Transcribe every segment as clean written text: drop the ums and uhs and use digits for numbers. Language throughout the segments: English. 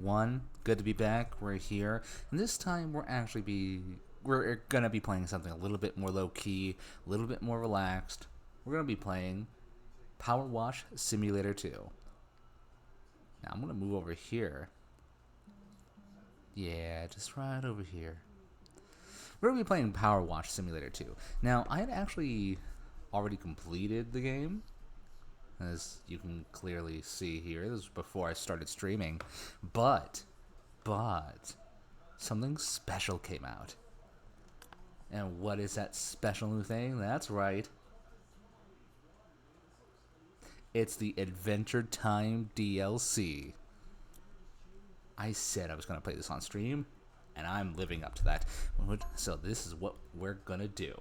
One, good to be back. We're here, and this time we're gonna be playing something a little bit more low key, a little bit more relaxed. We're gonna be playing Powerwash Simulator 2. Now I'm gonna move over here. Yeah, just right over here. We're gonna be playing Powerwash Simulator 2. Now I had actually already completed the game, as you can clearly see here. This was before I started streaming, but but something special came out. And what is that special new thing? That's right. It's the Adventure Time DLC. I said I was going to play this on stream, and I'm living up to that. So this is what we're going to do.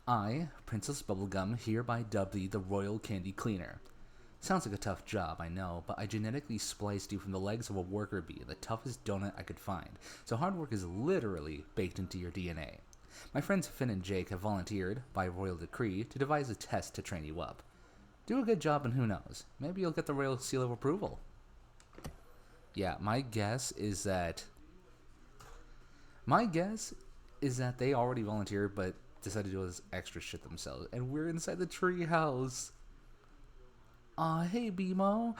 I, Princess Bubblegum, hereby dub thee the Royal Candy Cleaner. Sounds like a tough job, I know, but I genetically spliced you from the legs of a worker bee, the toughest donut I could find, so hard work is literally baked into your DNA. My friends Finn and Jake have volunteered, by royal decree, to devise a test to train you up. Do a good job and who knows, maybe you'll get the royal seal of approval. Yeah, my guess is that they already volunteered but decided to do this extra shit themselves, and we're inside the tree house. Aw, hey, BMO.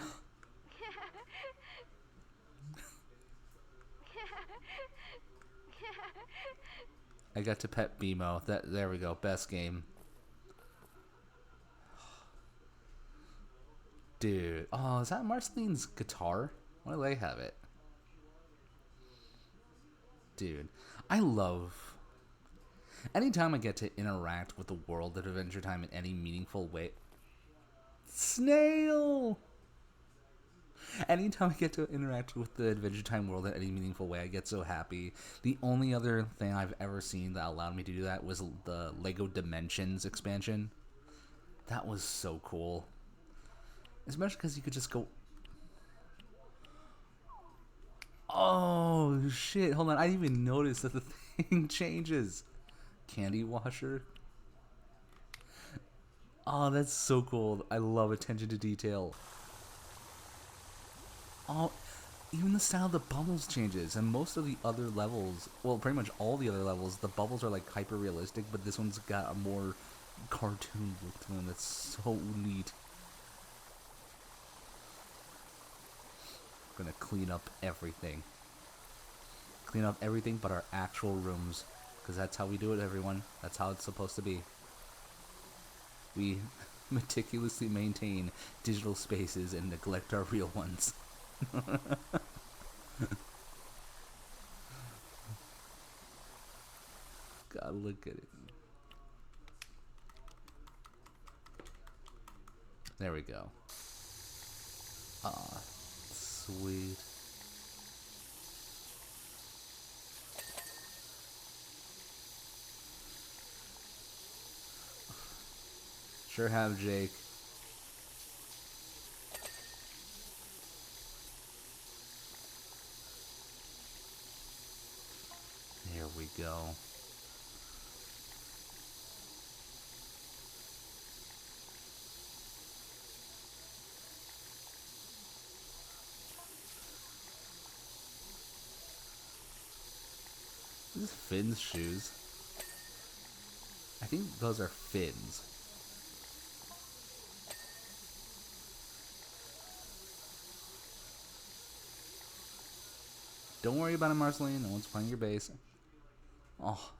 I got to pet BMO. There we go. Best game. Dude. Oh, is that Marceline's guitar? Why do they have it? Dude. I love... Anytime I get to interact with the world of Adventure Time in any meaningful way... Snail! Anytime I get to interact with the Adventure Time world in any meaningful way, I get so happy. The only other thing I've ever seen that allowed me to do that was the Lego Dimensions expansion. That was so cool. Especially because you could just go... Oh, shit. Hold on. I didn't even notice that the thing changes. Candy washer. Oh, that's so cool. I love attention to detail. Oh, even the style of the bubbles changes, and most of the other levels, well, pretty much all the other levels, the bubbles are like hyper realistic, but this one's got a more cartoon look to them. That's so neat. We're gonna clean up everything. Clean up everything but our actual rooms, because that's how we do it, everyone. That's how it's supposed to be. We meticulously maintain digital spaces and neglect our real ones. God, look at it. There we go. Ah, sweet. Sure have, Jake. There we go. This is Finn's shoes. I think those are Finn's. Don't worry about it, Marceline. No one's playing your base. Oh,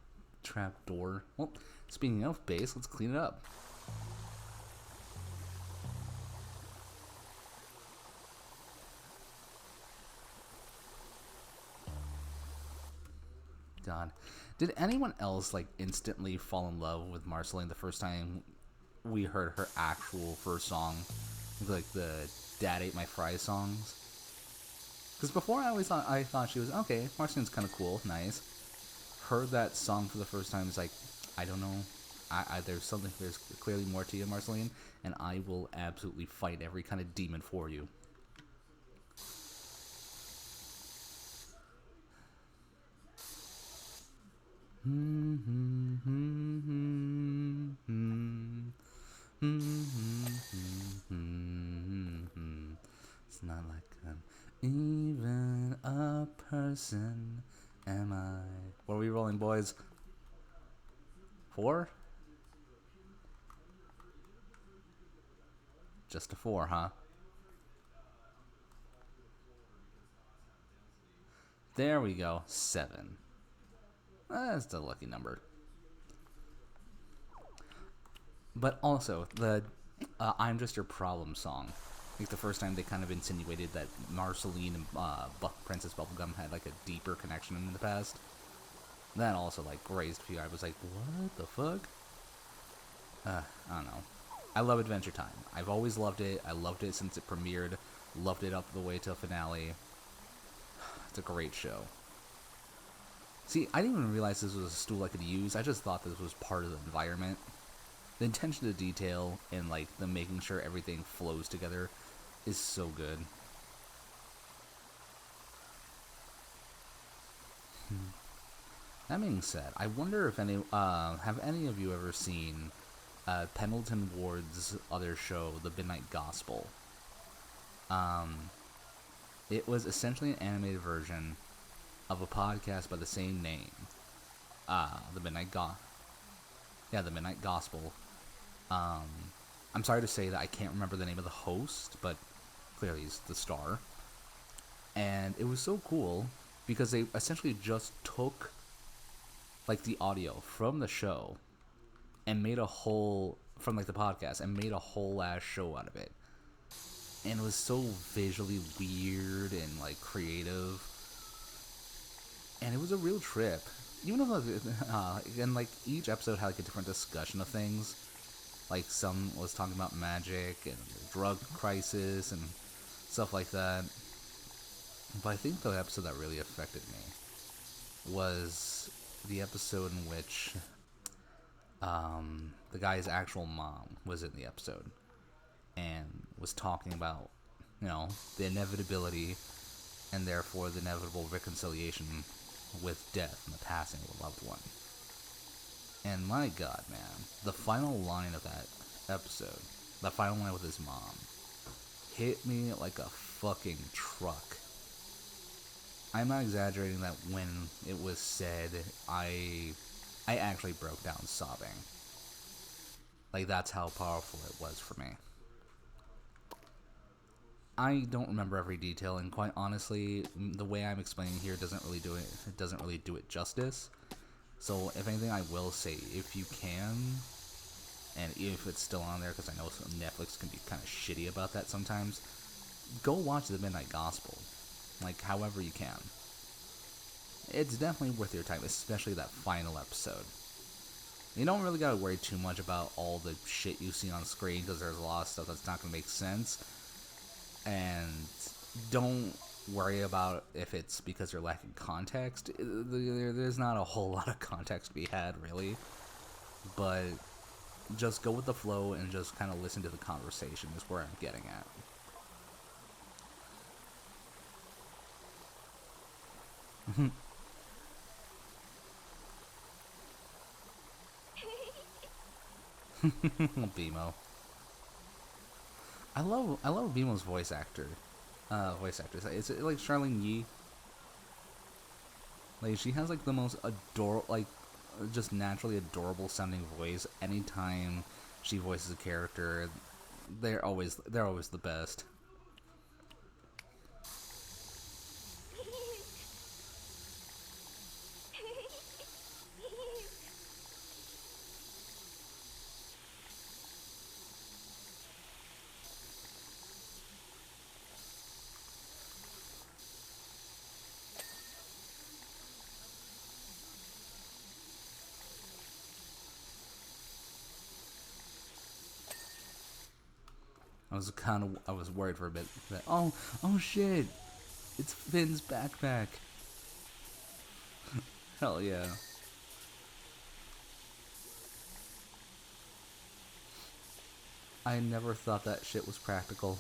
trap door. Well, speaking of base, let's clean it up. God. Did anyone else like instantly fall in love with Marceline the first time we heard her actual first song? Like the Dad Ate My Fries songs? Because before I thought she was okay, Marceline's kind of cool, nice. Heard that song for the first time, is like, I don't know. There's clearly more to you, Marceline, and I will absolutely fight every kind of demon for you. It's not like I'm even a person am I? What are we rolling, boys? 4? Just a 4, huh? There we go. 7. That's the lucky number. But also, the I'm Just Your Problem song. I think the first time they kind of insinuated that Marceline and Princess Bubblegum had like a deeper connection in the past. That also like raised a few. I was like, what the fuck? I don't know. I love Adventure Time. I've always loved it. I loved it since it premiered. Loved it up the way to finale. It's a great show. See, I didn't even realize this was a stool I could use. I just thought this was part of the environment. The attention to detail and like the making sure everything flows together is so good. That being said, I wonder if have any of you ever seen Pendleton Ward's other show, The Midnight Gospel? It was essentially an animated version of a podcast by the same name, The Midnight Gospel. I'm sorry to say that I can't remember the name of the host, but clearly he's the star. And it was so cool because they essentially just took like the audio from the show and made a whole from like the podcast and made a whole ass show out of it. And it was so visually weird and like creative. And it was a real trip. Even though and like each episode had like a different discussion of things. Like some was talking about magic and the drug crisis and stuff like that. But I think the episode that really affected me was the episode in which the guy's actual mom was in the episode and was talking about, you know, the inevitability and therefore the inevitable reconciliation with death and the passing of a loved one. And my god, man, the final line of that episode, the final line with his mom, hit me like a fucking truck. I'm not exaggerating that when it was said, I actually broke down sobbing. Like, that's how powerful it was for me. I don't remember every detail, and quite honestly, the way I'm explaining here doesn't really do it justice. So, if anything, I will say, if you can, and if it's still on there, because I know Netflix can be kind of shitty about that sometimes, go watch The Midnight Gospel. Like, however you can. It's definitely worth your time, especially that final episode. You don't really gotta worry too much about all the shit you see on screen, because there's a lot of stuff that's not gonna make sense. And don't worry about if it's because you're lacking context. There's not a whole lot of context to be had, really. But just go with the flow and just kind of listen to the conversation is where I'm getting at. BMO. I love BMO's voice actors. It's like Charlene Yi. Like, she has like the most adorable, like, just naturally adorable sounding voice. Anytime she voices a character, they're always the best. I was worried for a bit that, oh shit, it's Finn's backpack. Hell yeah. I never thought that shit was practical.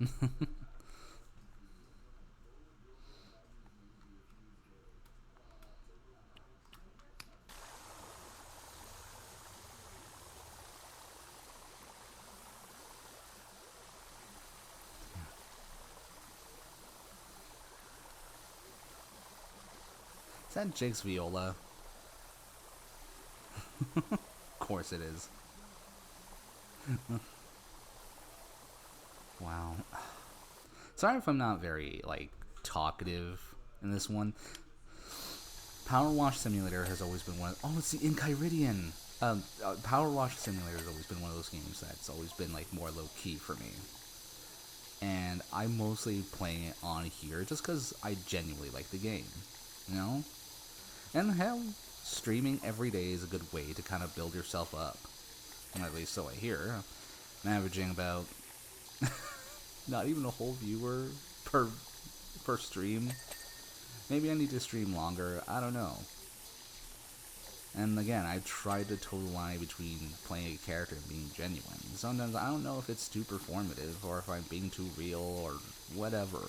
Is that Jake's viola? Of course it is. Wow. Sorry if I'm not very, like, talkative in this one. Powerwash Simulator has always been one of... Oh, it's the Enchiridion! Powerwash Simulator has always been one of those games that's always been, like, more low-key for me. And I'm mostly playing it on here just because I genuinely like the game. You know? And hell, streaming every day is a good way to kind of build yourself up. At least so I hear. I'm averaging about not even a whole viewer per stream. Maybe I need to stream longer. I don't know. And again, I've tried to toe the line between playing a character and being genuine. Sometimes I don't know if it's too performative or if I'm being too real or whatever.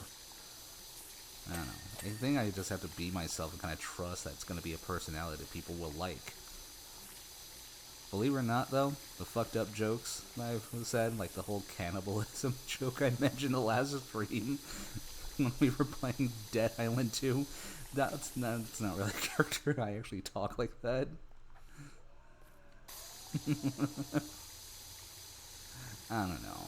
I don't know. I think I just have to be myself and kind of trust that it's going to be a personality that people will like. Believe it or not, though, the fucked up jokes that I've said, like the whole cannibalism joke I mentioned the last stream when we were playing Dead Island 2, that's not really a character. I actually talk like that. I don't know.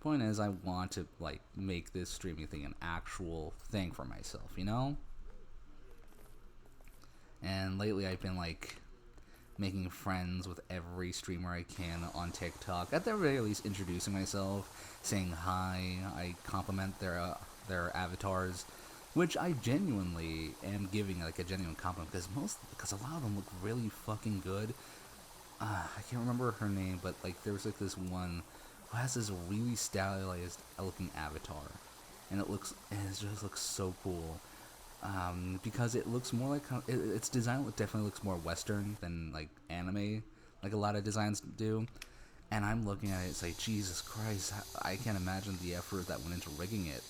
Point is, I want to, like, make this streaming thing an actual thing for myself, you know? And lately I've been, like, making friends with every streamer I can on TikTok. At the very least, introducing myself, saying hi. I compliment their avatars, which I genuinely am giving like a genuine compliment because a lot of them look really fucking good. I can't remember her name, but like there was like this one who has this really stylized looking avatar, and it just looks so cool. Because it looks more like its design definitely looks more Western than like anime, like a lot of designs do. And I'm looking at it, it's like Jesus Christ, I can't imagine the effort that went into rigging it.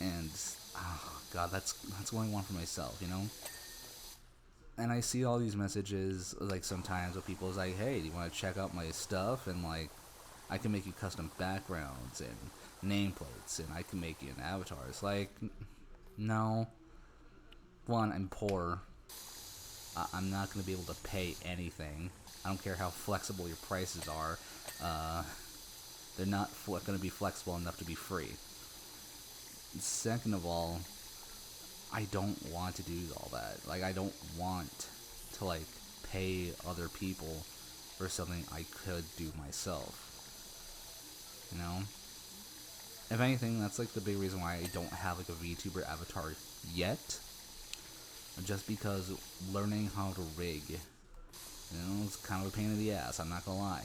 And oh God, that's what I want for myself, you know. And I see all these messages like sometimes with people is like, hey, do you want to check out my stuff? And like, I can make you custom backgrounds and nameplates, and I can make you an avatar. It's like, no. One, I'm poor. I'm not going to be able to pay anything. I don't care how flexible your prices are. They're not going to be flexible enough to be free. Second of all, I don't want to do all that. Like, I don't want to, like, pay other people for something I could do myself. You know? If anything, that's like the big reason why I don't have like a VTuber avatar yet. Just because learning how to rig, you know, it's kind of a pain in the ass, I'm not gonna lie.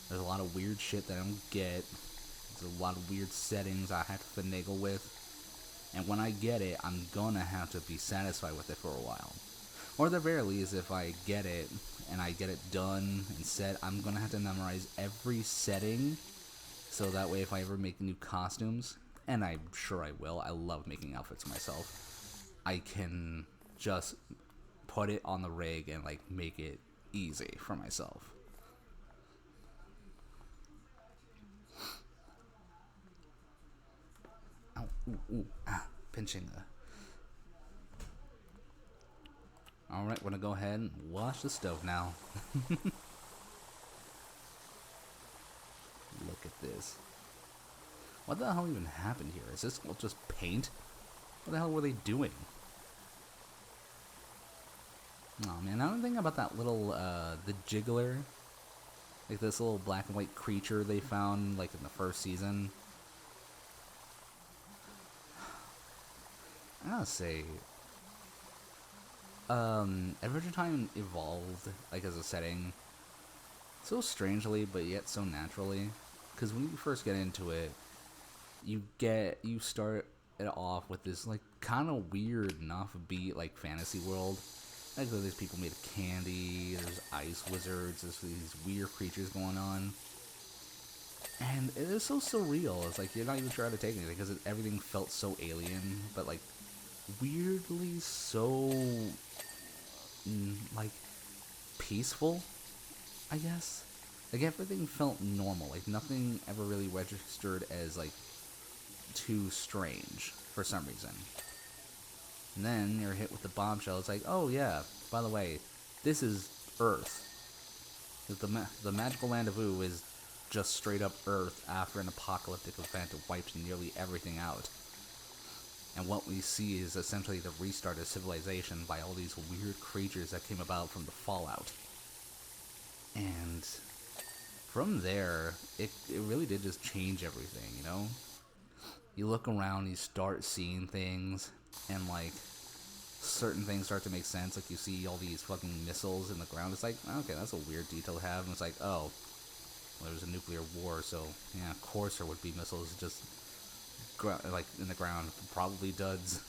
There's a lot of weird shit that I don't get. There's a lot of weird settings I have to finagle with. And when I get it, I'm gonna have to be satisfied with it for a while. Or at the very least, if I get it and I get it done and set, I'm gonna have to memorize every setting. So that way, if I ever make new costumes, and I'm sure I will, I love making outfits myself, I can just put it on the rig and like make it easy for myself. Ow, ooh, pinching the... Alright, we're gonna go ahead and wash the stove now. Look at this. What the hell even happened here? Is this just paint? What the hell were they doing? Oh man, I don't think about that little, the jiggler. Like this little black and white creature they found, like, in the first season. I gotta say, Adventure Time evolved, like, as a setting so strangely, but yet so naturally. Because when you first get into it, you start it off with this, like, kind of weird and offbeat, like, fantasy world. Like, there's people made of candy, there's ice wizards, there's these weird creatures going on. And it is so surreal. It's like you're not even sure how to take anything because everything felt so alien, but like weirdly so like peaceful, I guess. Like everything felt normal. Like nothing ever really registered as like too strange for some reason. And then you're hit with the bombshell. It's like, oh yeah, by the way, this is Earth. The magical land of Ooh is just straight up Earth after an apocalyptic event that wiped nearly everything out. And what we see is essentially the restart of civilization by all these weird creatures that came about from the fallout. And from there, it really did just change everything, you know? You look around, you start seeing things, and like, certain things start to make sense. Like, you see all these fucking missiles in the ground. It's like, okay, that's a weird detail to have. And it's like, oh, well, there was a nuclear war, so yeah, of course there would be missiles just like in the ground, probably duds.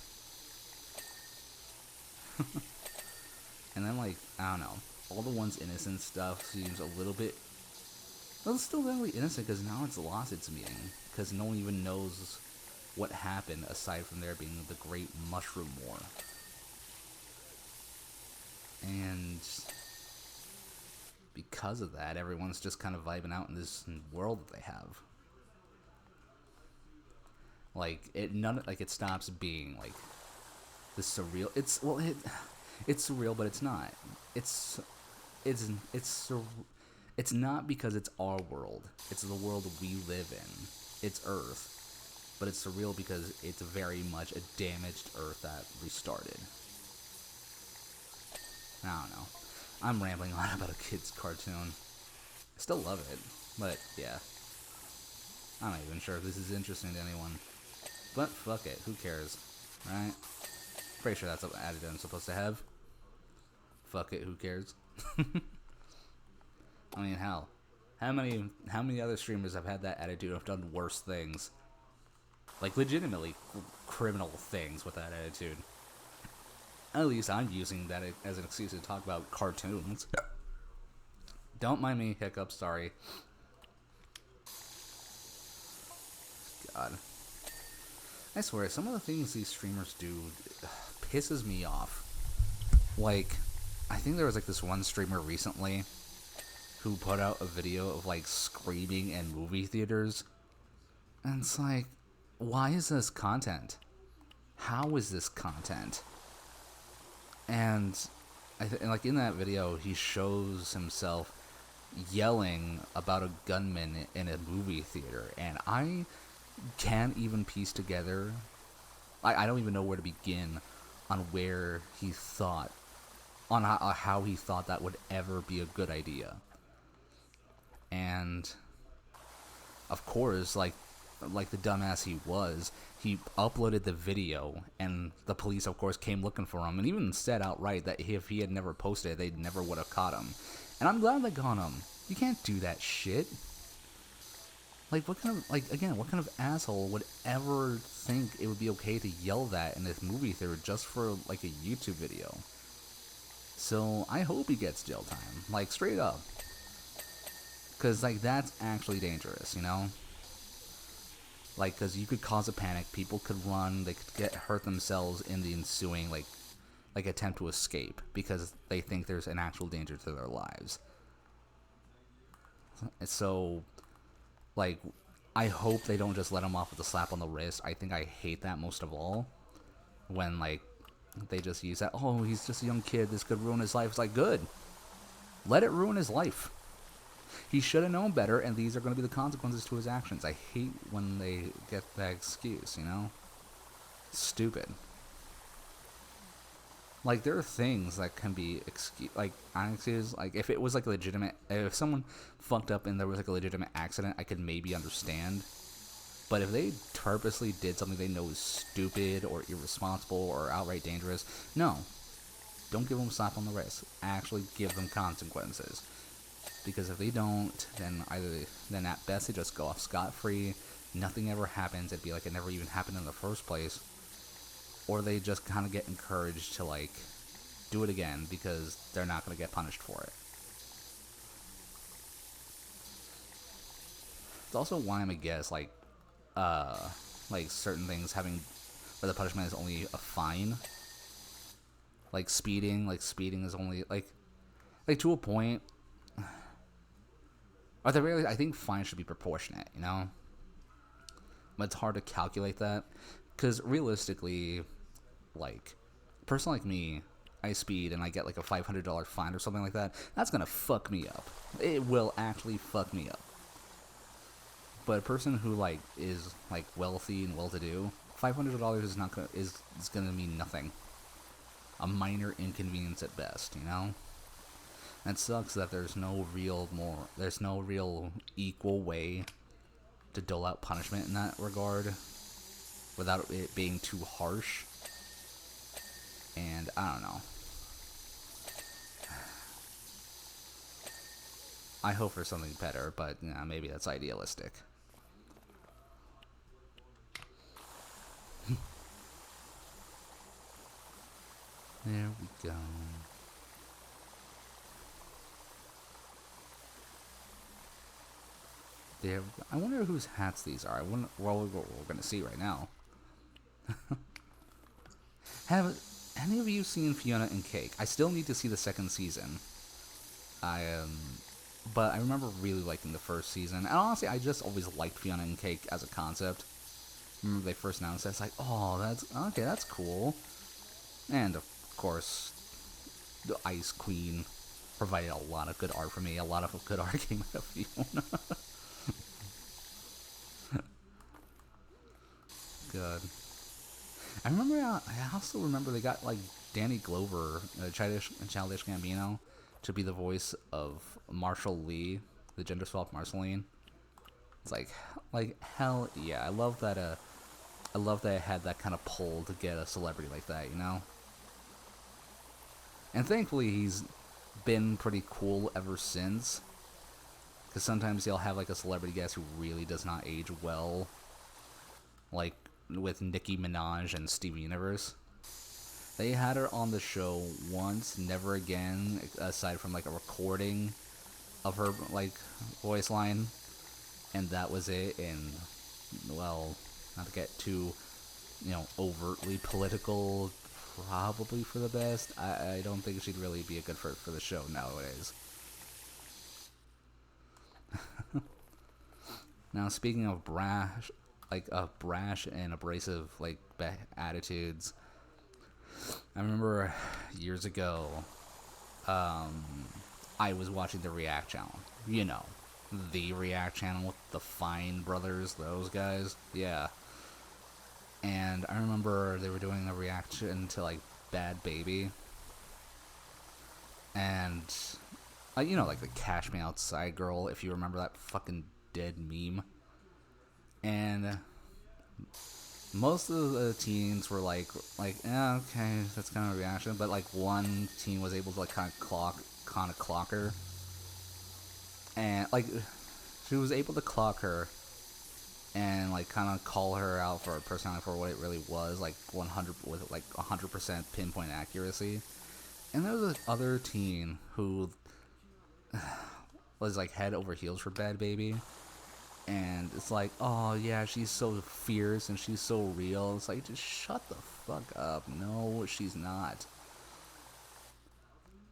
And then like, I don't know, all the once innocent stuff seems a little bit, well, it's still really innocent because now it's lost its meaning because no one even knows what happened aside from there being the Great Mushroom War. And because of that, everyone's just kind of vibing out in this world that they have. Like it stops being like this surreal. It's surreal, but it's not. It's not because it's our world. It's the world we live in. It's Earth, but it's surreal because it's very much a damaged Earth that restarted. I don't know. I'm rambling on about a kid's cartoon. I still love it, but yeah. I'm not even sure if this is interesting to anyone. But fuck it, who cares, right? Pretty sure that's what attitude I'm supposed to have. Fuck it, who cares? I mean, hell, how many other streamers have had that attitude have done worse things? Like, legitimately criminal things with that attitude. At least I'm using that as an excuse to talk about cartoons. Don't mind me, hiccups, sorry. God. I swear, some of the things these streamers do pisses me off. Like, I think there was like this one streamer recently who put out a video of like screaming in movie theaters. And it's like, why is this content? How is this content? And like in that video, he shows himself yelling about a gunman in a movie theater, and I can't even piece together. I don't even know where to begin on where he thought, on how he thought that would ever be a good idea. And of course, like the dumbass he was, he uploaded the video, and the police, of course, came looking for him, and even said outright that if he had never posted it, they never would have caught him. And I'm glad they got him. You can't do that shit. Like, what kind of asshole would ever think it would be okay to yell that in this movie theater just for, like, a YouTube video? So, I hope he gets jail time. Like, straight up. Because, like, that's actually dangerous, you know? Like, because you could cause a panic, people could run, they could hurt themselves in the ensuing, like attempt to escape, because they think there's an actual danger to their lives. So, like, I hope they don't just let him off with a slap on the wrist. I think I hate that most of all. When, like, they just use that, oh, he's just a young kid, this could ruin his life. It's like, good. Let it ruin his life. He should have known better, and these are going to be the consequences to his actions. I hate when they get that excuse, you know? Stupid. Like, there are things that can be unexcused. Like, if it was, like, legitimate, if someone fucked up and there was, like, a legitimate accident, I could maybe understand. But if they purposely did something they know is stupid or irresponsible or outright dangerous, no. Don't give them a slap on the wrist. Actually give them consequences. Because if they don't, then at best they just go off scot-free, nothing ever happens, it'd be like it never even happened in the first place. Or they just kind of get encouraged to, like, do it again because they're not going to get punished for it. It's also why I'm against like certain things having where the punishment is only a fine. Like speeding is only like to a point. Or the really, I think fines should be proportionate, you know. But it's hard to calculate that because realistically, like a person like me, I speed and I get like a $500 fine or something like that. That's gonna fuck me up. It will actually fuck me up. But a person who like is like wealthy and well-to-do, $500 is not gonna is gonna mean nothing. A minor inconvenience at best, you know. And it sucks that there's no real equal way to dole out punishment in that regard without it being too harsh. And I don't know. I hope for something better, but maybe that's idealistic. There we go. There. I wonder whose hats these are. We're going to see right now. Have any of you seen Fiona and Cake? I still need to see the second season. But I remember really liking the first season. And honestly, I just always liked Fiona and Cake as a concept. Remember they first announced it, it's like, oh, that's cool. And of course, the Ice Queen provided a lot of good art for me. A lot of good art came out of Fiona. Good. I also remember they got like Danny Glover, Childish Gambino, to be the voice of Marshall Lee, the gender swap Marceline. It's like hell yeah! I love that. I love that it had that kind of pull to get a celebrity like that, you know. And thankfully, he's been pretty cool ever since. Because sometimes he'll have like a celebrity guest who really does not age well, like with Nicki Minaj and Steven Universe. They had her on the show once, never again, aside from like a recording of her like voice line, and that was it. And well, not to get too, overtly political, probably for the best. I don't think she'd really be a good fit for the show nowadays. Now, speaking of brash and abrasive attitudes, I remember years ago, I was watching the React channel. You know, the React channel with the Fine Brothers, those guys. Yeah. And I remember they were doing a reaction to like Bad Baby. And, like the Cash Me Outside girl, if you remember that fucking dead meme. And most of the teens were like, yeah, okay, that's kind of a reaction. But like one teen was able to like kind of clock her, and like she was able to clock her, and like kind of call her out for her personality for what it really was, like 100% pinpoint accuracy. And there was this other teen who was like head over heels for Bad Baby. And it's like, oh yeah, she's so fierce and she's so real. It's like, just shut the fuck up. No, she's not.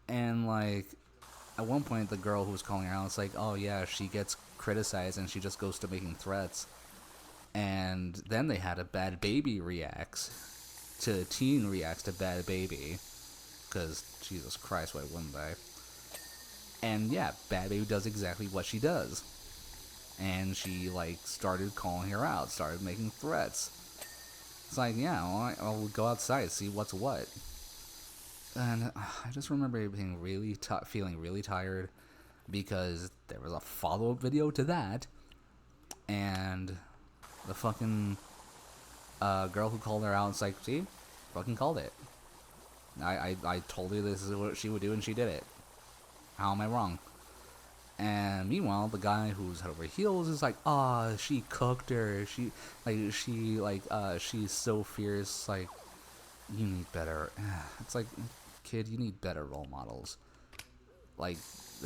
And like, at one point, the girl who was calling her out, it's like, oh yeah, she gets criticized and she just goes to making threats. And then they had a Bad Baby teen reacts to Bad Baby. Because, Jesus Christ, why wouldn't they? And yeah, Bad Baby does exactly what she does. And she, like, started calling her out, started making threats. It's like, yeah, well, I'll go outside, see what's what. And I just remember being feeling really tired because there was a follow-up video to that. And the fucking girl who called her out, it's like, see, fucking called it. I told her this is what she would do, and she did it. How am I wrong? And meanwhile, the guy who's head over heels is like, she cooked her. She's so fierce. Like, you need better. It's like, kid, you need better role models. Like,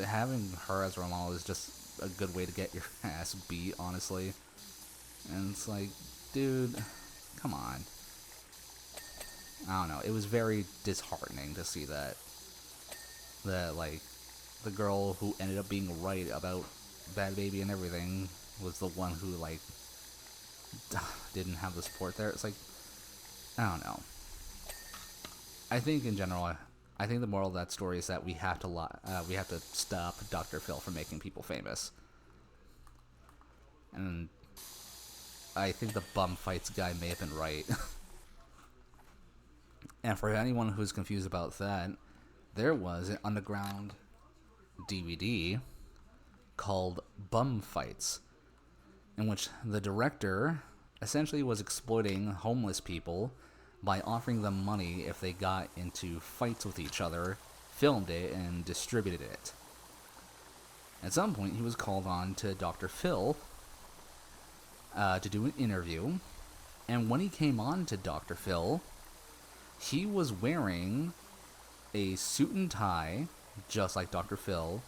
having her as a role model is just a good way to get your ass beat, honestly. And it's like, dude, come on. I don't know. It was very disheartening to see that. That, like, the girl who ended up being right about Bad Baby and everything was the one who, like, didn't have the support there. It's like, I don't know. I think in general, I think the moral of that story is that we have to stop Dr. Phil from making people famous. And I think the bum fights guy may have been right. And for anyone who's confused about that, there was an underground DVD called Bum Fights, in which the director essentially was exploiting homeless people by offering them money if they got into fights with each other, filmed it, and distributed it. At some point, he was called on to Dr. Phil to do an interview, and when he came on to Dr. Phil, he was wearing a suit and tie, just like Dr. Phil,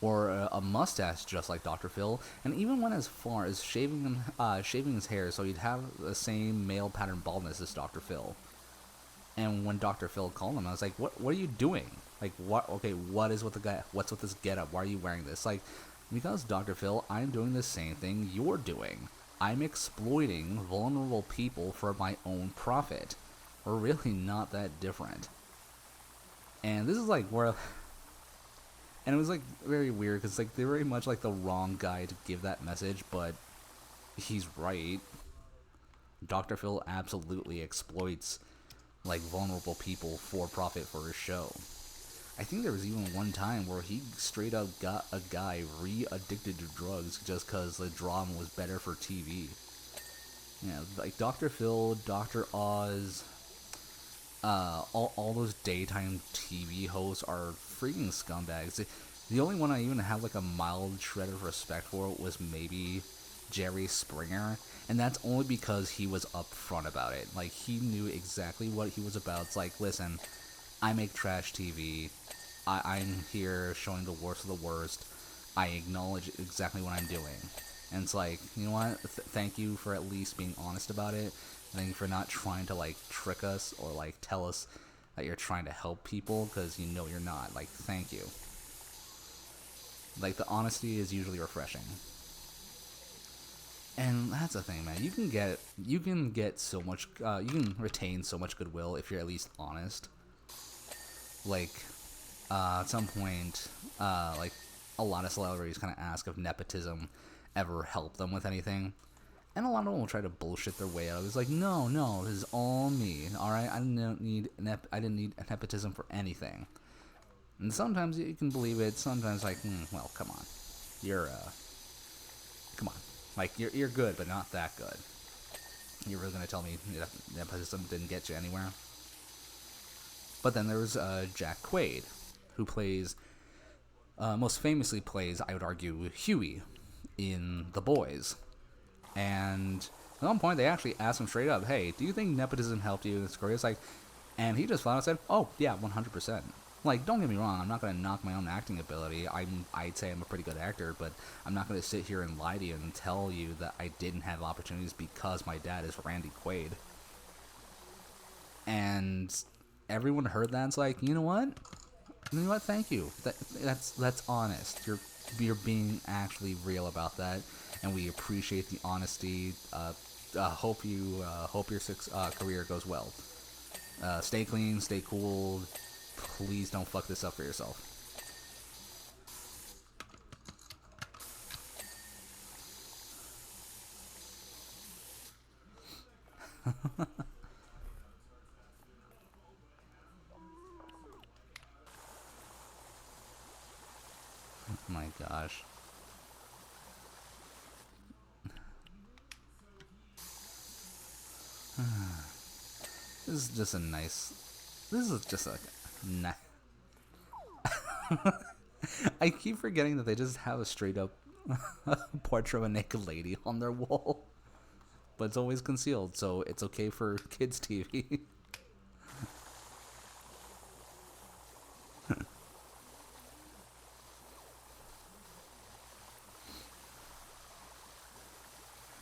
or a mustache just like Dr. Phil, and even went as far as shaving his hair so he'd have the same male pattern baldness as Dr. Phil. And when Dr. Phil called him, I was like, what are you doing? Like, what? Okay, what's with this getup? Why are you wearing this? Like, because Dr. Phil, I'm doing the same thing you're doing. I'm exploiting vulnerable people for my own profit. We're really not that different. And this is like where... And it was, like, very weird, because, like, they're very much, like, the wrong guy to give that message, but he's right. Dr. Phil absolutely exploits, like, vulnerable people for profit for his show. I think there was even one time where he straight up got a guy re-addicted to drugs just because the drama was better for TV. Yeah, like, Dr. Phil, Dr. Oz... all those daytime TV hosts are freaking scumbags. The only one I even have like a mild shred of respect for was maybe Jerry Springer, and that's only because he was upfront about it. Like, he knew exactly what he was about. It's like, listen, I make trash TV. I'm here showing the worst of the worst. I acknowledge exactly what I'm doing. And it's like, you know what? Thank you for at least being honest about it. Thank you for not trying to, like, trick us or, like, tell us that you're trying to help people, because you know you're not. Like, thank you. Like, the honesty is usually refreshing. And that's the thing, man. You can get so much, you can retain so much goodwill if you're at least honest. Like, at some point, like, a lot of celebrities kind of ask if nepotism ever helped them with anything. And a lot of them will try to bullshit their way out. It's like, no, this is all me. All right, I didn't need nepotism for anything. And sometimes you can believe it. Sometimes, like, well, come on, come on, like you're good, but not that good. You're really gonna tell me nepotism didn't get you anywhere? But then there was Jack Quaid, who most famously plays, I would argue, Huey in The Boys. And at one point, they actually asked him straight up, hey, do you think nepotism helped you in this career? It's like, and he just flat out said, oh, yeah, 100%. Like, don't get me wrong, I'm not going to knock my own acting ability. I'd say I'm a pretty good actor, but I'm not going to sit here and lie to you and tell you that I didn't have opportunities because my dad is Randy Quaid. And everyone heard that and it's like, you know what? Thank you. That's honest. You're being actually real about that, and we appreciate the honesty. Hope your career goes well. Stay clean, stay cool. Please don't fuck this up for yourself. Oh my gosh. This is just a nice. I keep forgetting that they just have a straight up portrait of a naked lady on their wall. But it's always concealed, so it's okay for kids' TV.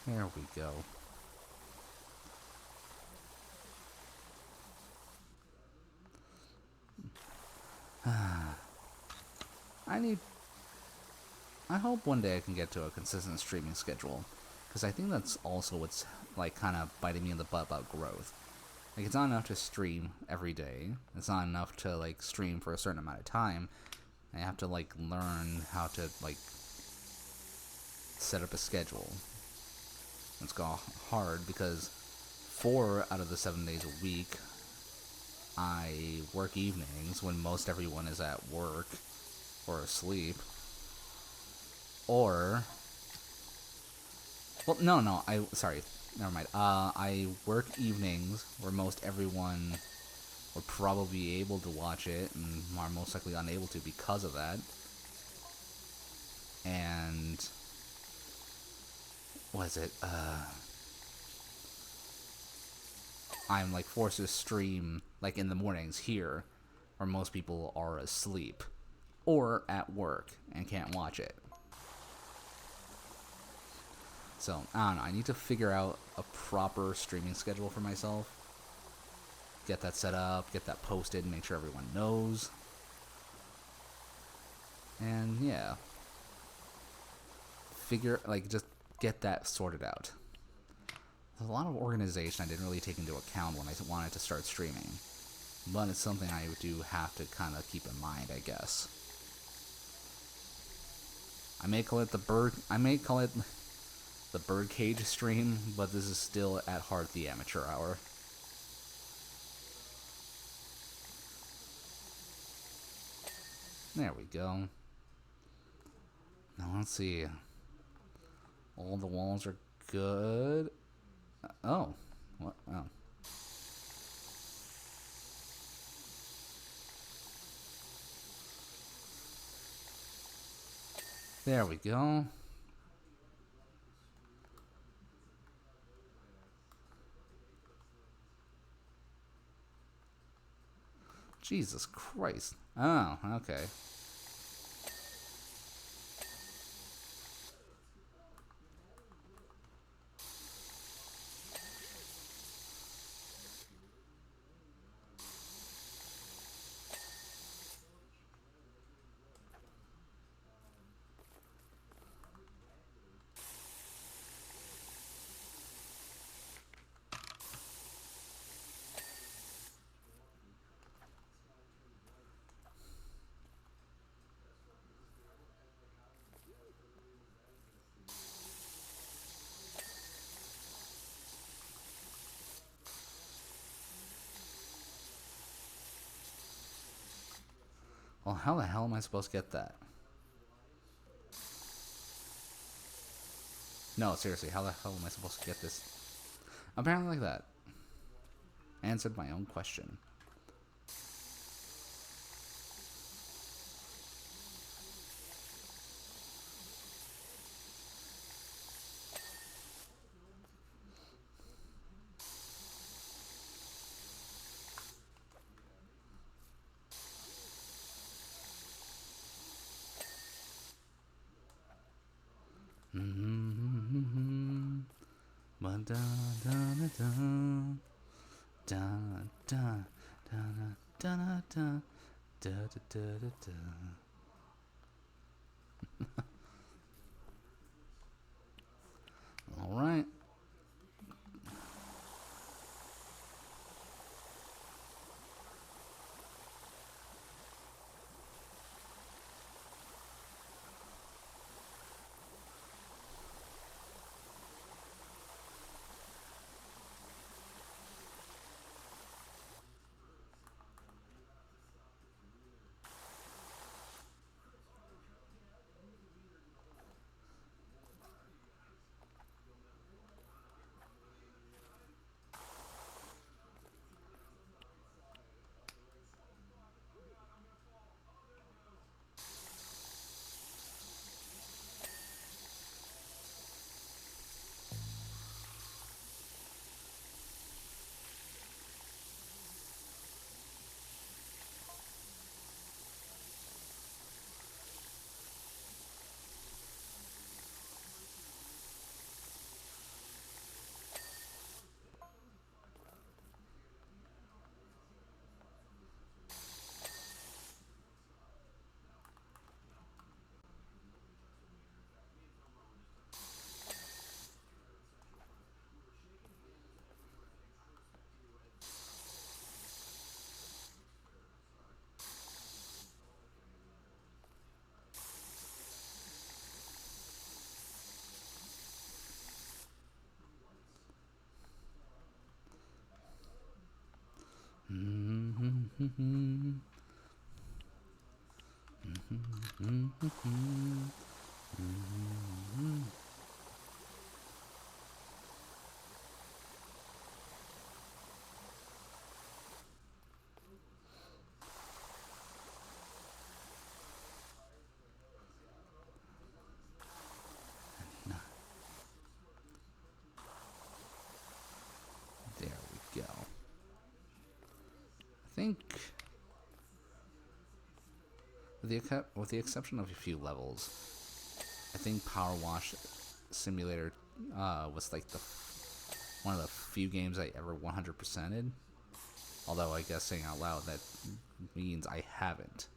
There we go. I hope one day I can get to a consistent streaming schedule, because I think that's also what's like kind of biting me in the butt about growth. Like, it's not enough to stream every day. It's not enough to like stream for a certain amount of time. I have to like learn how to like set up a schedule. It's got hard because 4 out of the 7 days a week I work evenings when most everyone is at work or asleep. Or, well, no, sorry, never mind. I work evenings where most everyone will probably be able to watch it and are most likely unable to because of that. And, what is it? I'm like forced to stream like in the mornings here, where most people are asleep or at work and can't watch it. So, I don't know, I need to figure out a proper streaming schedule for myself. Get that set up, get that posted, make sure everyone knows. And yeah. Just get that sorted out. There's a lot of organization I didn't really take into account when I wanted to start streaming. But it's something I do have to kind of keep in mind, I guess. I may call it the birdcage stream, but this is still at heart the amateur hour. There we go. Now let's see. All the walls are good. Oh. What? Oh. There we go. Jesus Christ. Oh, okay. Well, how the hell am I supposed to get that? No, seriously, how the hell am I supposed to get this? Apparently like that. Answered my own question. All right. There we go. I think, with the exception of a few levels, I think Powerwash Simulator was like one of the few games I ever 100%ed. Although I guess saying out loud that means I haven't.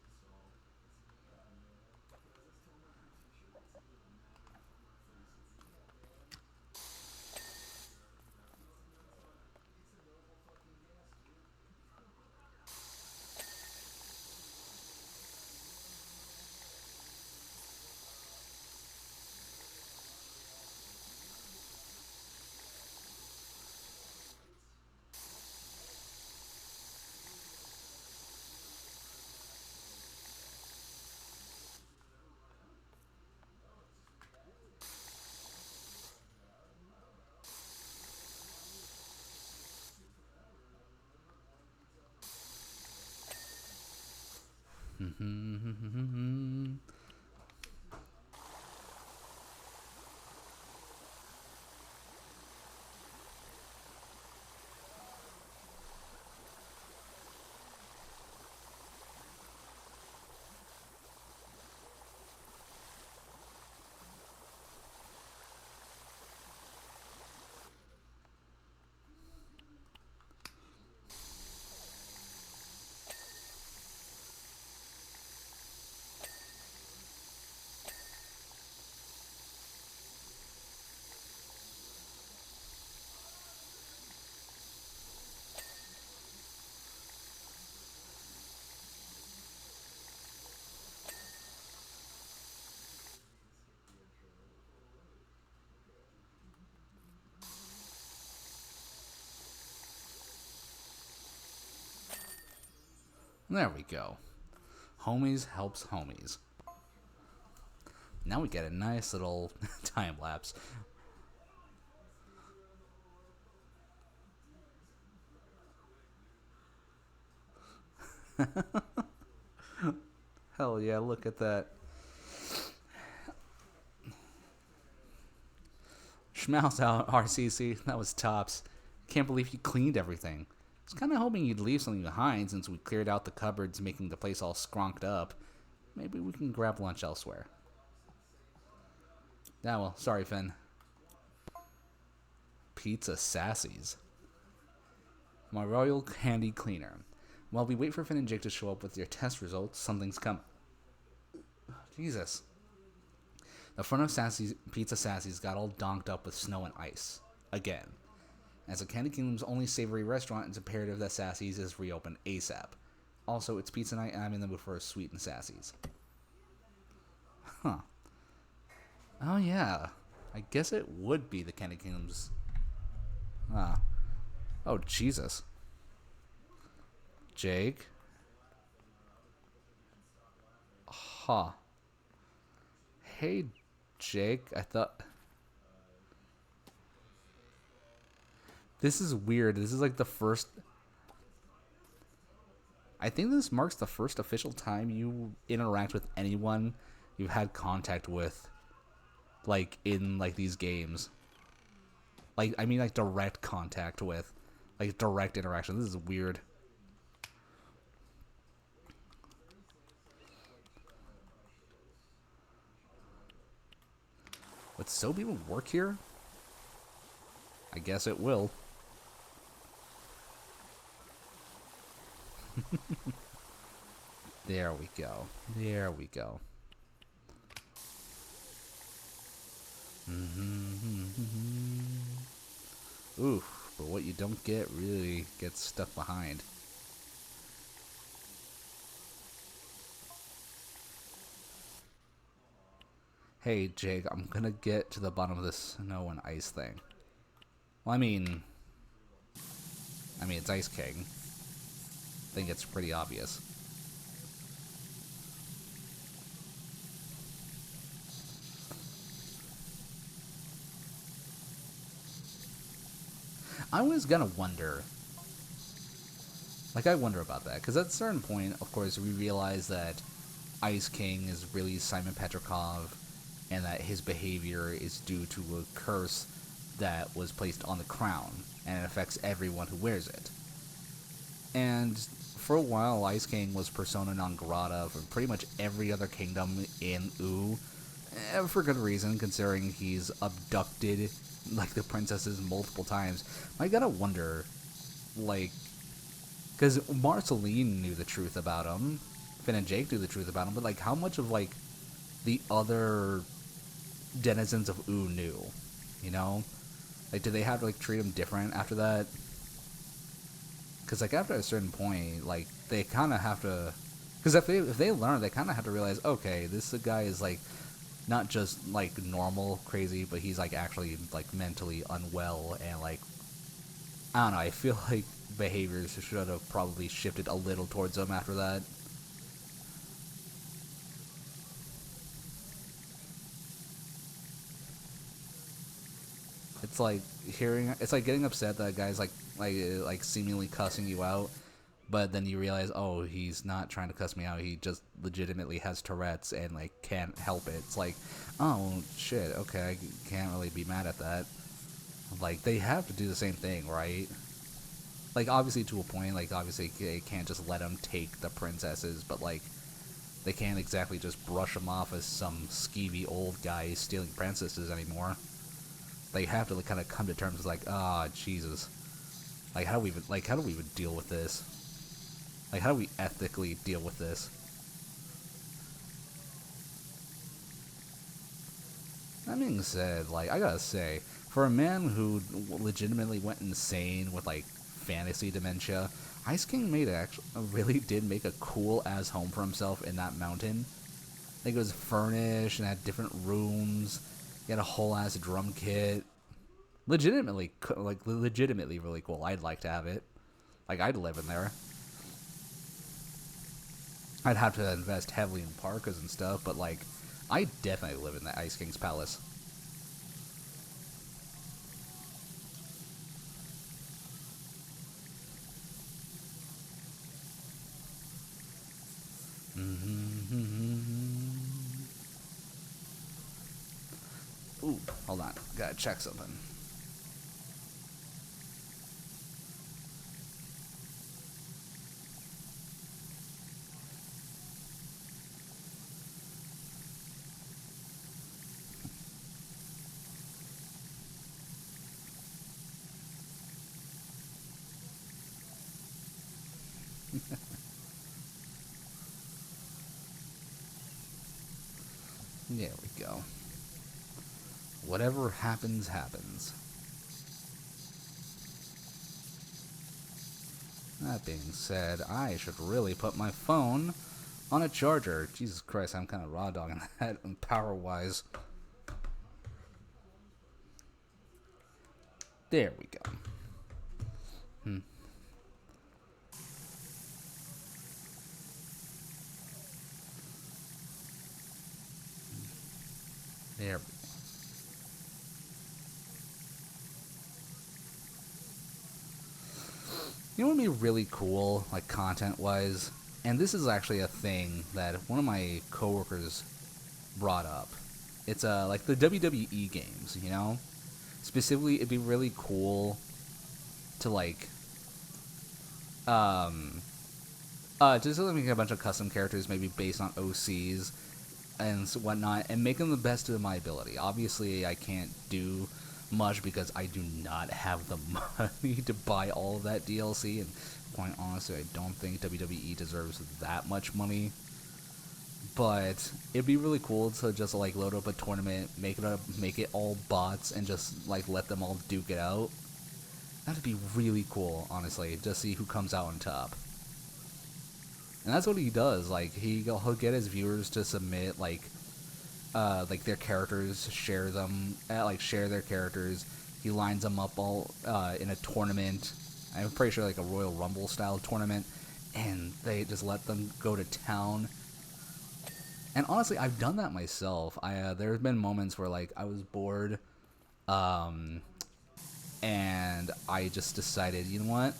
There we go. Homies helps homies. Now we get a nice little time lapse. Hell yeah, look at that. Schmouse out, RCC. That was tops. Can't believe you cleaned everything. I was kind of hoping you'd leave something behind since we cleared out the cupboards, making the place all skronked up. Maybe we can grab lunch elsewhere. Ah, well, sorry, Finn. Pizza Sassies. My royal candy cleaner. While we wait for Finn and Jake to show up with their test results, something's coming. Jesus. The front of Pizza Sassy's got all donked up with snow and ice. Again. As the Candy Kingdom's only savory restaurant, it's imperative that Sassy's is reopened ASAP. Also, it's pizza night and I'm in the mood for a sweet and Sassy's. Huh. Oh yeah. I guess it would be the Candy Kingdom's... Oh, Jesus. Jake? Huh. Hey, Jake, I thought... This is weird. This is like the first... I think this marks the first official time you interact with anyone you've had contact with, like, in, like, these games. Like, I mean, like, direct contact with. Like, direct interaction. This is weird. Would soap even work here? I guess it will. There we go. There we go. Oof, but what you don't get really gets stuck behind. Hey, Jake, I'm gonna get to the bottom of this snow and ice thing. Well, I mean, it's Ice King. think it's pretty obvious. I was gonna wonder, like, I wonder about that, because at a certain point, of course, we realize that Ice King is really Simon Petrikov, and that his behavior is due to a curse that was placed on the crown, and it affects everyone who wears it. And for a while, Ice King was persona non grata for pretty much every other kingdom in U, for good reason, considering he's abducted, like, the princesses multiple times. I gotta wonder, like, because Marceline knew the truth about him, Finn and Jake knew the truth about him, but, like, how much of, like, the other denizens of U knew, you know? Like, did they have to, like, treat him different after that? Because, like, after a certain point, like, they kind of have to... Because if they learn, they kind of have to realize, okay, this guy is, like, not just, like, normal crazy, but he's, like, actually, like, mentally unwell, and, like, I don't know, I feel like behaviors should have probably shifted a little towards him after that. It's like it's like getting upset that a guy's like seemingly cussing you out, but then you realize, oh, he's not trying to cuss me out. He just legitimately has Tourette's and like can't help it. It's like, oh shit, okay, I can't really be mad at that. Like they have to do the same thing, right? Like obviously to a point. Like obviously they can't just let him take the princesses, but like they can't exactly just brush him off as some skeevy old guy stealing princesses anymore. They have to like, kind of come to terms with like, ah, Jesus, like how do we even deal with this? Like how do we ethically deal with this? That being said, like I gotta say, for a man who legitimately went insane with like fantasy dementia, Ice King really did make a cool ass home for himself in that mountain. I think it was furnished and had different rooms. He had a whole ass drum kit. Legitimately really cool. I'd like to have it. Like, I'd live in there. I'd have to invest heavily in parkas and stuff, but, like, I definitely live in the Ice King's palace. Ooh, hold on. Gotta check something. There we go. Whatever happens, happens. That being said, I should really put my phone on a charger. Jesus Christ, I'm kind of raw dogging that power-wise. There we go. There we go. You know what would be really cool, like content-wise? And this is actually a thing that one of my coworkers brought up. It's like the WWE games, you know? Specifically, it'd be really cool to like just make a bunch of custom characters, maybe based on OCs and whatnot, and make them the best of my ability. Obviously, I can't do much because I do not have the money to buy all of that DLC, and quite honestly, I don't think WWE deserves that much money. But it'd be really cool to just like load up a tournament, make it all bots, and just like let them all duke it out. That'd be really cool, honestly, to see who comes out on top. And that's what he does. Like he'll get his viewers to submit like their characters, share their characters. He lines them up all in a tournament. I'm pretty sure like a Royal Rumble style tournament, and they just let them go to town. And honestly, I've done that myself. There's been moments where like I was bored, um, and I just decided, you know what?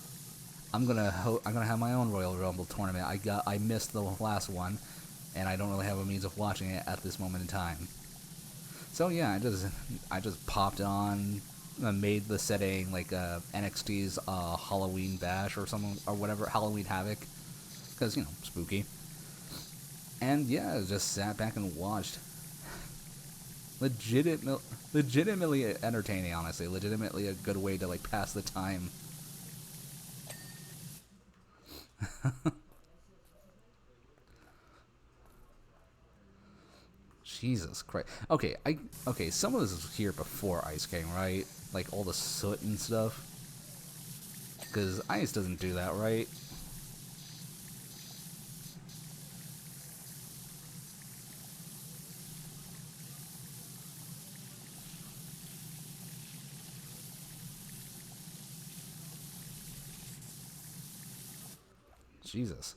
I'm gonna have my own Royal Rumble tournament. I missed the last one, and I don't really have a means of watching it at this moment in time. So yeah, I just popped on, made the setting like NXT's Halloween Bash or something or whatever, Halloween Havoc, because you know, spooky. And yeah, just sat back and watched. Legitimately entertaining, honestly. Legitimately a good way to like pass the time. Jesus Christ. Okay. Some of this was here before Ice King, right? Like all the soot and stuff. Because Ice doesn't do that, right? Jesus.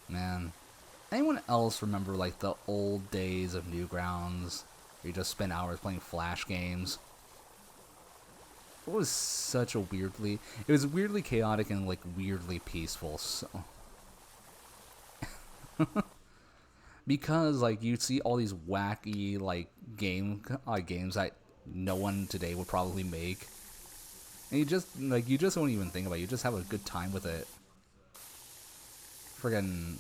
Man. Anyone else remember like the old days of Newgrounds? Where you just spend hours playing Flash games? It was such a weirdly... It was weirdly chaotic and like weirdly peaceful. So... because like you'd see all these wacky like games that no one today would probably make, and you just don't even think about it. You just have a good time with it. Friggin',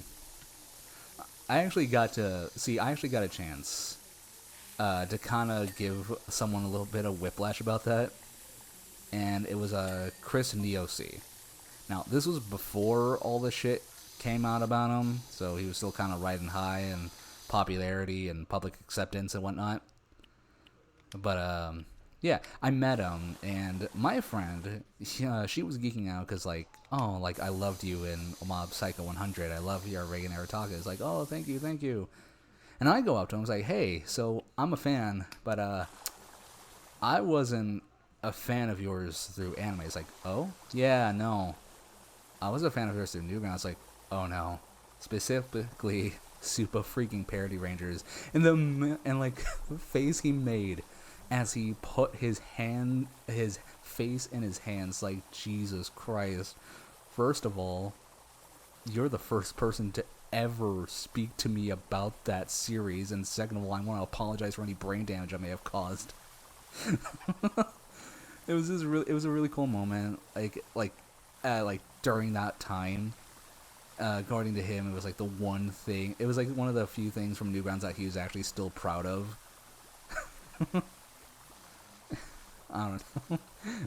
I actually got a chance to kind of give someone a little bit of whiplash about that, and it was Chris Neosy. Now this was before all the shit came out about him, so he was still kind of riding high in popularity and public acceptance and whatnot. But yeah, I met him, and my friend, she was geeking out because like, oh, like I loved you in Mob Psycho 100. I love your Reagan Arataka. It's like, oh, thank you, thank you. And I go up to him, I was like, hey, so I'm a fan, but I wasn't a fan of yours through anime. It's like, oh, yeah, no, I was a fan of yours through Newgrounds. Like, oh no, specifically Super freaking Parody Rangers, and like the face he made as he put his face in his hands. Like, Jesus Christ! First of all, you're the first person to ever speak to me about that series, and second of all, I want to apologize for any brain damage I may have caused. It was a really cool moment. Like during that time, according to him, it was like the one thing. It was like one of the few things from Newgrounds that he was actually still proud of. I don't know.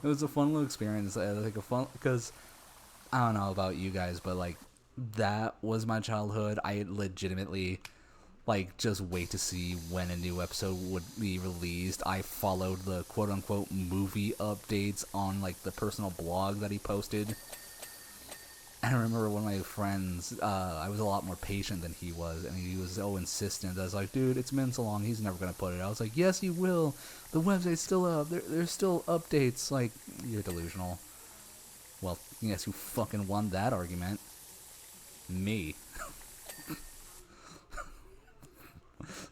It was a fun little experience. Like a fun, because I don't know about you guys, but like that was my childhood. I legitimately like just wait to see when a new episode would be released. I followed the quote unquote movie updates on like the personal blog that he posted. And I remember one of my friends, I was a lot more patient than he was, and he was so insistent. I was like, dude, it's been so long, he's never going to put it. I was like, yes, he will. The website's still up. There's still updates. Like, you're delusional. Well, guess who fucking won that argument? Me.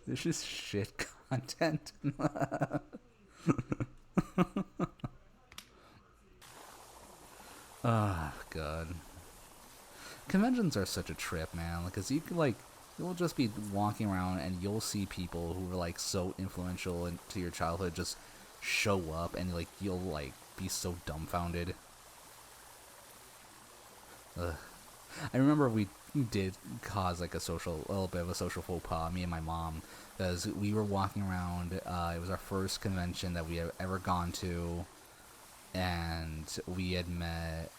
This is shit content. Oh, God. Conventions are such a trip, man. Because you can, like, you'll just be walking around and you'll see people who were, like, so influential into your childhood just show up, and, like, you'll, like, be so dumbfounded. Ugh. I remember we did cause, like, a little bit of a social faux pas, me and my mom, because we were walking around. It was our first convention that we had ever gone to, and we had met,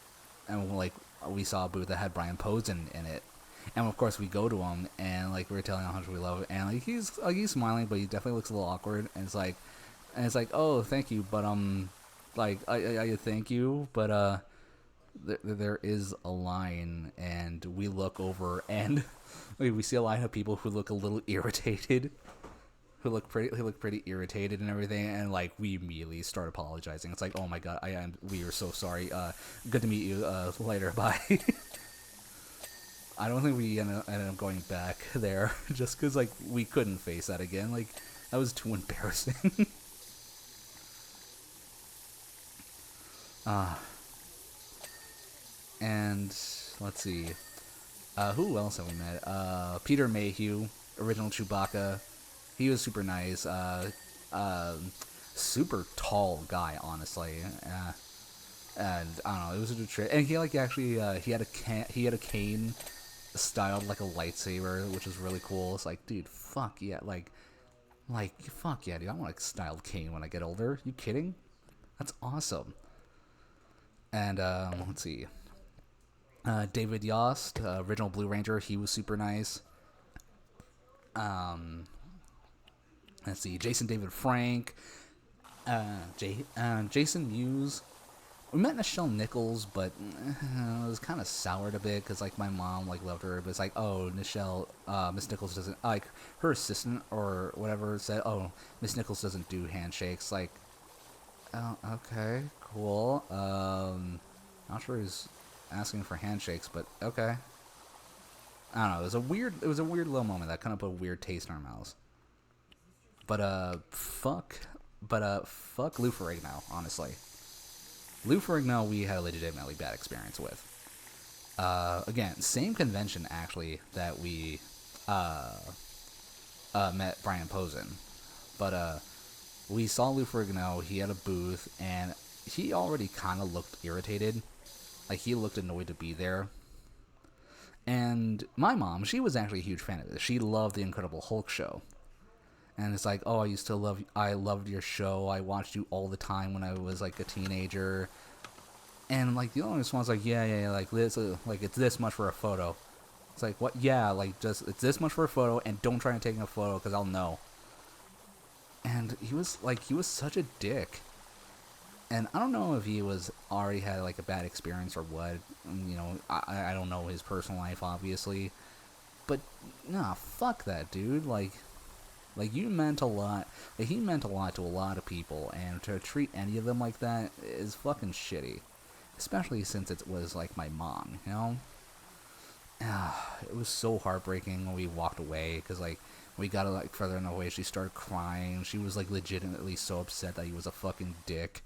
and, like, we saw a booth that had Brian Posen in it, and of course we go to him, and like we were telling him how much we love it, and like he's smiling, but he definitely looks a little awkward, and it's like, oh, thank you, but like I thank you, but there is a line, and we look over, and we see a line of people who look a little irritated, who looked pretty irritated and everything, and like we immediately start apologizing. It's like, oh my god, we are so sorry. Good to meet you. Later, bye. I don't think we ended up going back there just because like we couldn't face that again. Like that was too embarrassing. And let's see, who else have we met? Peter Mayhew, original Chewbacca. He was super nice. Super tall guy, honestly. And I don't know, it was a good trip. And he like actually he had a cane styled like a lightsaber, which was really cool. It's like, dude, fuck yeah, like fuck yeah, dude. I want a styled cane when I get older. You kidding? That's awesome. And let's see. David Yost, original Blue Ranger, he was super nice. Let's see, Jason David Frank, Jason Mewes. We met Nichelle Nichols, but it was kind of soured a bit because like my mom like loved her, but it's like, oh, Nichelle, Miss Nichols doesn't like, her assistant or whatever said, oh, Miss Nichols doesn't do handshakes. Like, oh, okay, cool. Not sure who's asking for handshakes, but okay. I don't know. It was a weird little moment that kind of put a weird taste in our mouths. But fuck Lou Ferrigno, honestly. Lou Ferrigno, we had a legitimately bad experience with. Again, same convention actually that we met Brian Posen, but we saw Lou Ferrigno. He had a booth, and he already kind of looked irritated. Like he looked annoyed to be there. And my mom, she was actually a huge fan of this. She loved the Incredible Hulk show. And it's like, oh, I loved your show. I watched you all the time when I was like a teenager. And like the only response was like, yeah, like this, like it's this much for a photo. It's like, what? Yeah, like just it's this much for a photo, and don't try to take a photo because I'll know. And he was such a dick. And I don't know if he was already had like a bad experience or what. You know, I don't know his personal life obviously, but nah, fuck that dude. Like you meant a lot. Like, he meant a lot to a lot of people, and to treat any of them like that is fucking shitty. Especially since it was like my mom, you know. It was so heartbreaking when we walked away because like we got like further in the way, she started crying. She was like legitimately so upset that he was a fucking dick.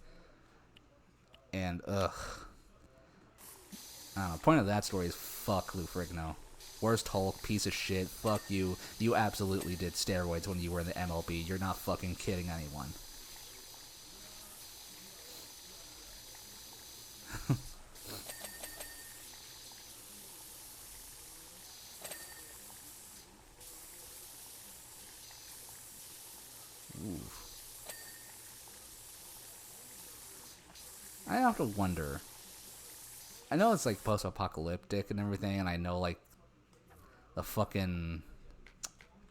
And I don't know. Point of that story is fuck Lou Ferrigno. Worst Hulk, piece of shit, fuck you. You absolutely did steroids when you were in the MLB. You're not fucking kidding anyone. I have to wonder. I know it's like post-apocalyptic and everything, and I know like the fucking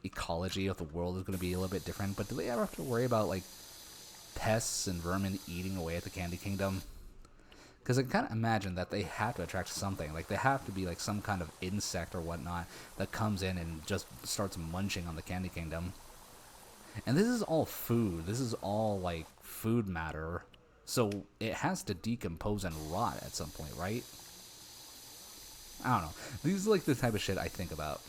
ecology of the world is going to be a little bit different, but do they ever have to worry about like pests and vermin eating away at the Candy Kingdom? Because I can kind of imagine that they have to attract something. Like, they have to be like some kind of insect or whatnot that comes in and just starts munching on the Candy Kingdom. And this is all food. This is all like food matter. So it has to decompose and rot at some point, right? I don't know. These are like the type of shit I think about.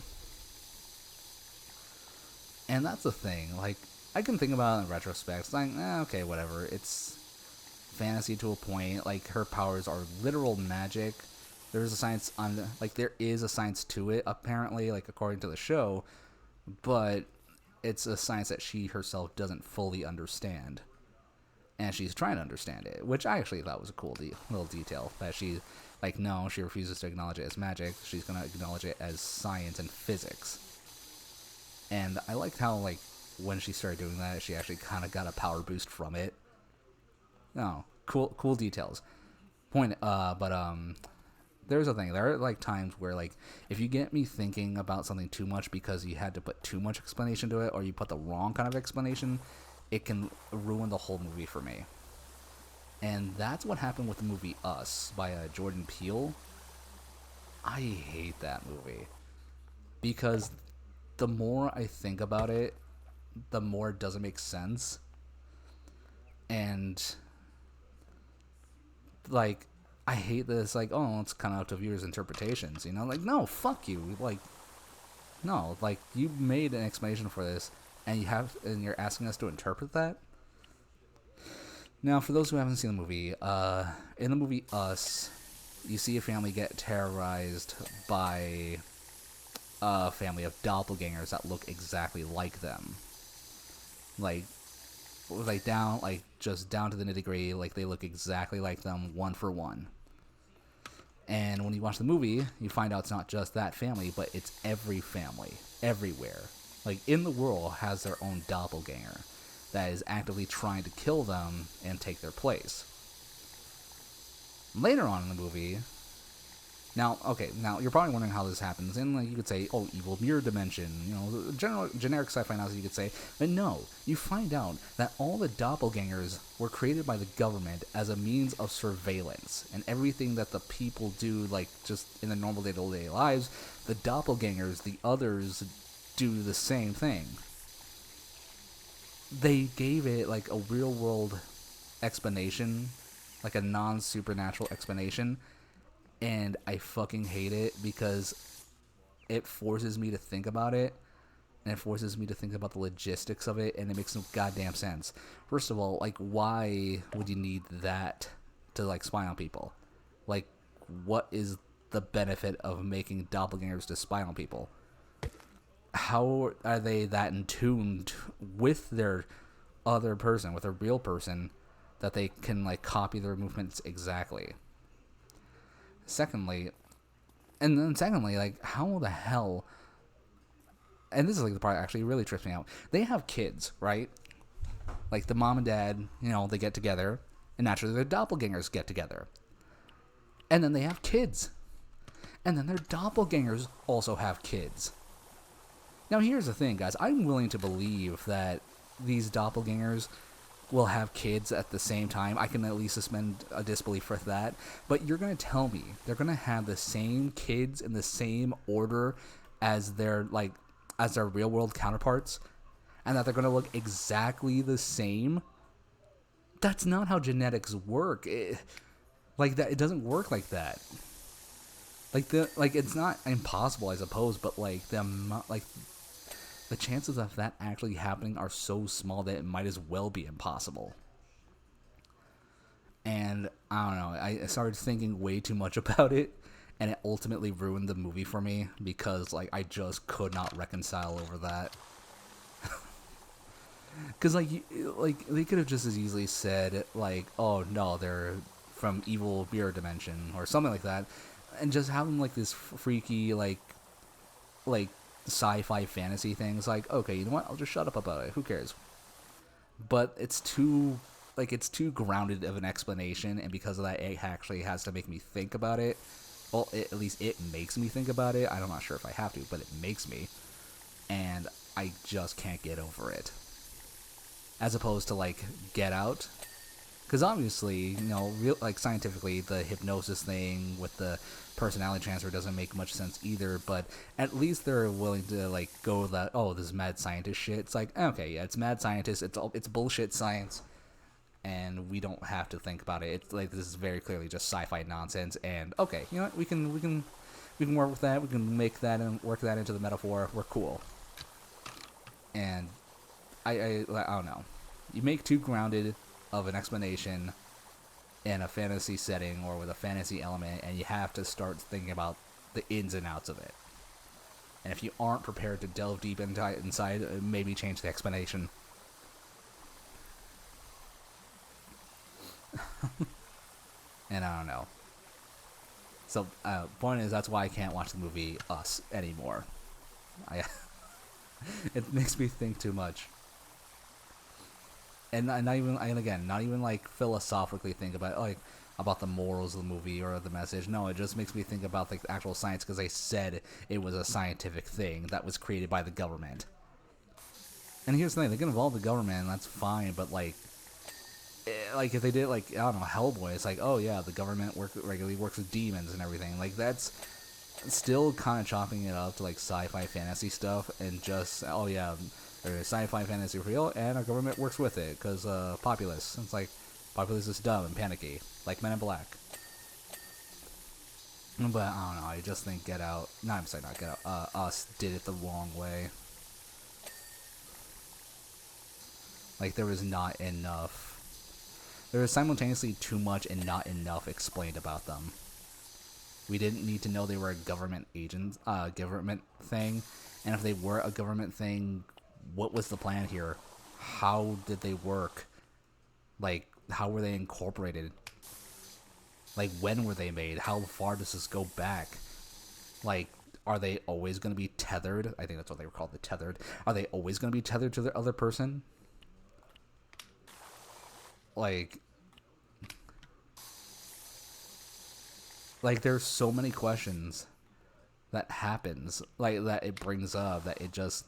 And that's the thing. Like, I can think about it in retrospect. It's like, okay, whatever. It's fantasy to a point. Like, her powers are literal magic. There's a science on, like, there is a science to it, apparently, like, according to the show. But it's a science that she herself doesn't fully understand. And she's trying to understand it, which I actually thought was a cool little detail. That she, like, no, she refuses to acknowledge it as magic. She's going to acknowledge it as science and physics. And I liked how, like, when she started doing that, she actually kind of got a power boost from it. No, cool details. There's a thing. There are, like, times where, like, if you get me thinking about something too much because you had to put too much explanation to it, or you put the wrong kind of explanation, it can ruin the whole movie for me. And that's what happened with the movie Us by Jordan Peele. I hate that movie. Because the more I think about it, the more it doesn't make sense. And like, I hate this. Like, oh, it's kind of up to viewers' interpretations. You know, like, no, fuck you. Like, no, like, you made an explanation for this, and you're asking us to interpret that. Now, for those who haven't seen the movie, in the movie Us, you see a family get terrorized by a family of doppelgangers that look exactly like them. Like just down to the nitty gritty, like they look exactly like them, one for one. And when you watch the movie, you find out it's not just that family, but it's every family, everywhere, like in the world, has their own doppelganger that is actively trying to kill them and take their place. Later on in the movie, now you're probably wondering how this happens, and like you could say, oh, evil mirror dimension, you know, generic sci-fi analysis you could say, but no, you find out that all the doppelgangers were created by the government as a means of surveillance, and everything that the people do, like just in the normal day-to-day lives, the doppelgangers, the others, do the same thing. They gave it like a real-world explanation, like a non-supernatural explanation. And I fucking hate it because it forces me to think about it, and it forces me to think about the logistics of it, and it makes no goddamn sense. First of all, like, why would you need that to, like, spy on people? Like, what is the benefit of making doppelgangers to spy on people? How are they that in tune with their other person, with their real person, that they can, like, copy their movements exactly? Secondly, like, how the hell, and this is like the part that actually really trips me out, they have kids, right? Like, the mom and dad, you know, they get together, and naturally their doppelgangers get together. And then they have kids. And then their doppelgangers also have kids. Now, here's the thing, guys. I'm willing to believe that these doppelgangers will have kids at the same time. I can at least suspend a disbelief for that. But you're going to tell me they're going to have the same kids in the same order as their real world counterparts, and that they're going to look exactly the same? That's not how genetics work. It doesn't work like that. It's not impossible, I suppose, but the chances of that actually happening are so small that it might as well be impossible. And I don't know, I started thinking way too much about it, and it ultimately ruined the movie for me because, like, I just could not reconcile over that. Because, they could have just as easily said, like, oh no, they're from evil mirror dimension or something like that, and just have them like this freaky, like sci-fi fantasy things. Like, okay, you know what? I'll just shut up about it. Who cares? But it's too grounded of an explanation, and because of that, it actually has to make me think about it. Well, at least it makes me think about it. I'm not sure if I have to, but it makes me, and I just can't get over it. As opposed to, like, Get Out. Because obviously, you know, scientifically, the hypnosis thing with the personality transfer doesn't make much sense either, but at least they're willing to, like, go that, oh, this is mad scientist shit. It's like, okay, yeah, it's mad scientist, it's bullshit science, and we don't have to think about it. It's like, this is very clearly just sci-fi nonsense, and okay, you know what, we can work with that, we can make that and work that into the metaphor, we're cool. And I don't know. You make too grounded of an explanation in a fantasy setting or with a fantasy element, and you have to start thinking about the ins and outs of it. And if you aren't prepared to delve deep inside, maybe change the explanation. And I don't know. So, point is, that's why I can't watch the movie Us anymore. It makes me think too much. And not even like philosophically think about the morals of the movie or the message. No, it just makes me think about the actual science, because they said it was a scientific thing that was created by the government. And here's the thing: they can involve the government, and that's fine. But if they did, like, I don't know, Hellboy, it's like, oh yeah, the government regularly works with demons and everything. Like, that's still kind of chopping it up to like sci-fi fantasy stuff, and just, oh yeah, Sci-fi fantasy real, and our government works with it because populace. It's like populace is dumb and panicky, like Men in Black. But I don't know. I just think Get Out. No, I'm sorry, not Get Out. Us did it the wrong way. Like there was not enough. There was simultaneously too much and not enough explained about them. We didn't need to know they were a government agent, government thing, and if they were a government thing, what was the plan here? How did they work? Like, how were they incorporated? Like, when were they made? How far does this go back? Like, are they always going to be tethered? I think that's what they were called, the tethered. Are they always going to be tethered to the other person? Like, there's so many questions that happens, like, that it brings up that it just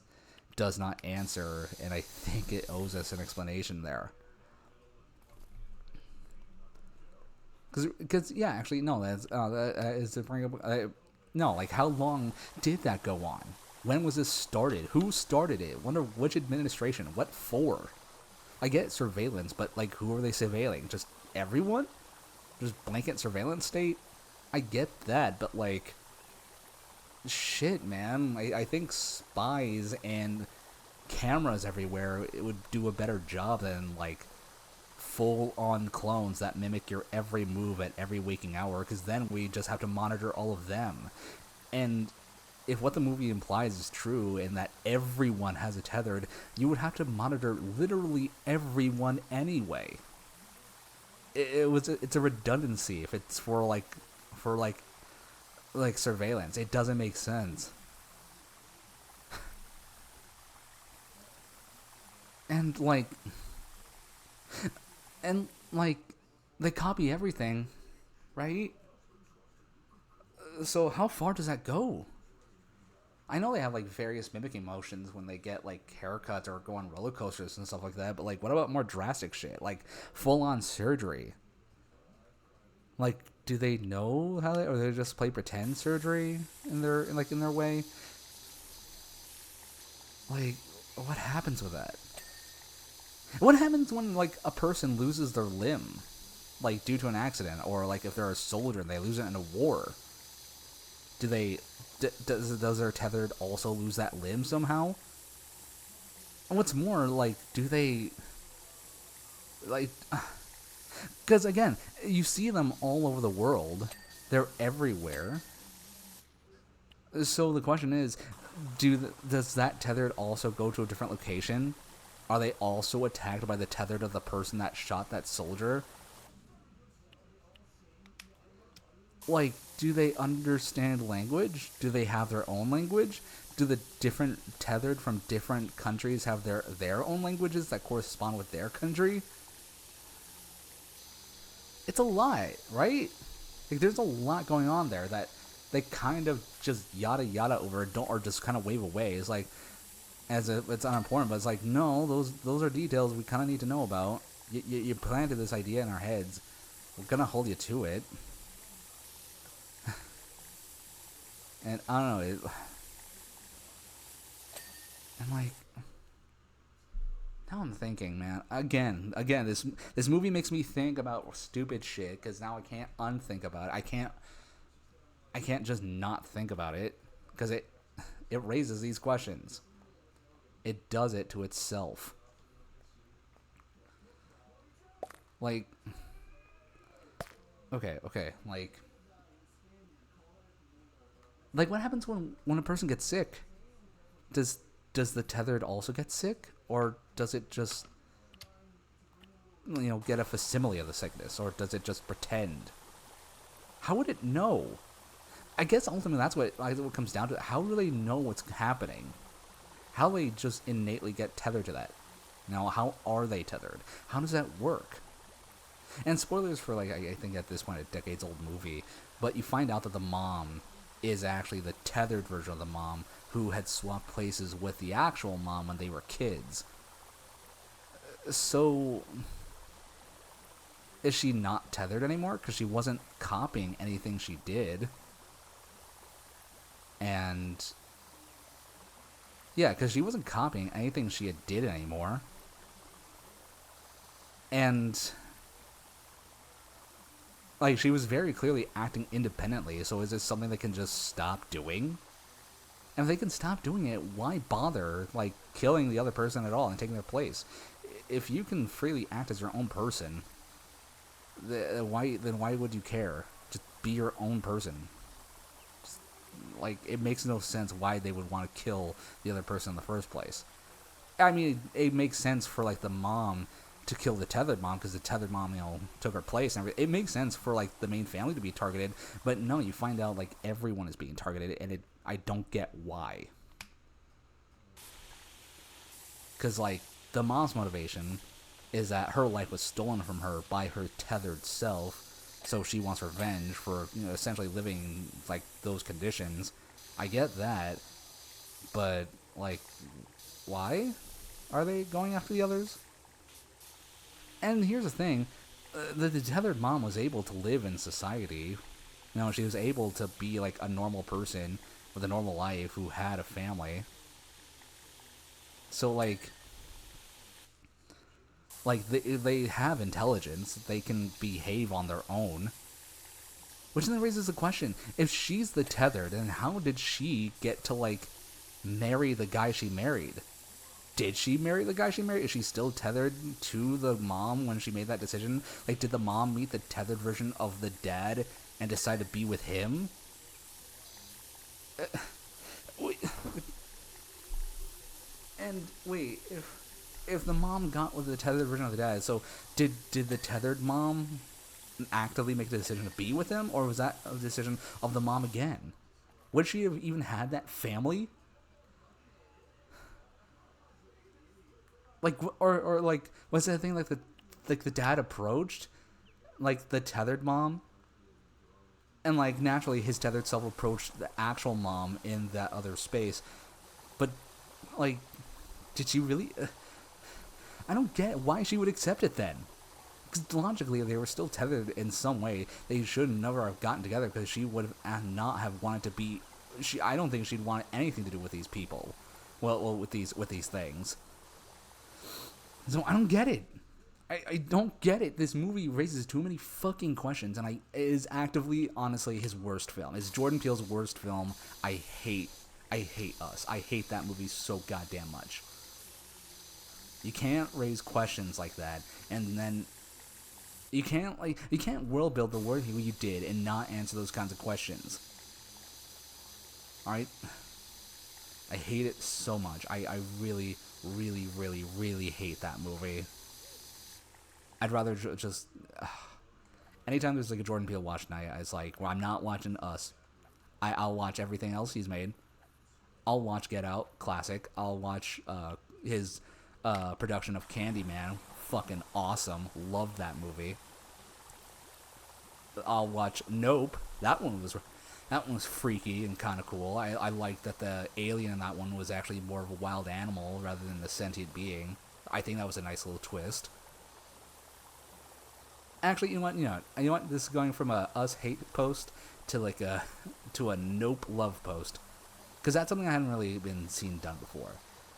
does not answer, and I think it owes us an explanation there. Because yeah, actually, no, that is to bring up, no, like, how long did that go on? When was this started? Who started it? Wonder which administration? What for? I get surveillance, but, like, who are they surveilling? Just everyone? Just blanket surveillance state? I get that, but, like, shit, man. I think spies and cameras everywhere, it would do a better job than, like, full-on clones that mimic your every move at every waking hour, because then we just have to monitor all of them. And if what the movie implies is true, and that everyone has a tethered, you would have to monitor literally everyone anyway. It's a redundancy if it's for surveillance. It doesn't make sense. And they copy everything, right? So how far does that go? I know they have, like, various mimicking motions when they get, like, haircuts or go on roller coasters and stuff like that, but, like, what about more drastic shit? Like, full-on surgery. Like, do they know how they, or they just play pretend surgery in their way? Like, what happens with that? What happens when, like, a person loses their limb, like, due to an accident, or, like, if they're a soldier and they lose it in a war? Do they... does their tethered also lose that limb somehow? And what's more, like, do they... Like... Because, again, you see them all over the world. They're everywhere. So the question is, does that tethered also go to a different location? Are they also attacked by the tethered of the person that shot that soldier? Like, do they understand language? Do they have their own language? Do the different tethered from different countries have their own languages that correspond with their country? It's a lot, right? Like, there's a lot going on there that they kind of just yada yada over, or just kind of wave away. It's like, as if it's unimportant, but it's like, no, those are details we kind of need to know about. You planted this idea in our heads. We're gonna hold you to it. And I don't know, I'm like, now I'm thinking, man. Again, this movie makes me think about stupid shit, because now I can't unthink about it. I can't just not think about it, because it raises these questions. It does it to itself. Like, okay, like what happens when a person gets sick? Does the tethered also get sick, or does it just, get a facsimile of the sickness, or does it just pretend? How would it know? I guess ultimately that's what comes down to. How do they know what's happening? How do they just innately get tethered to that? Now, how are they tethered? How does that work? And spoilers for, like, I think at this point a decades-old movie, but you find out that the mom is actually the tethered version of the mom who had swapped places with the actual mom when they were kids. So, is she not tethered anymore? Because she wasn't copying anything she did. And Yeah, because she wasn't copying anything she had did anymore. And like she was very clearly acting independently, so is this something they can just stop doing? And if they can stop doing it, why bother like killing the other person at all and taking their place? If you can freely act as your own person, why would you care? Just be your own person. Just, like it makes no sense why they would want to kill the other person in the first place. I mean, it makes sense for like the mom to kill the tethered mom because the tethered mom, took her place and everything. It makes sense for like the main family to be targeted, but no, you find out like everyone is being targeted, and I don't get why. Because like the mom's motivation is that her life was stolen from her by her tethered self, so she wants revenge for essentially living like those conditions. I get that, but like, why are they going after the others? And here's the thing, the tethered mom was able to live in society. She was able to be like a normal person with a normal life who had a family. So like they have intelligence. They can behave on their own. Which then raises the question, if she's the tethered, then how did she get to like marry the guy she married? Did she marry the guy she married? Is she still tethered to the mom when she made that decision? Like, did the mom meet the tethered version of the dad and decide to be with him? And wait, if the mom got with the tethered version of the dad, so did the tethered mom actively make the decision to be with him, or was that a decision of the mom again? Would she have even had that family? Like, or like, was that thing like the dad approached like the tethered mom, and like naturally his tethered self approached the actual mom in that other space, but like, did she really? I don't get why she would accept it then. Because logically, they were still tethered in some way. They should never have gotten together because she would have not have wanted to be. I don't think she'd want anything to do with these people. Well, with these things. So I don't get it. I don't get it. This movie raises too many fucking questions, and it is actively, honestly, his worst film. It's Jordan Peele's worst film. I hate Us. I hate that movie so goddamn much. You can't raise questions like that, and then you can't world build the word you did and not answer those kinds of questions. All right, I hate it so much. I really, really, really, really hate that movie. I'd rather just. Anytime there's like a Jordan Peele watch night, it's like, well, I'm not watching Us. I'll watch everything else he's made. I'll watch Get Out, classic. I'll watch his production of Candyman, fucking awesome. Love that movie. I'll watch Nope. That one was freaky and kind of cool. I liked that the alien in that one was actually more of a wild animal rather than a sentient being. I think that was a nice little twist. Actually, you know what? This is going from a Us hate post to like a Nope love post, because that's something I hadn't really been seen done before.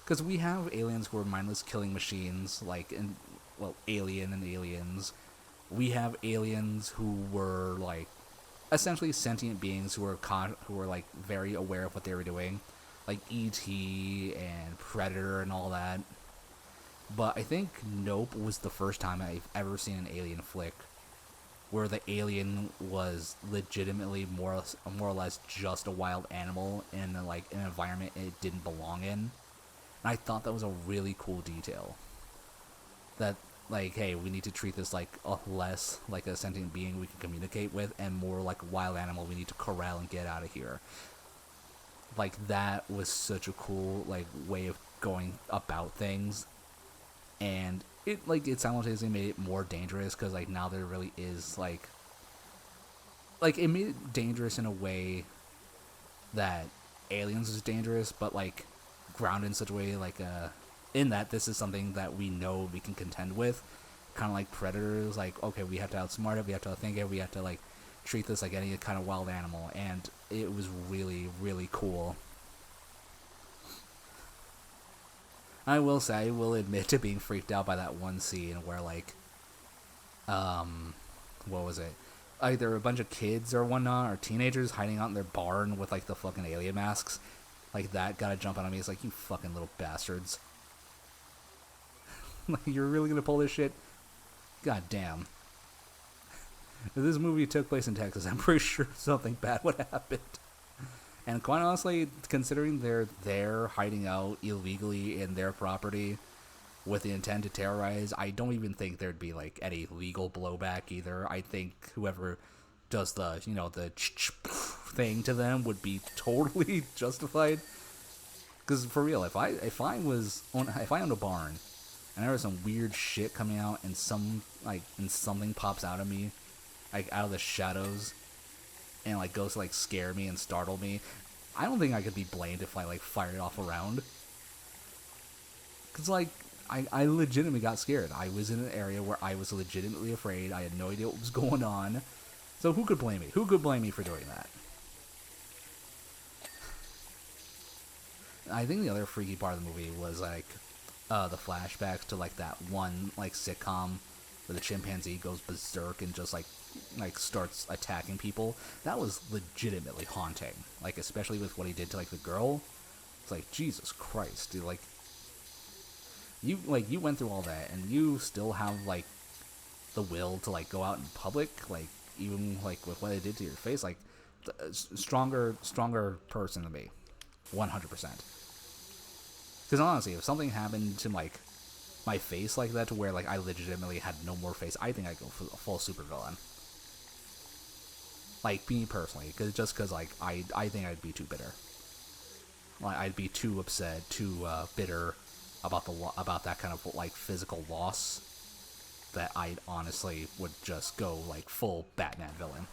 Because we have aliens who are mindless killing machines, like Alien and Aliens. We have aliens who were like essentially sentient beings who were like very aware of what they were doing, like E.T. and Predator and all that. But I think Nope was the first time I've ever seen an alien flick where the alien was legitimately more or less just a wild animal in like an environment it didn't belong in. And I thought that was a really cool detail. That like, hey, we need to treat this like less like a sentient being we can communicate with, and more like a wild animal we need to corral and get out of here. Like, that was such a cool like way of going about things. And it simultaneously made it more dangerous because like now there really is like it made it dangerous in a way that Aliens is dangerous, but like grounded in such a way like in that this is something that we know we can contend with, kind of like Predators. Like, okay, we have to outsmart it, we have to outthink it, we have to like treat this like any kind of wild animal, and it was really, really cool. I will say, I will admit to being freaked out by that one scene where, like, what was it? Either a bunch of kids or whatnot, or teenagers hiding out in their barn with, like, the fucking alien masks. Like, that gotta jump out on me. It's like, you fucking little bastards. Like, you're really gonna pull this shit? God damn. If this movie took place in Texas, I'm pretty sure something bad would happen. And quite honestly, considering they're there hiding out illegally in their property with the intent to terrorize, I don't even think there'd be like any legal blowback either. I think whoever does the, you know, the thing to them would be totally justified. Because for real, if I owned a barn and there was some weird shit coming out and something pops out of me, like out of the shadows, and like goes to like scare me and startle me, I don't think I could be blamed if I like fired it off around. Cause like I legitimately got scared. I was in an area where I was legitimately afraid. I had no idea what was going on. So who could blame me? Who could blame me for doing that? I think the other freaky part of the movie was like the flashbacks to like that one like sitcom where the chimpanzee goes berserk and just like starts attacking people. That was legitimately haunting. Like, especially with what he did to like the girl. It's like, Jesus Christ, dude. Like you went through all that and you still have like the will to like go out in public, like even like with what they did to your face. Like, stronger person than me, 100%. Because honestly, if something happened to like my face like that, to where like I legitimately had no more face, I think I'd go for a full supervillain. Like, me personally, because like I think I'd be too bitter. Like, I'd be too upset, too bitter about that kind of like physical loss, that I honestly would just go like full Batman villain.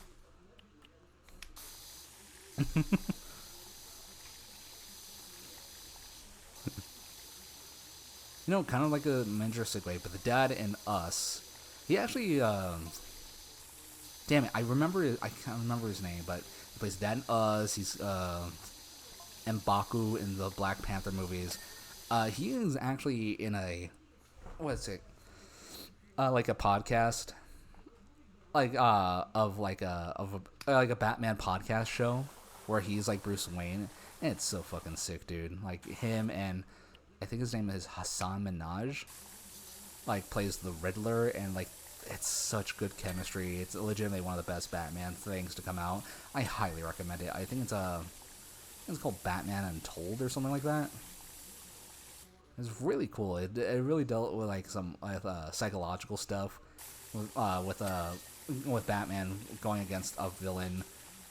You know, kind of like a major segue, but the dad in Us, he actually, damn it, I can't remember his name, but he plays Dad in Us. He's M'Baku in the Black Panther movies. He is actually in what is it? Like a podcast, like of a Batman podcast show where he's like Bruce Wayne, and it's so fucking sick, dude. Like, him and I think his name is Hassan Minaj, like, plays the Riddler, and like, it's such good chemistry. It's legitimately one of the best Batman things to come out. I highly recommend it. I think it's called Batman Untold or something like that. It's really cool. It really dealt with like some psychological stuff with Batman going against a villain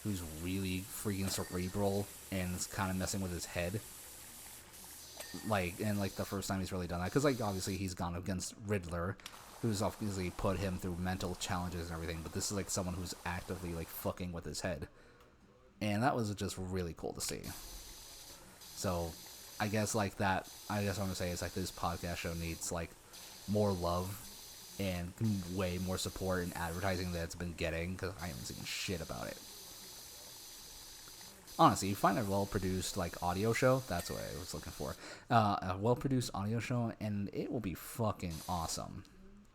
who's really freaking cerebral and is kind of messing with his head. Like, and like the first time he's really done that, because like obviously he's gone against Riddler, who's obviously put him through mental challenges and everything, but this is like someone who's actively like fucking with his head, and that was just really cool to see. So I guess like that, I guess what I'm gonna say is like this podcast show needs like more love and way more support and advertising that it's been getting, because I haven't seen shit about it. Honestly, you find a well-produced like audio show, that's what I was looking for. A well-produced audio show, and it will be fucking awesome.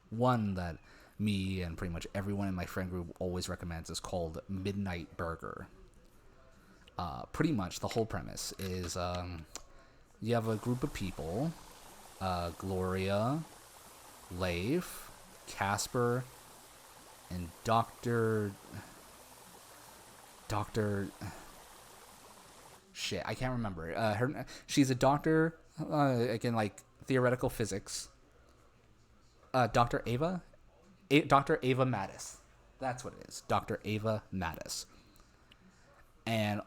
One that me and pretty much everyone in my friend group always recommends is called Midnight Burger. Pretty much the whole premise is you have a group of people, Gloria, Leif, Casper, and Dr. Shit, I can't remember. She's a doctor, again, like theoretical physics. Dr. Ava? Dr. Ava Mattis. That's what it is. Dr. Ava Mattis. And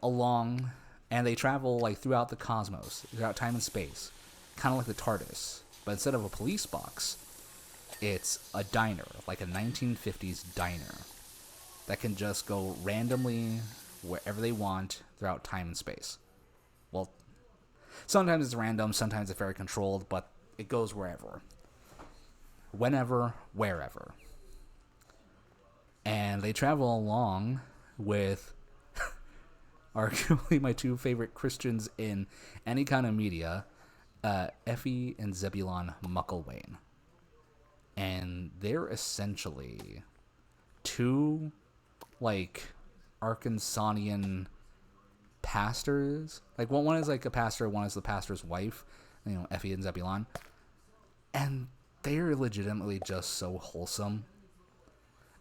they travel like throughout the cosmos, throughout time and space, kind of like the TARDIS. But instead of a police box, it's a diner, like a 1950s diner, that can just go randomly wherever they want throughout time and space. Well, sometimes it's random, sometimes it's very controlled, but it goes wherever. Whenever, wherever. And they travel along with arguably my two favorite Christians in any kind of media, Effie and Zebulon Mucklewain. And they're essentially two, like, Arkansanian pastors. Like, one is like a pastor, one is the pastor's wife, Effie and Zebulon. And they're legitimately just so wholesome.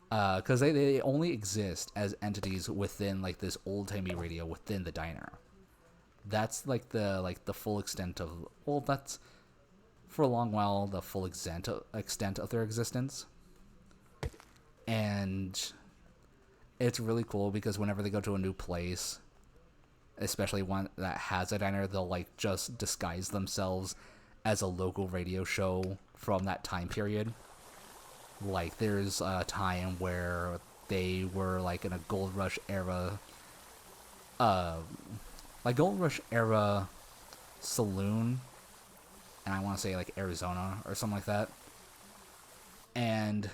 Because they only exist as entities within, like, this old-timey radio within the diner. That's, like, the full extent of... Well, that's, for a long while, the full extent of their existence. And it's really cool because whenever they go to a new place, especially one that has a diner, they'll, like, just disguise themselves as a local radio show from that time period. Like, there's a time where they were, like, in a Gold Rush era, Gold Rush era saloon, and I want to say, like, Arizona or something like that. And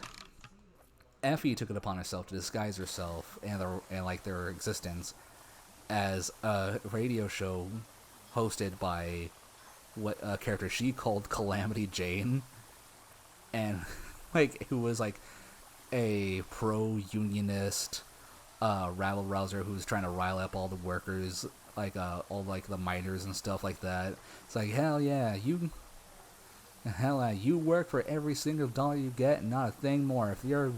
Effie took it upon herself to disguise herself and their existence as a radio show hosted by what a character she called Calamity Jane, and like, who was like a pro-unionist rabble rouser who was trying to rile up all the workers, like all like the miners and stuff like that. It's like, hell yeah, you work for every single dollar you get and not a thing more. If your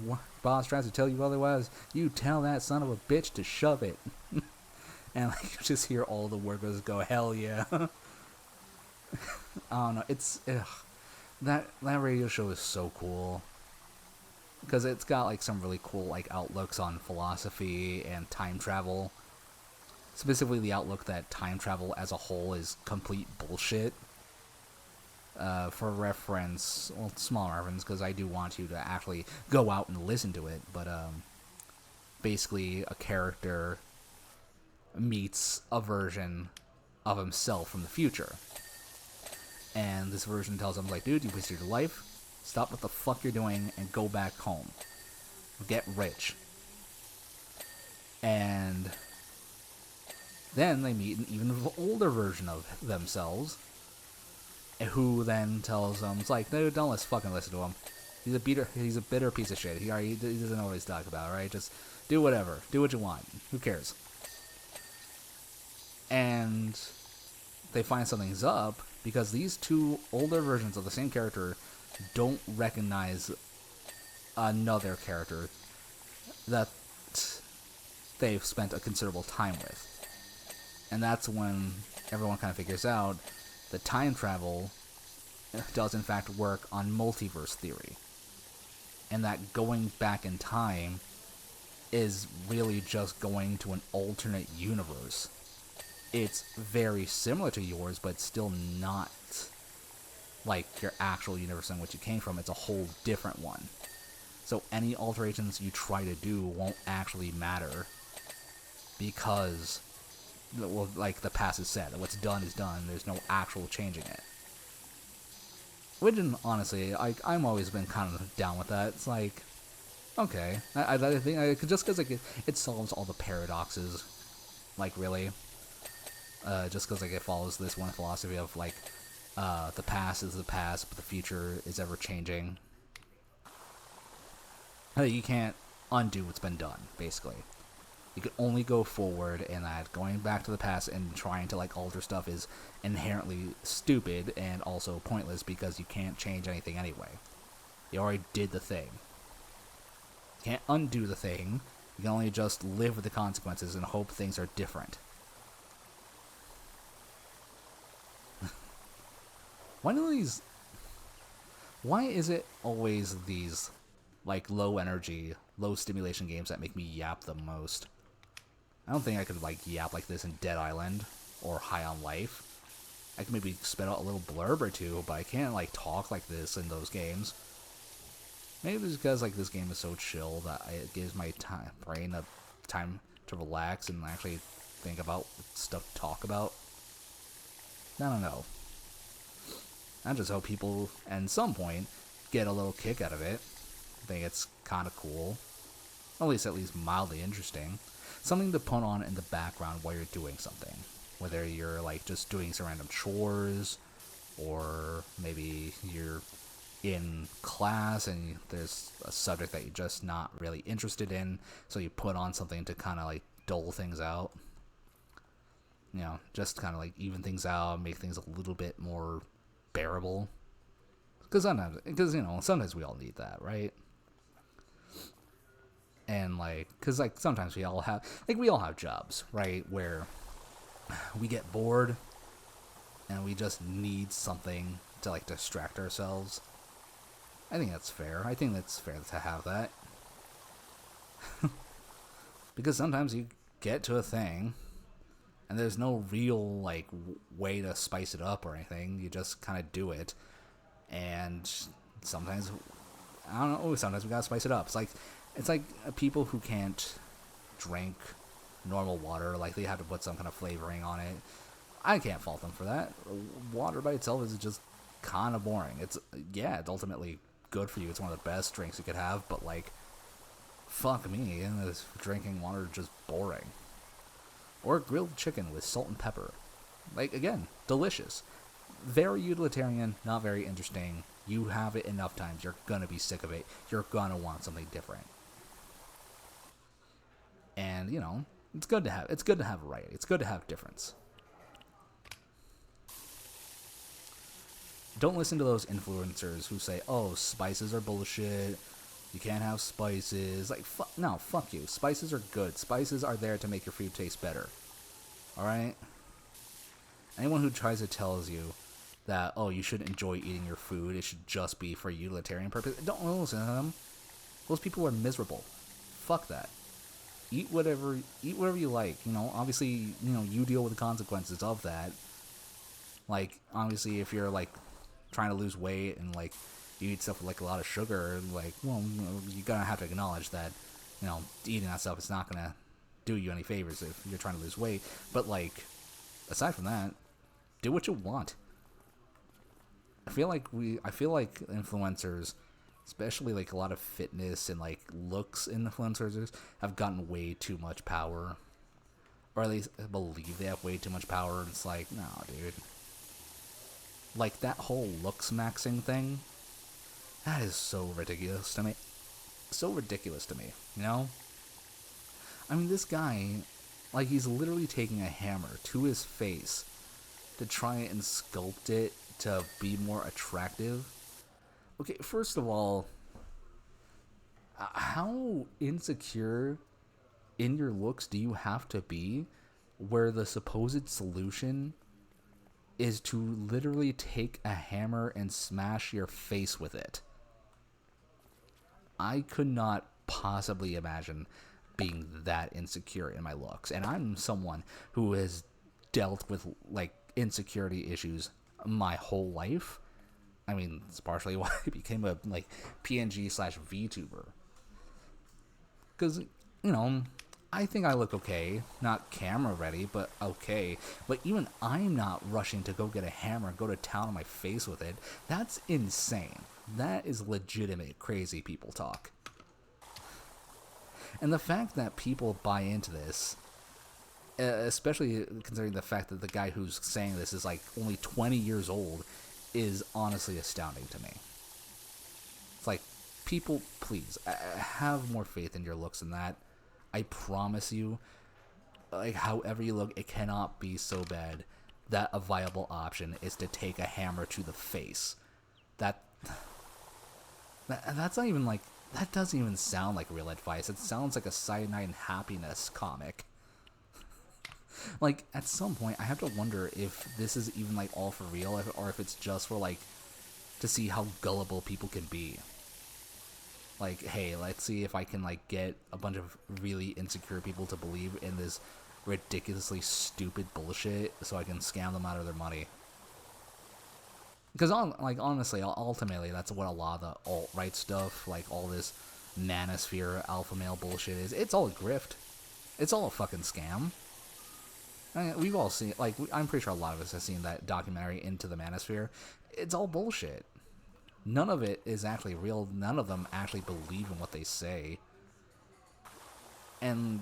boss tries to tell you otherwise, you tell that son of a bitch to shove it. And like, you just hear all the workers go, hell yeah. I don't know, it's that radio show is so cool because it's got like some really cool like outlooks on philosophy and time travel. Specifically, the outlook that time travel as a whole is complete bullshit. For reference, well, small reference, because I do want you to actually go out and listen to it, but basically a character meets a version of himself from the future. And this version tells him, like, dude, you wasted your life, stop what the fuck you're doing, and go back home. Get rich. And then they meet an even older version of themselves, who then tells them, it's like, no, don't let's fucking listen to him. He's a bitter piece of shit. He doesn't know what he's talking about, right? Just do whatever. Do what you want. Who cares? And they find something's up because these two older versions of the same character don't recognize another character that they've spent a considerable time with. And that's when everyone kind of figures out that time travel does in fact work on multiverse theory. And that going back in time is really just going to an alternate universe. It's very similar to yours, but still not like your actual universe in which you came from. It's a whole different one. So any alterations you try to do won't actually matter because, well, like the past is said, what's done is done. There's no actual changing it. Which, honestly, I'm always been kind of down with that. It's like, okay, I think just because like it solves all the paradoxes, like really. Just because like it follows this one philosophy of like the past is the past, but the future is ever changing. You can't undo what's been done, basically. You can only go forward, and that going back to the past and trying to like alter stuff is inherently stupid and also pointless because you can't change anything anyway. You already did the thing. You can't undo the thing. You can only just live with the consequences and hope things are different. Why is it always these, like, low energy, low stimulation games that make me yap the most? I don't think I could, like, yap like this in Dead Island or High on Life. I can maybe spit out a little blurb or two, but I can't, like, talk like this in those games. Maybe it's because, like, this game is so chill that it gives my brain a time to relax and actually think about stuff to talk about. I don't know. I just hope people, at some point, get a little kick out of it. I think it's kind of cool. At least mildly interesting. Something to put on in the background while you're doing something. Whether you're, like, just doing some random chores, or maybe you're in class and there's a subject that you're just not really interested in, so you put on something to kind of like dull things out. You know, just kind of like even things out, make things a little bit more bearable. Because sometimes we all need that, right? And because sometimes we all have jobs, right, where we get bored and we just need something to like distract ourselves. I think that's fair. I think that's fair to have that. Because sometimes you get to a thing and there's no real like way to spice it up or anything. You just kind of do it. And sometimes, I don't know, sometimes we gotta spice it up. It's like people who can't drink normal water, like they have to put some kind of flavoring on it. I can't fault them for that. Water by itself is just kind of boring. It's ultimately good for you. It's one of the best drinks you could have, but like, fuck me, and this drinking water is just boring. Or grilled chicken with salt and pepper. Like, again, delicious. Very utilitarian, not very interesting. You have it enough times, you're gonna be sick of it. You're gonna want something different. And, it's good to have variety. It's good to have difference. Don't listen to those influencers who say, "Oh, spices are bullshit. You can't have spices." Like, no, fuck you. Spices are good. Spices are there to make your food taste better. Alright? Anyone who tries to tell you that, oh, you shouldn't enjoy eating your food, it should just be for utilitarian purpose, don't listen to them. Those people are miserable. Fuck that. Eat whatever you like. Obviously, you deal with the consequences of that. Like, obviously, if you're, like, trying to lose weight and, like, you eat stuff with, like, a lot of sugar, like, well, you're gonna have to acknowledge that, eating that stuff is not gonna do you any favors if you're trying to lose weight. But, like, aside from that, do what you want. I feel like influencers, especially like a lot of fitness and like looks influencers, have gotten way too much power, or at least believe they have way too much power. And it's like, no, dude. Like that whole looks maxing thing, that is so ridiculous to me. So ridiculous to me, I mean, this guy, like, he's literally taking a hammer to his face to try and sculpt it to be more attractive. Okay, first of all, how insecure in your looks do you have to be where the supposed solution is to literally take a hammer and smash your face with it? I could not possibly imagine being that insecure in my looks. And I'm someone who has dealt with, like, insecurity issues my whole life. I mean, it's partially why I became a, like, PNG/VTuber. Because, I think I look okay. Not camera ready, but okay. But even I'm not rushing to go get a hammer and go to town on my face with it. That's insane. That is legitimate crazy people talk. And the fact that people buy into this, especially considering the fact that the guy who's saying this is like only 20 years old, is honestly astounding to me. It's like, people, please, have more faith in your looks than that. I promise you, like, however you look, it cannot be so bad that a viable option is to take a hammer to the face. That's not even like, that doesn't even sound like real advice. It sounds like a Cyanide and Happiness comic. Like, at some point, I have to wonder if this is even, like, all for real, or if it's just for, like, to see how gullible people can be. Like, hey, let's see if I can, like, get a bunch of really insecure people to believe in this ridiculously stupid bullshit so I can scam them out of their money. Because, honestly, ultimately, that's what a lot of the alt-right stuff, like all this manosphere alpha male bullshit is. It's all a grift. It's all a fucking scam. I mean, we've all seen, like, I'm pretty sure a lot of us have seen that documentary, Into the Manosphere. It's all bullshit. None of it is actually real. None of them actually believe in what they say. And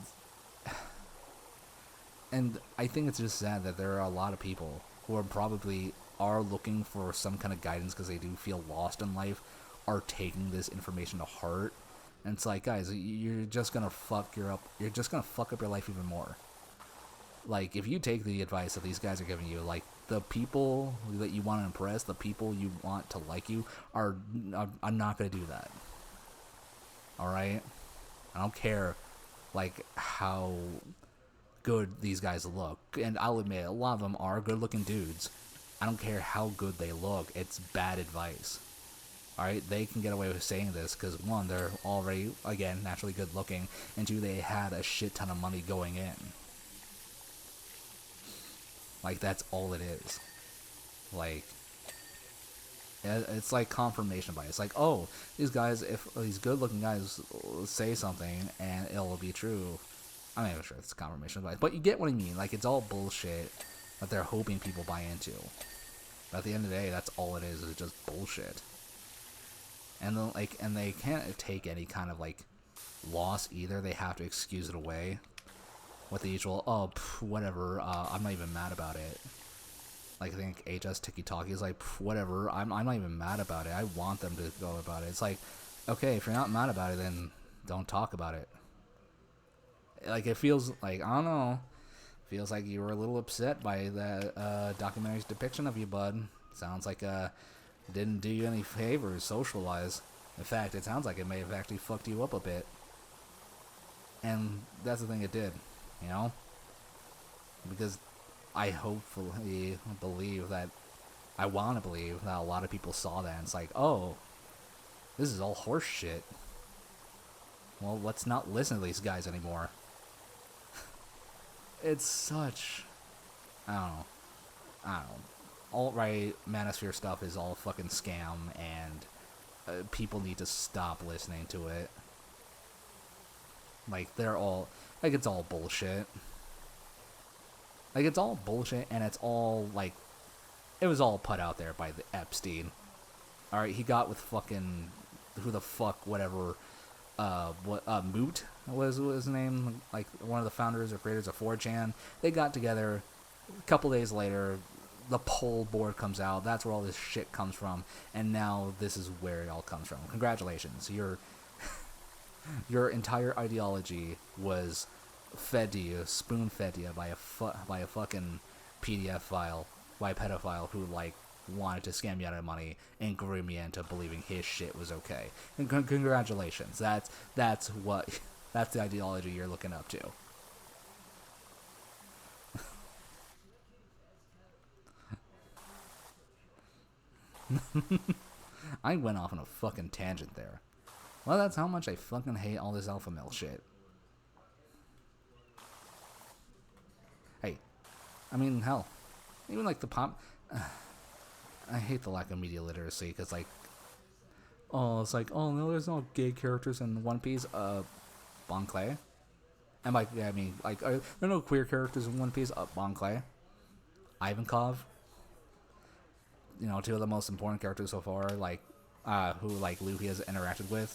I think it's just sad that there are a lot of people who are probably are looking for some kind of guidance because they do feel lost in life are taking this information to heart. And it's like, guys, you're just gonna fuck up your life even more. Like, if you take the advice that these guys are giving you, like, the people that you want to impress, the people you want to like you, are not gonna do that. All right, I don't care, like, how good these guys look, and I'll admit a lot of them are good-looking dudes. I don't care how good they look; it's bad advice. All right, they can get away with saying this because one, they're already again naturally good-looking, and two, they had a shit ton of money going in. Like, that's all it is. Like, it's like confirmation bias. It's like, oh, these guys, if these good-looking guys say something and it'll be true. I'm not even sure it's confirmation bias, but you get what I mean. Like, it's all bullshit that they're hoping people buy into. But at the end of the day, that's all it is just bullshit. And then, like, and they can't take any kind of like loss either. They have to excuse it away with the usual, oh, whatever. I'm not even mad about it. Like, I think HS Tiki Talkie is like, whatever. I'm not even mad about it. I want them to go about it. It's like, okay, if you're not mad about it, then don't talk about it. Like, it feels like, I don't know. Feels like you were a little upset by that documentary's depiction of you, bud. Sounds like didn't do you any favors social-wise. In fact, it sounds like it may have actually fucked you up a bit. And that's the thing it did, you know? Because I hopefully believe that, I want to believe that a lot of people saw that and it's like, oh, this is all horse shit. Well, let's not listen to these guys anymore. It's such, I don't know. Alt-right manosphere stuff is all fucking scam, and people need to stop listening to it. Like, they're all, like, it's all bullshit. Like, it's all bullshit, and it's all, like, it was all put out there by the Epstein. Alright, he got with fucking, who the fuck, whatever, Moot was his name, like, one of the founders or creators of 4chan. They got together, a couple days later, the poll board comes out, that's where all this shit comes from, and now this is where it all comes from. Congratulations, your entire ideology was fed to you, spoon-fed to you by a fucking PDF file, by a pedophile who, like, wanted to scam you out of money and groom you into believing his shit was okay. And congratulations, that's the ideology you're looking up to. I went off on a fucking tangent there. Well, that's how much I fucking hate all this alpha male shit. Hey, I mean, hell, even like the pop. I hate the lack of media literacy because, like, oh, it's like, oh no, there's no gay characters in One Piece. Bon Clay. And like, yeah, I mean, like, there are no queer characters in One Piece. Bon Clay, Ivankov. You know, two of the most important characters so far. Like, who like Luffy has interacted with.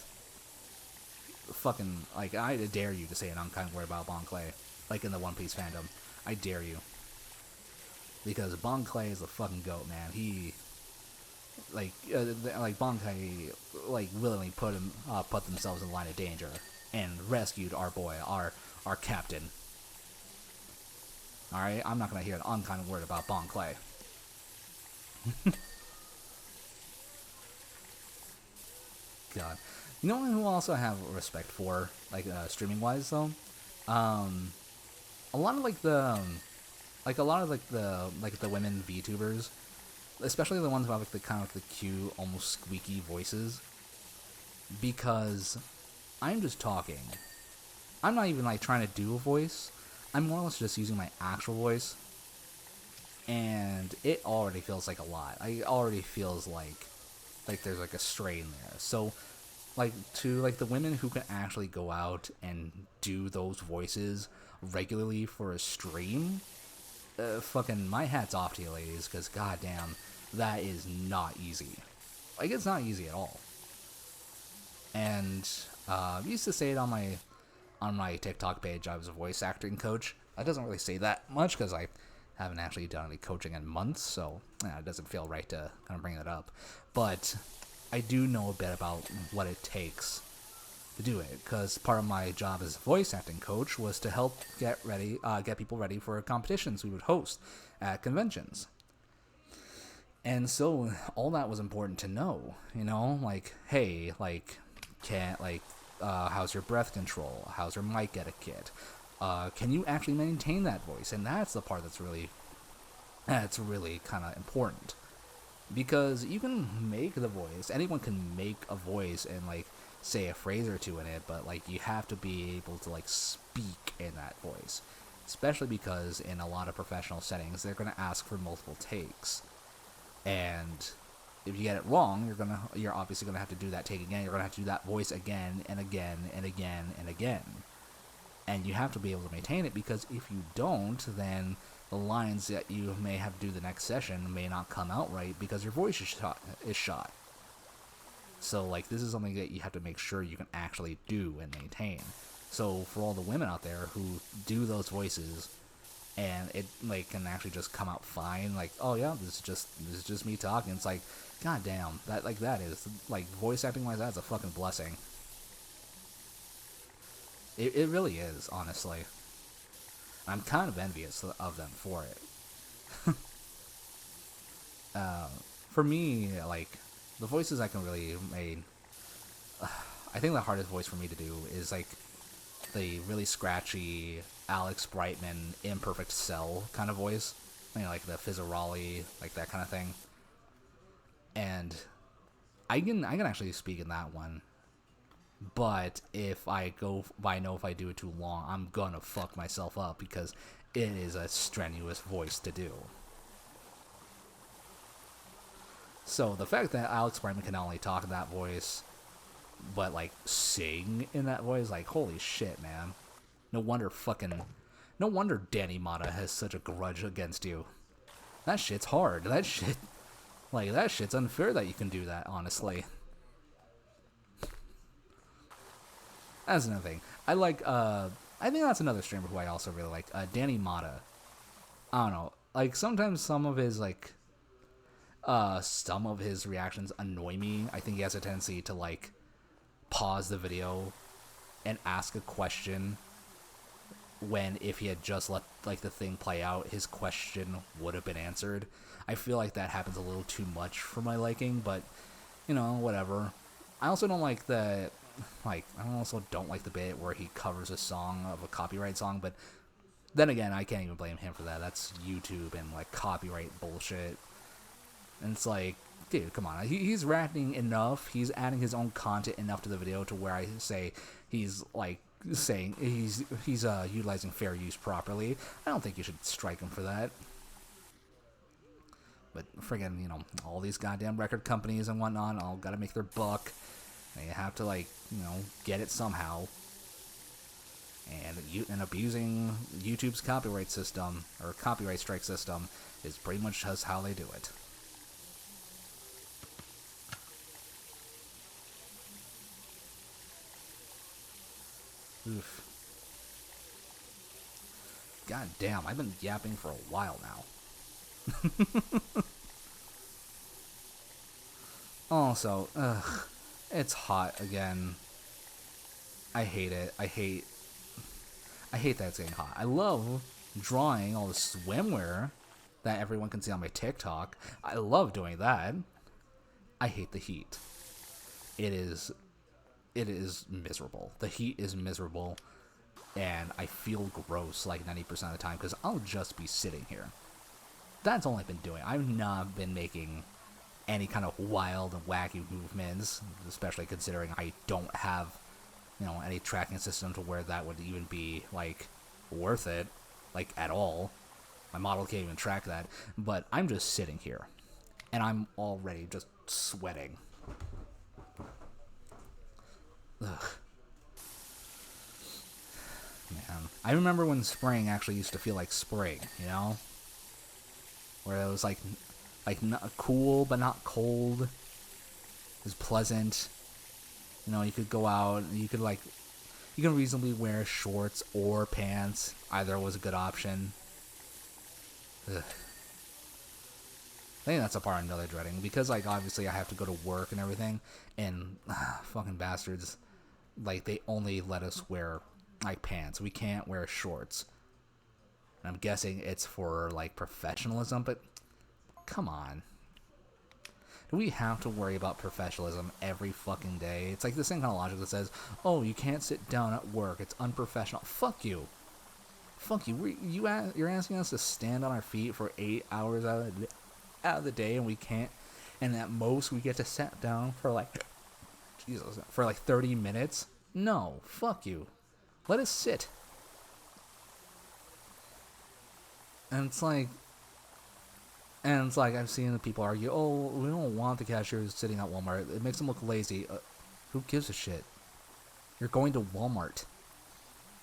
Fucking, like, I dare you to say an unkind word about Bon Clay, like in the One Piece fandom. I dare you. Because Bon Clay is the fucking goat, man. He, like Bon Clay, like, willingly put themselves in line of danger and rescued our boy, our captain. All right, I'm not gonna hear an unkind word about Bon Clay. God, you know who also have respect for, like, streaming wise though, a lot of the women VTubers, especially the ones who have like the kind of like the cute, almost squeaky voices, because I'm just talking. I'm not even like trying to do a voice. I'm more or less just using my actual voice, and it already feels like a lot. It already feels like there's like a strain there. So, like, to like the women who can actually go out and do those voices regularly for a stream, fucking my hat's off to you, ladies, because goddamn, that is not easy. Like, it's not easy at all. And I used to say it on my TikTok page. I was a voice acting coach. That doesn't really say that much because I Haven't actually done any coaching in months, so it doesn't feel right to kind of bring that up. But I do know a bit about what it takes to do it, because part of my job as a voice acting coach was to help get people ready for competitions we would host at conventions. And so all that was important to know, like, hey, like, how's your breath control? How's your mic etiquette? Can you actually maintain that voice? And that's the part that's really kind of important, because you can make the voice. Anyone can make a voice and like say a phrase or two in it, but like you have to be able to like speak in that voice, especially because in a lot of professional settings they're going to ask for multiple takes, and if you get it wrong, you're obviously going to have to do that take again. You're going to have to do that voice again and again and again and again, and you have to be able to maintain it, because if you don't, then the lines that you may have to do the next session may not come out right because your voice is shot. So, like, this is something that you have to make sure you can actually do and maintain. So, for all the women out there who do those voices, and it, like, can actually just come out fine, like, oh yeah, this is just me talking. It's like, god damn, that is, like, voice acting like that's a fucking blessing. It really is, honestly. I'm kind of envious of them for it. For me, like, the voices I can really make, I think the hardest voice for me to do is like the really scratchy Alex Brightman Imperfect Cell kind of voice, like the Fizzarolli, like that kind of thing. And I can actually speak in that one, but I know if I do it too long, I'm gonna fuck myself up because it is a strenuous voice to do. So the fact that Alex Brightman can not only talk in that voice, but like sing in that voice, like, holy shit, man. No wonder Danny Mata has such a grudge against you. That shit's hard. That shit's unfair that you can do that, honestly. That's another thing. I think that's another streamer who I also really like, Danny Mata. I don't know, like, sometimes some of his reactions annoy me. I think he has a tendency to, like, pause the video and ask a question when, if he had just let, like, the thing play out, his question would have been answered. I feel like that happens a little too much for my liking, but, whatever. I also don't like the bit where he covers a song of a copyright song, but then again, I can't even blame him for that. That's YouTube and, like, copyright bullshit. And it's like, dude, come on. He's rapping enough. He's adding his own content enough to the video to where I say he's, like, saying he's utilizing fair use properly. I don't think you should strike him for that. But friggin', all these goddamn record companies and whatnot all gotta make their buck. They have to, like, get it somehow. And abusing YouTube's copyright system, or copyright strike system, is pretty much just how they do it. Oof. God damn, I've been yapping for a while now. Also, it's hot again. I hate it. I hate that it's getting hot. I love drawing all the swimwear that everyone can see on my TikTok. I love doing that. I hate the heat. It is miserable. The heat is miserable, and I feel gross like 90% of the time because I'll just be sitting here. That's all I've been doing. I've not been making any kind of wild and wacky movements, especially considering I don't have, any tracking system to where that would even be, like, worth it, like, at all. My model can't even track that, but I'm just sitting here, and I'm already just sweating. Ugh. Man, I remember when spring actually used to feel like spring, where it was like not cool but not cold. It was pleasant. You could go out, you can reasonably wear shorts or pants. Either was a good option. Ugh. I think that's a part I'm really dreading, because, like, obviously I have to go to work and everything, and fucking bastards, like, they only let us wear, like, pants. We can't wear shorts. And I'm guessing it's for, like, professionalism, but come on. Do we have to worry about professionalism every fucking day? It's like the same kind of logic that says, oh, you can't sit down at work, it's unprofessional. Fuck you. Fuck you. You're asking us to stand on our feet for 8 hours out of the day, and we can't, and at most we get to sit down for like, Jesus, for like 30 minutes? No, fuck you. Let us sit. And it's like, I've seen the people argue, oh, we don't want the cashiers sitting at Walmart. It makes them look lazy. Who gives a shit? You're going to Walmart.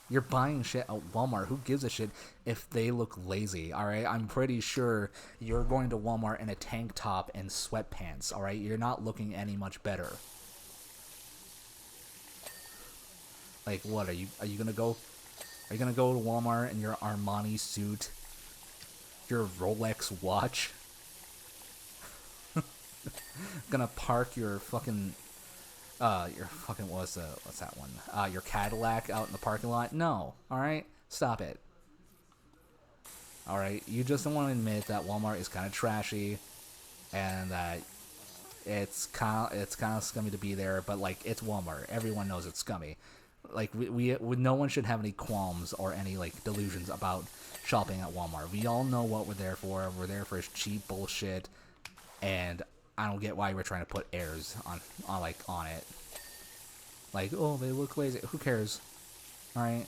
You're buying shit at Walmart. Who gives a shit if they look lazy, alright? I'm pretty sure you're going to Walmart in a tank top and sweatpants, alright? You're not looking any much better. Like, what, are you gonna go to Walmart in your Armani suit? Your Rolex watch? Gonna park your fucking what's that one? Your Cadillac out in the parking lot? No. Alright? Stop it. Alright? You just don't want to admit that Walmart is kind of trashy and that it's kind of scummy to be there, but like, it's Walmart. Everyone knows it's scummy. Like, we no one should have any qualms or any like delusions about shopping at Walmart. We all know what we're there for. We're there for cheap bullshit, and I don't get why we're trying to put airs on it. Like, oh, they look lazy. Who cares? Alright?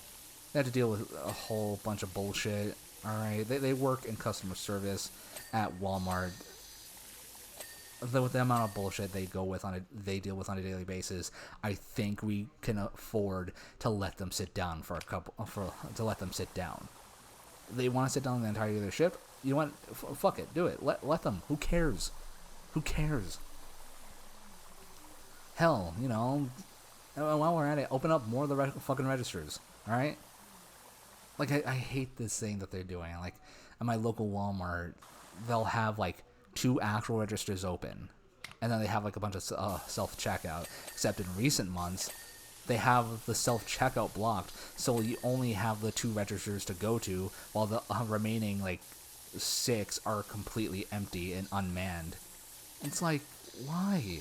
They have to deal with a whole bunch of bullshit. Alright? They work in customer service at Walmart. With the amount of bullshit they deal with on a daily basis, I think we can afford to let them sit down to let them sit down. They want to sit down the entirety of their shift. You want? Fuck it, do it. Let them. Who cares? Who cares? Hell, you know, while we're at it, open up more of the fucking registers. All right. Like, I hate this thing that they're doing. Like, at my local Walmart, they'll have like 2 actual registers open, and then they have like a bunch of self-checkout, except in recent months they have the self-checkout blocked, so you only have the 2 registers to go to, while the remaining like 6 are completely empty and unmanned. It's like, why?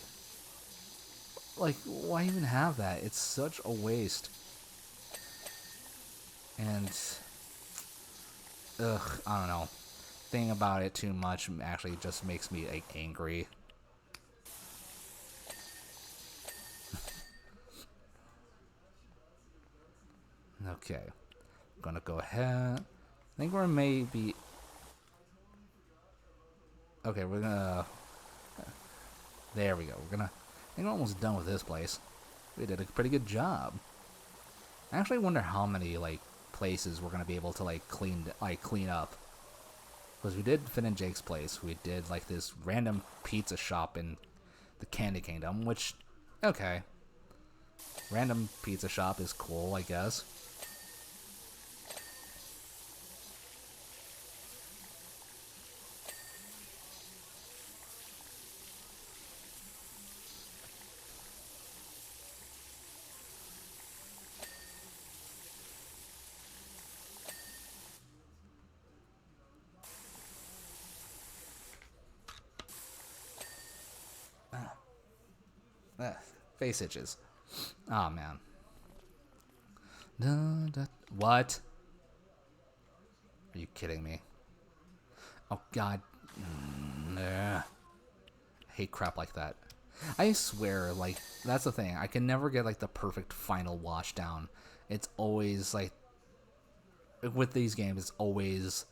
Like, why even have that? It's such a waste. And I don't know. Thinking about it too much actually just makes me like angry. Okay, I'm gonna go ahead. I think we're maybe. Okay, we're gonna. There we go. I think we're almost done with this place. We did a pretty good job. I actually wonder how many like places we're gonna be able to like clean up. Because we did Finn and Jake's place. We did like this random pizza shop in the Candy Kingdom, which, okay. Random pizza shop is cool, I guess. Face itches. Oh, man. What? Are you kidding me? Oh, God. I hate crap like that. I swear, like, that's the thing. I can never get, like, the perfect final wash down. It's always, like, with these games, it's always,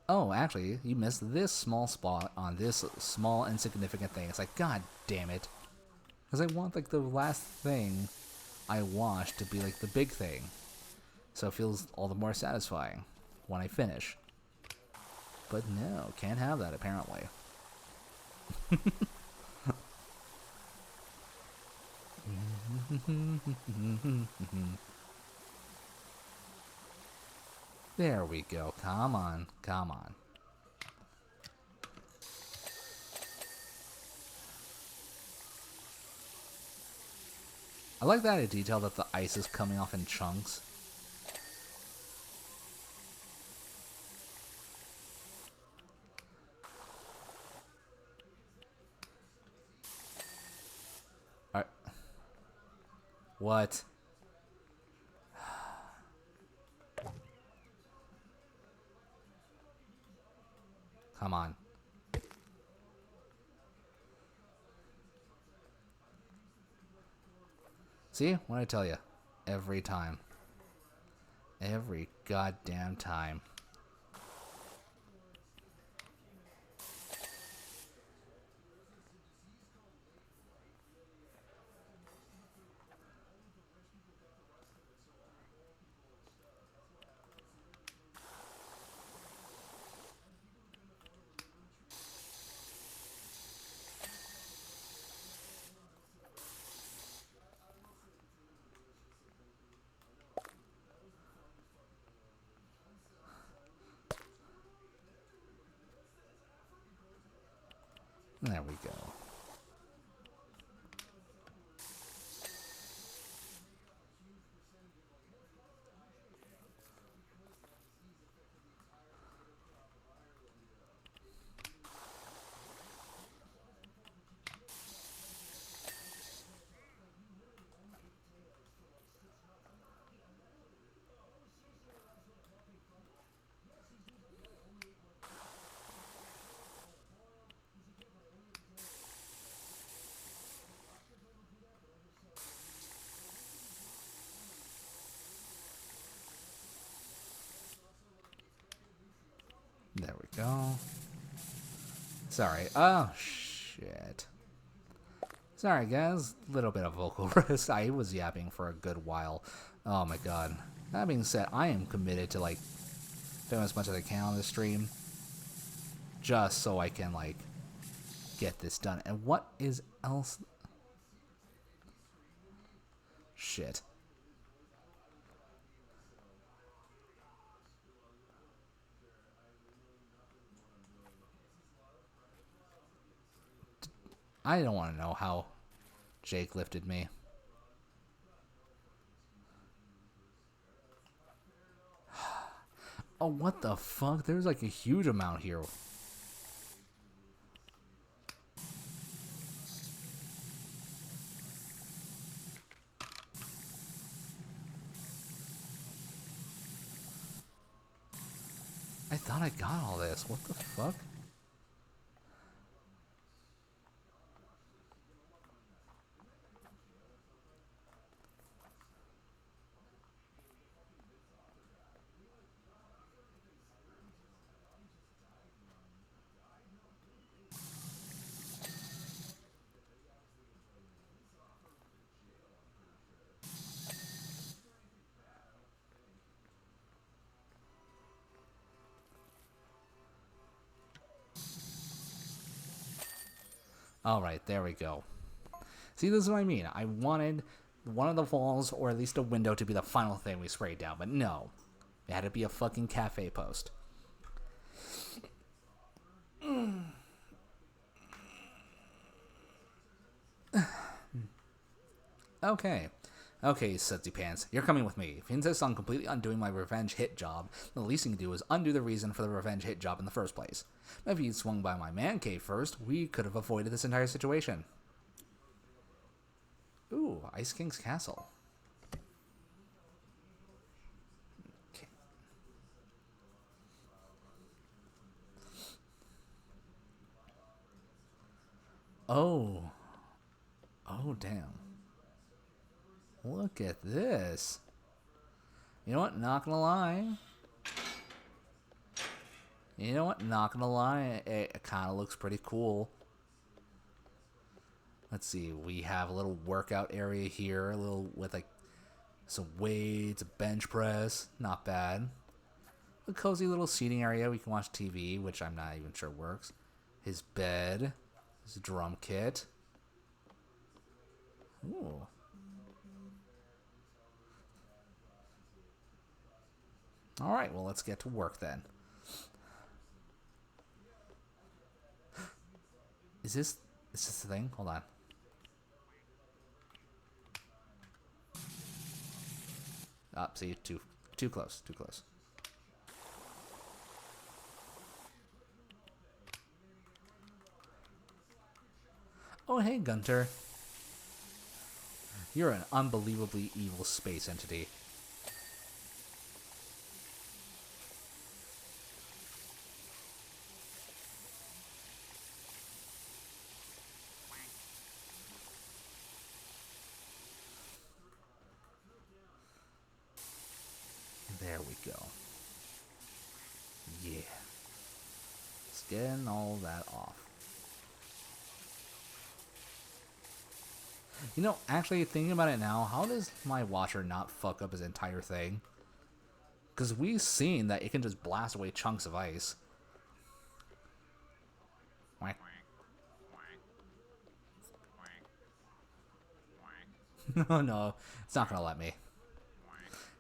oh, actually, you missed this small spot on this small, insignificant thing. It's like, God damn it. Because I want, like, the last thing I wash to be, like, the big thing. So it feels all the more satisfying when I finish. But no, can't have that, apparently. There we go. Come on. Come on. I like that detail that the ice is coming off in chunks. Alright. What? Come on. See? What did I tell you? Every time. Every goddamn time. There we go. There we go. Sorry. Oh, shit. Sorry, guys. Little bit of vocal rest. I was yapping for a good while. Oh, my God. That being said, I am committed to, like, doing as much as I can on this stream. Just so I can, like, get this done. And what is else? Shit. I don't want to know how Jake lifted me. Oh, what the fuck? There's like a huge amount here. I thought I got all this. What the fuck? Alright, there we go. See, this is what I mean. I wanted one of the walls, or at least a window, to be the final thing we sprayed down, but no. It had to be a fucking cafe post. Okay. Okay, Sudsy Pants, you're coming with me. If you insist on completely undoing my revenge hit job, the least you can do is undo the reason for the revenge hit job in the first place. If you'd swung by my man cave first, we could have avoided this entire situation. Ooh, Ice King's Castle. Okay. Oh. Oh, damn. Look at this. You know what? Not gonna lie. You know what? Not gonna lie. It kind of looks pretty cool. Let's see. We have a little workout area here. A little with like some weights, a bench press. Not bad. A cozy little seating area. We can watch TV, which I'm not even sure works. His bed. His drum kit. Ooh. Alright, well, let's get to work then. Is this the thing? Hold on. Up, see, too close, too close. Oh, hey, Gunter. You're an unbelievably evil space entity. There we go. Yeah. Let's get all that off. You know, actually, thinking about it now, how does my washer not fuck up his entire thing? Because we've seen that it can just blast away chunks of ice. No, no, it's not gonna let me.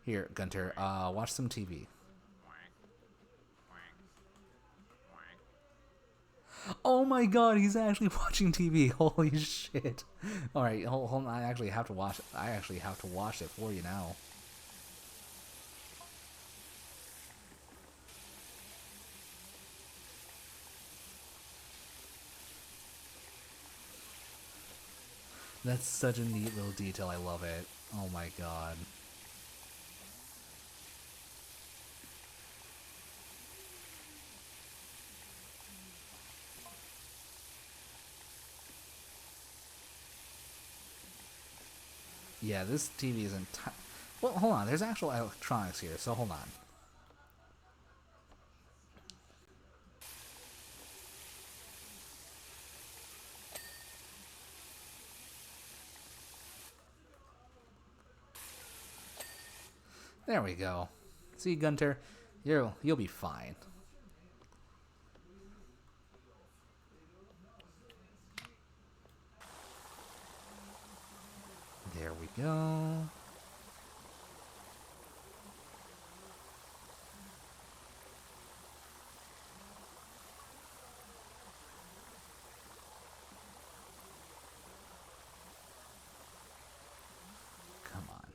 Here, Gunter, watch some TV. Oh my god, he's actually watching TV. Holy shit. Alright, hold on, I actually have to watch it for you now. That's such a neat little detail, I love it. Oh my god. Yeah, this TV isn't... Well, hold on. There's actual electronics here, so hold on. There we go. See, Gunter? You'll be fine. There we go. Come on.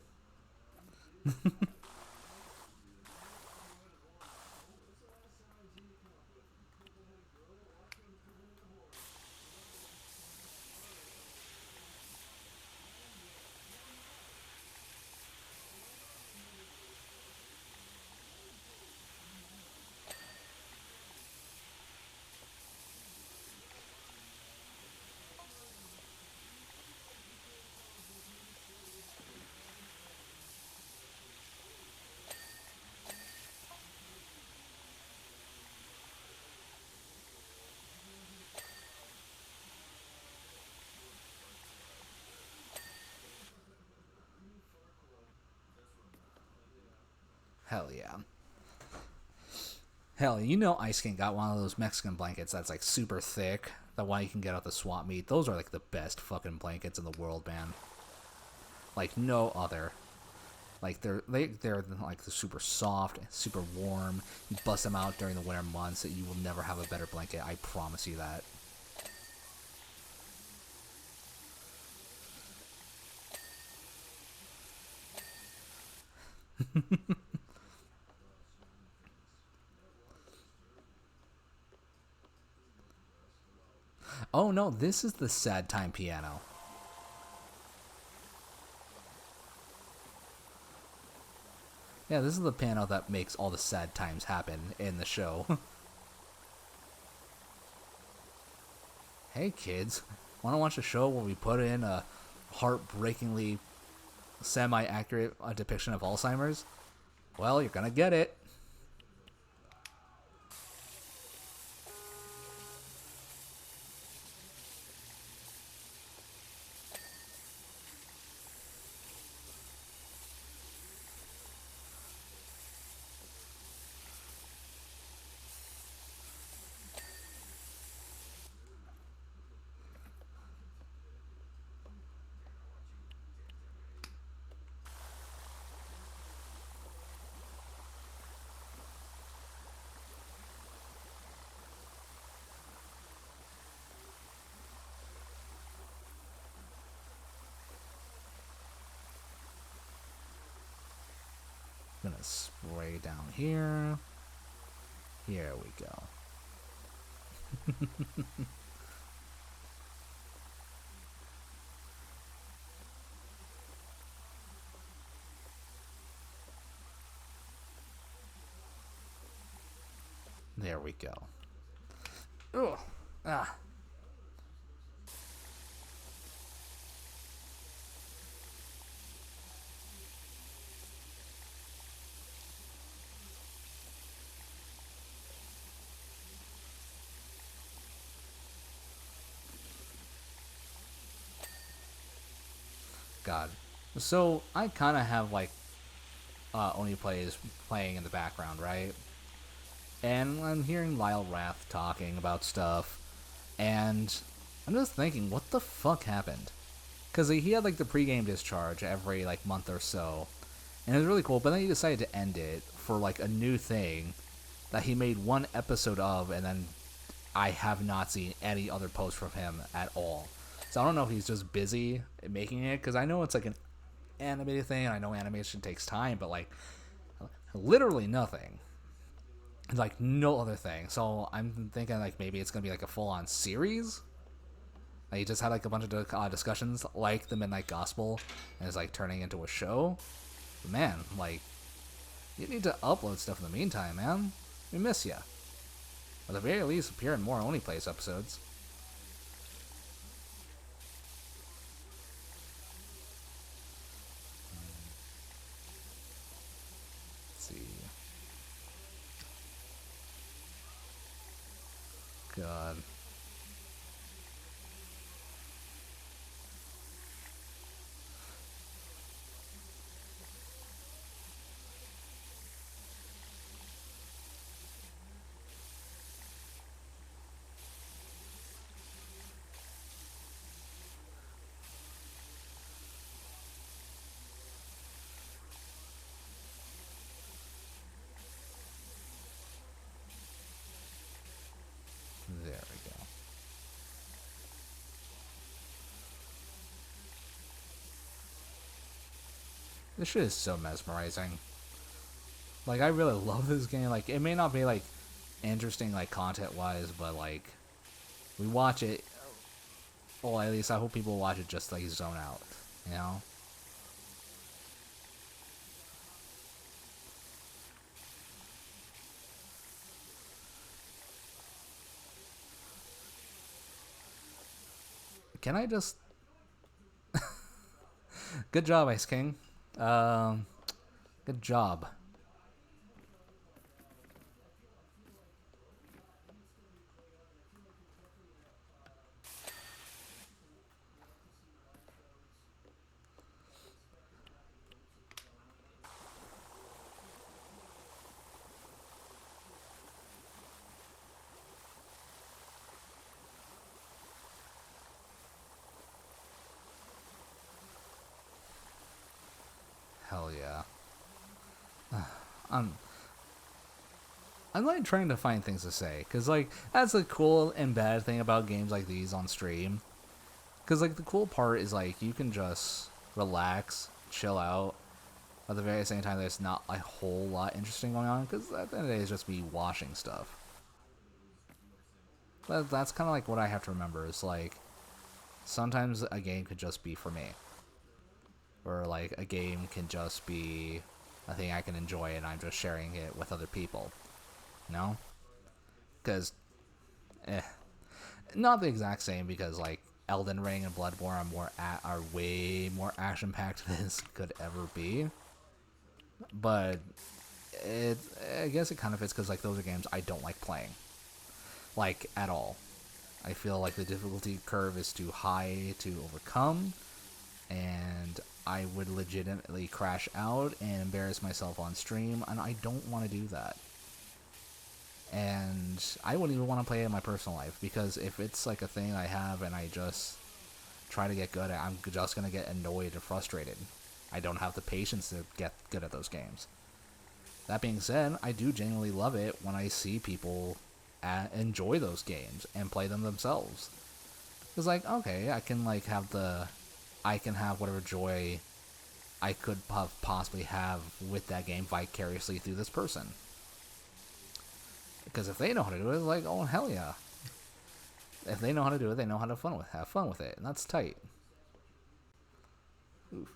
Hell yeah. Hell, you know Ice King got one of those Mexican blankets that's like super thick. The one you can get out the swap meet. Those are like the best fucking blankets in the world, man. Like no other. Like they're like super soft, super warm. You bust them out during the winter months, you will never have a better blanket. I promise you that. Oh no, this is the sad time piano. Yeah, this is the piano that makes all the sad times happen in the show. Hey kids, want to watch a show where we put in a heartbreakingly semi-accurate depiction of Alzheimer's? Well, you're gonna get it. I'm gonna spray down here. Here we go. There we go. Ugh. Ah. God. So I kind of have like Oni plays playing in the background, right? And I'm hearing Lyle Rath talking about stuff, and I'm just thinking, what the fuck happened? Because he had like the pregame discharge every like month or so, and it was really cool. But then he decided to end it for like a new thing that he made one episode of, and then I have not seen any other post from him at all. So I don't know if he's just busy making it, because I know it's like an animated thing, and I know animation takes time, but like literally nothing. Like no other thing. So I'm thinking like maybe it's gonna be like a full-on series. Like he just had like a bunch of discussions like the Midnight Gospel, and it's like turning into a show. But man, like you need to upload stuff in the meantime, man. We miss ya. At the very least, appear in more Only Place episodes. Let's see. God. There we go. This shit is so mesmerizing. Like I really love this game. Like it may not be like interesting like content wise, but like we watch it. Well, at least I hope people watch it just like zone out. You know. Can I just? Good job, Ice King. Good job. Hell yeah. I'm I'm like trying to find things to say, cause like that's the cool and bad thing about games like these on stream. Cause like the cool part is like you can just relax, chill out. At the very same time, there's not a whole lot interesting going on. Cause at the end of the day, it's just me watching stuff. But that's kind of like what I have to remember. Is like sometimes a game could just be for me, or like a game can just be a thing I can enjoy, and I'm just sharing it with other people. You know? Because, not the exact same. Because like Elden Ring and Bloodborne are way more action packed than this could ever be. But I guess it kind of fits because like those are games I don't like playing, like at all. I feel like the difficulty curve is too high to overcome, and I would legitimately crash out and embarrass myself on stream, and I don't want to do that. And I wouldn't even want to play it in my personal life, because if it's like a thing I have and I just try to get good at, I'm just going to get annoyed and frustrated. I don't have the patience to get good at those games. That being said, I do genuinely love it when I see people enjoy those games and play them themselves. It's like, okay, I can have whatever joy I could possibly have with that game vicariously through this person. Because if they know how to do it, it's like, oh hell yeah. If they know how to do it, they know how to have fun with it, and that's tight. Oof.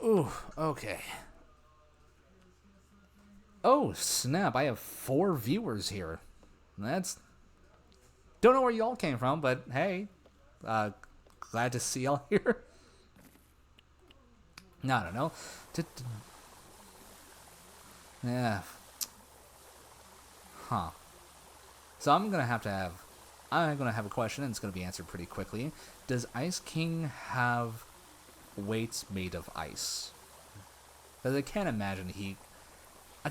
Ooh, okay. Oh, snap. I have 4 viewers here. That's... Don't know where y'all came from, but hey. Glad to see y'all here. No, I don't know. Yeah. Huh. So I'm gonna have a question, and it's gonna be answered pretty quickly. Does Ice King have weights made of ice? Because I can't imagine he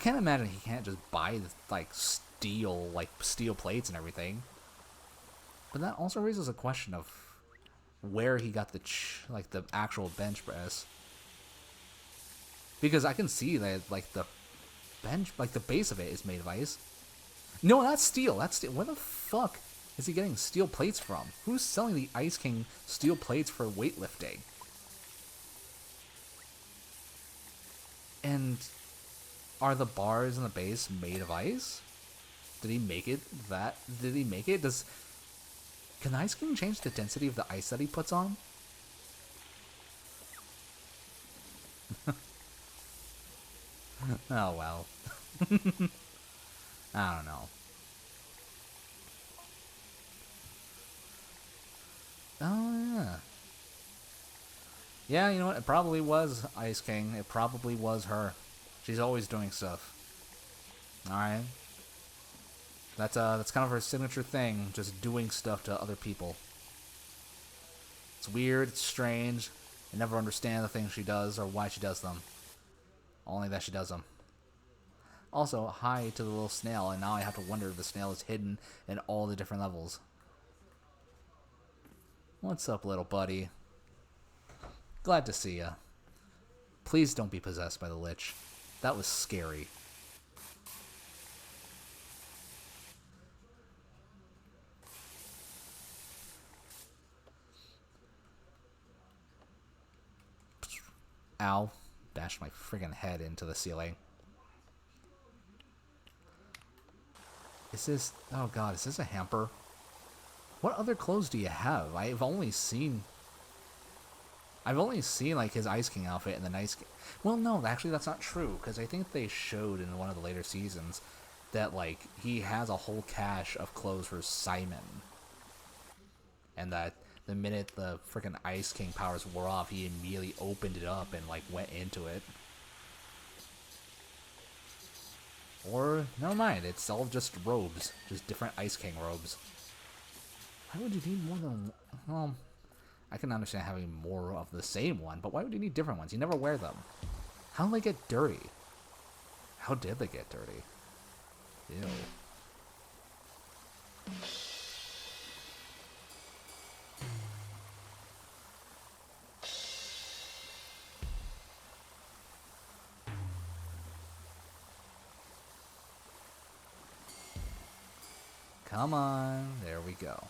can't just buy like steel plates and everything. But that also raises a question of where he got the actual bench press. Because I can see that the base of it is made of ice. No, that's steel. That's steel. Where the fuck is he getting steel plates from? Who's selling the Ice King steel plates for weightlifting? And are the bars in the base made of ice? Did he make it that? Did he make it? Can the Ice King change the density of the ice that he puts on? Oh, well. I don't know. Oh, yeah. Yeah, you know what? It probably was Ice King. It probably was her. She's always doing stuff. Alright. That's kind of her signature thing, just doing stuff to other people. It's weird, it's strange. I never understand the things she does or why she does them. Only that she does them. Also, hi to the little snail, and now I have to wonder if the snail is hidden in all the different levels. What's up, little buddy? Glad to see ya. Please don't be possessed by the Lich. That was scary. Ow. Bashed my friggin' head into the ceiling. Is this... Oh god, is this a hamper? What other clothes do you have? I've only seen like his Ice King outfit and the nice... Well, no, actually that's not true, because I think they showed in one of the later seasons that, like, he has a whole cache of clothes for Simon. And that the minute the freaking Ice King powers wore off, he immediately opened it up and, like, went into it. Or, never mind, it's all just robes. Just different Ice King robes. Why would you need more than... Well, I can understand having more of the same one, but why would you need different ones? You never wear them. How did they get dirty? How did they get dirty? Ew. Come on. There we go.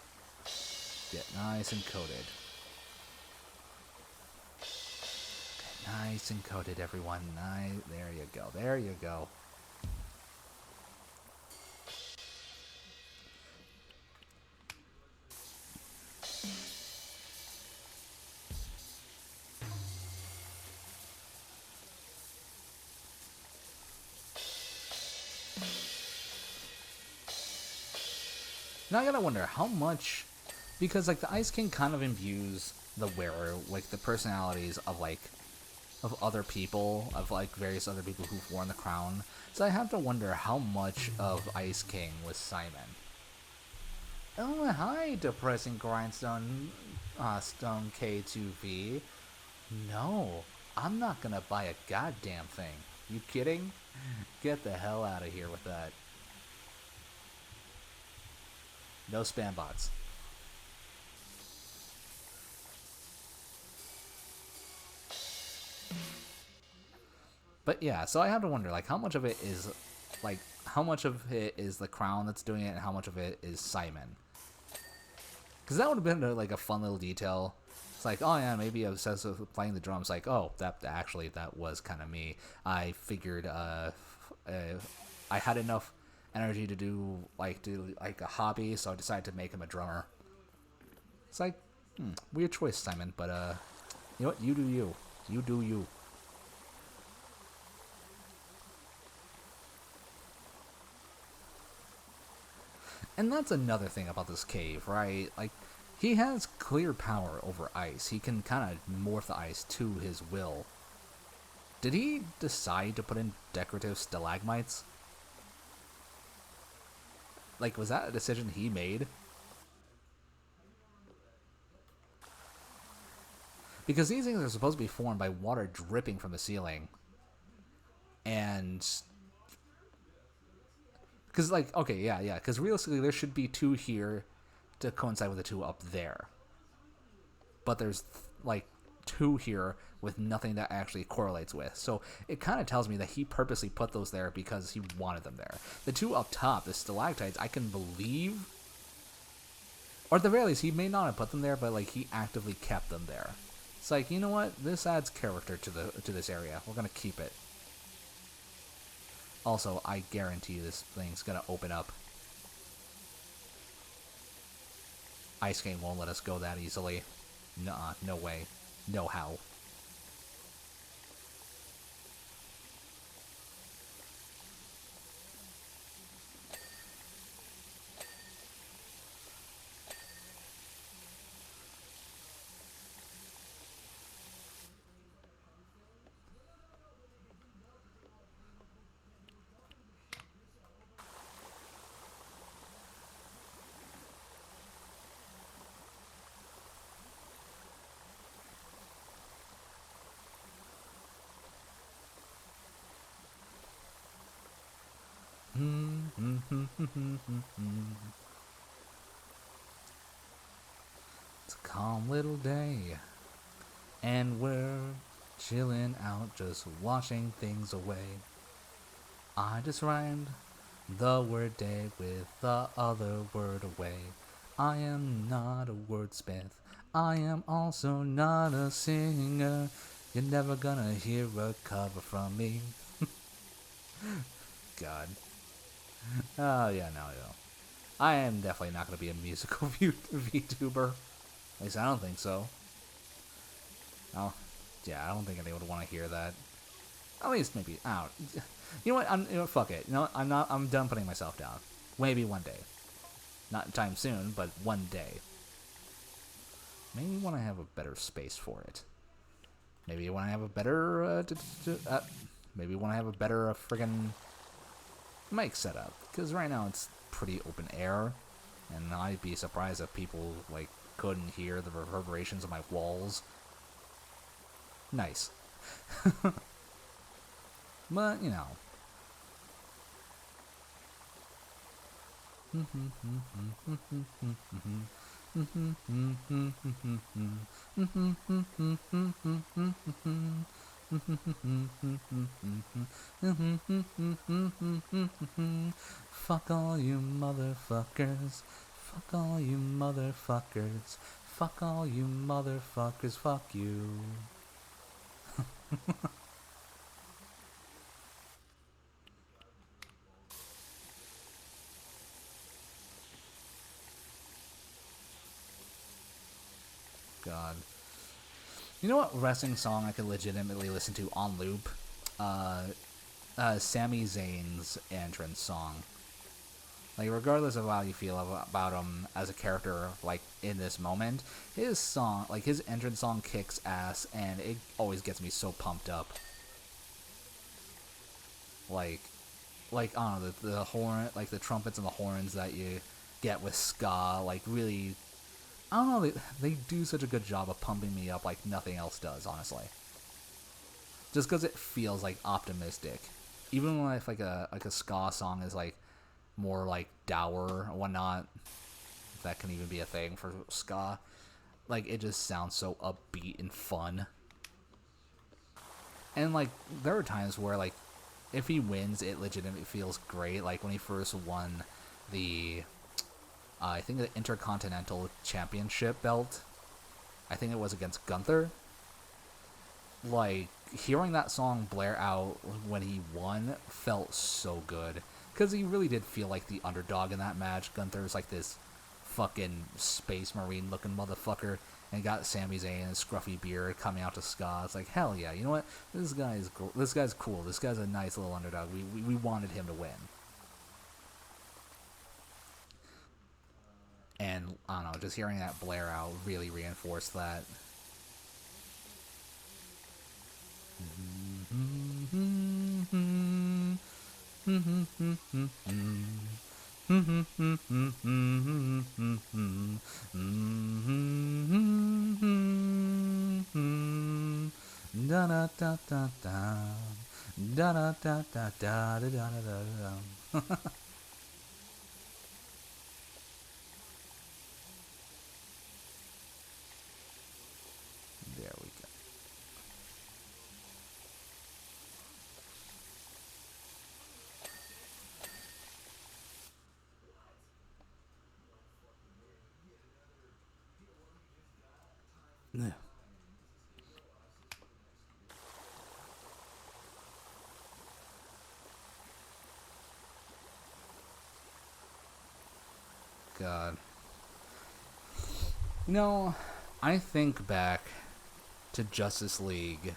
Get nice and coated. Get nice and coated, everyone. Nice. There you go. There you go. Now I gotta wonder how much, because like the Ice King kind of imbues the wearer, like the personalities of other people, of like various other people who've worn the crown. So I have to wonder how much of Ice King was Simon. Oh, hi, depressing grindstone. Stone K2V. No, I'm not gonna buy a goddamn thing. You kidding? Get the hell out of here with that. No spam bots. But yeah, so I have to wonder, like, how much of it is, like, how much of it is the Crown that's doing it, and how much of it is Simon? Because that would have been like a fun little detail. It's like, oh yeah, maybe obsessed with playing the drums. Like, oh, that was kind of me. I figured, I had enough energy to do like a hobby, so I decided to make him a drummer. It's like, weird choice, Simon, but you know what? You do you. You do you. And that's another thing about this cave, right? Like, he has clear power over ice. He can kind of morph the ice to his will. Did he decide to put in decorative stalagmites? Like, was that a decision he made? Because these things are supposed to be formed by water dripping from the ceiling. And because, like, okay, yeah. Because realistically, there should be two here to coincide with the two up there. But there's, like, two here with nothing that actually correlates with. So it kind of tells me that he purposely put those there because he wanted them there. The two up top, the stalactites, I can believe. Or at the very least, he may not have put them there, but, like, he actively kept them there. It's like, you know what? This adds character to this area. We're going to keep it. Also, I guarantee this thing's gonna open up. Ice King won't let us go that easily. Nuh-uh, no way. No how. It's a calm little day, and we're chilling out, just washing things away. I just rhymed the word day with the other word away. I am not a wordsmith. I am also not a singer. You're never gonna hear a cover from me. God. Oh, yeah, no. I am definitely not going to be a musical VTuber. At least I don't think so. Oh, yeah, I don't think anyone would want to hear that. At least maybe, I don't. You know what, fuck it. You know, I'm done putting myself down. Maybe one day. Not time soon, but one day. Maybe when I have a better space for it. Maybe when I have a better, maybe when I have a better friggin' mic setup, because right now it's pretty open air, and I'd be surprised if people like couldn't hear the reverberations of my walls. Nice. But you know. Fuck all you motherfuckers. Fuck all you motherfuckers. Fuck all you motherfuckers. Fuck you. God. You know what wrestling song I could legitimately listen to on loop? Sami Zayn's entrance song. Like, regardless of how you feel about him as a character, like, in this moment, his song, like, his entrance song kicks ass, and it always gets me so pumped up. Like, I don't know, the horn, like, the trumpets and the horns that you get with ska, like, really I don't know, they do such a good job of pumping me up like nothing else does, honestly. Just because it feels like optimistic. Even when if like a ska song is like more like dour or whatnot, if that can even be a thing for ska, like it just sounds so upbeat and fun. And like there are times where like if he wins, it legitimately feels great. Like when he first won the I think the Intercontinental Championship belt. I think it was against Gunther. Like, hearing that song blare out when he won felt so good. Because he really did feel like the underdog in that match. Gunther's like this fucking space marine looking motherfucker. And got Sami Zayn and scruffy beard coming out to ska. It's like, hell yeah, you know what? This guy's cool. This guy's cool. This guy's a nice little underdog. We wanted him to win. And, I don't know, just hearing that blare out really reinforced that. Da da da da da da da da da da da da da. There we go. Yeah. God. You know, I think back to Justice League.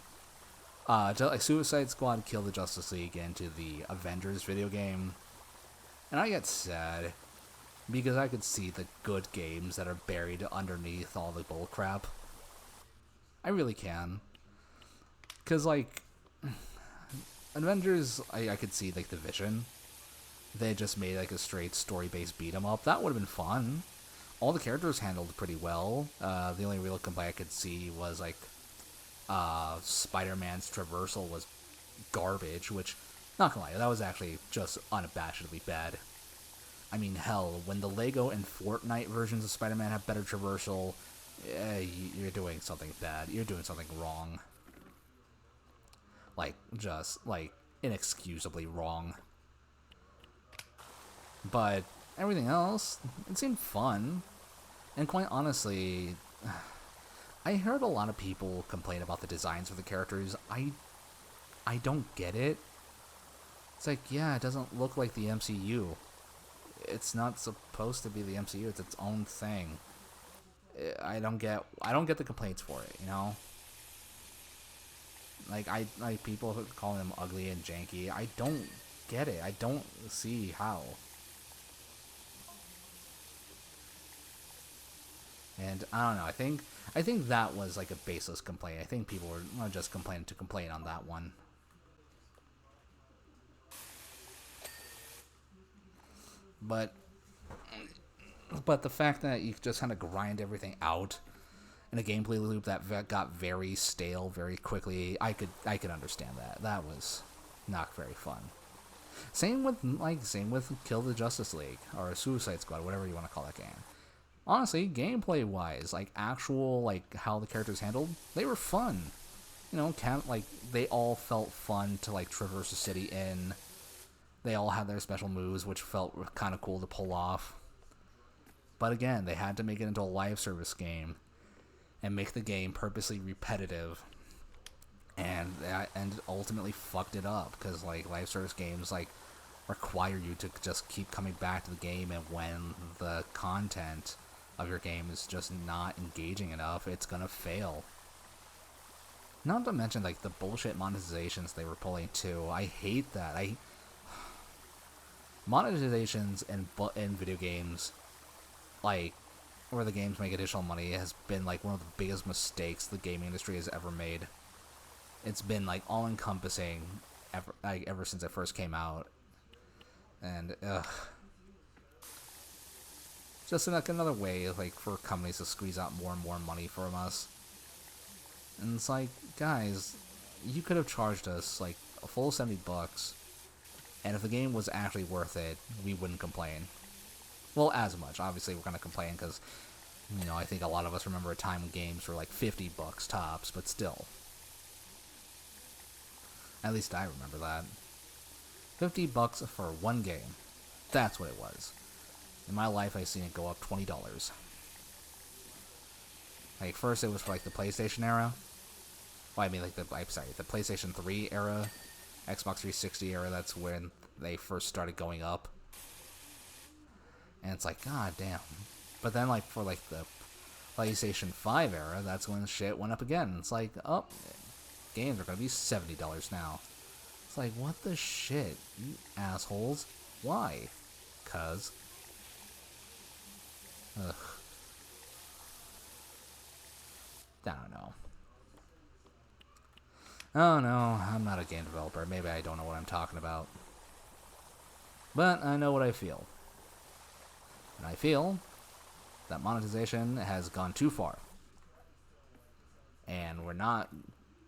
Like Suicide Squad killed the Justice League into the Avengers video game. And I get sad because I could see the good games that are buried underneath all the bullcrap. I really can. Because, like, Avengers, I could see, like, the vision. They just made, like, a straight story-based beat-em-up. That would have been fun. All the characters handled pretty well. The only real complaint I could see was, like, Spider-Man's traversal was garbage, which, not gonna lie, that was actually just unabashedly bad. I mean, hell, when the Lego and Fortnite versions of Spider-Man have better traversal, you're doing something bad. You're doing something wrong. Like, just, like, inexcusably wrong. But everything else, it seemed fun. And quite honestly, I heard a lot of people complain about the designs of the characters. I don't get it. It's like, yeah, it doesn't look like the MCU. It's not supposed to be the MCU. It's its own thing. I don't get the complaints for it, you know? Like people calling them ugly and janky. I don't get it. I don't see how. And I don't know. I think that was like a baseless complaint. I think people were just complaining to complain on that one. But the fact that you just kind of grind everything out in a gameplay loop that got very stale very quickly, I could understand that. That was not very fun. Same with Kill the Justice League or Suicide Squad, whatever you want to call that game. Honestly, gameplay wise, like actual like how the characters handled, they were fun. You know, like they all felt fun to like traverse the city in. They all had their special moves, which felt kind of cool to pull off. But again, they had to make it into a live service game and make the game purposely repetitive, and ultimately fucked it up because like live service games like require you to just keep coming back to the game, and when the content of your game is just not engaging enough, it's gonna fail. Not to mention like the bullshit monetizations they were pulling too. I hate that. Monetizations in video games, like where the games make additional money, has been like one of the biggest mistakes the gaming industry has ever made. It's been like all encompassing ever since it first came out, and Just like another way, like, for companies to squeeze out more and more money from us. And it's like, guys, you could have charged us like a full $70, and if the game was actually worth it, we wouldn't complain. Well, as much. Obviously, we're gonna complain because, you know, I think a lot of us remember a time when games were like $50 tops, but still. At least I remember that. $50 for one game. That's what it was. In my life, I've seen it go up $20. Like, first it was for, like, the PlayStation era. Well, I mean, like, the PlayStation 3 era, Xbox 360 era, that's when they first started going up. And it's like, god damn. But then, like, for, like, the PlayStation 5 era, that's when shit went up again. It's like, oh, games are gonna be $70 now. It's like, what the shit, you assholes? Why? 'Cause. Ugh. I don't know. Oh no, I'm not a game developer. Maybe I don't know what I'm talking about. But I know what I feel. And I feel that monetization has gone too far. And we're not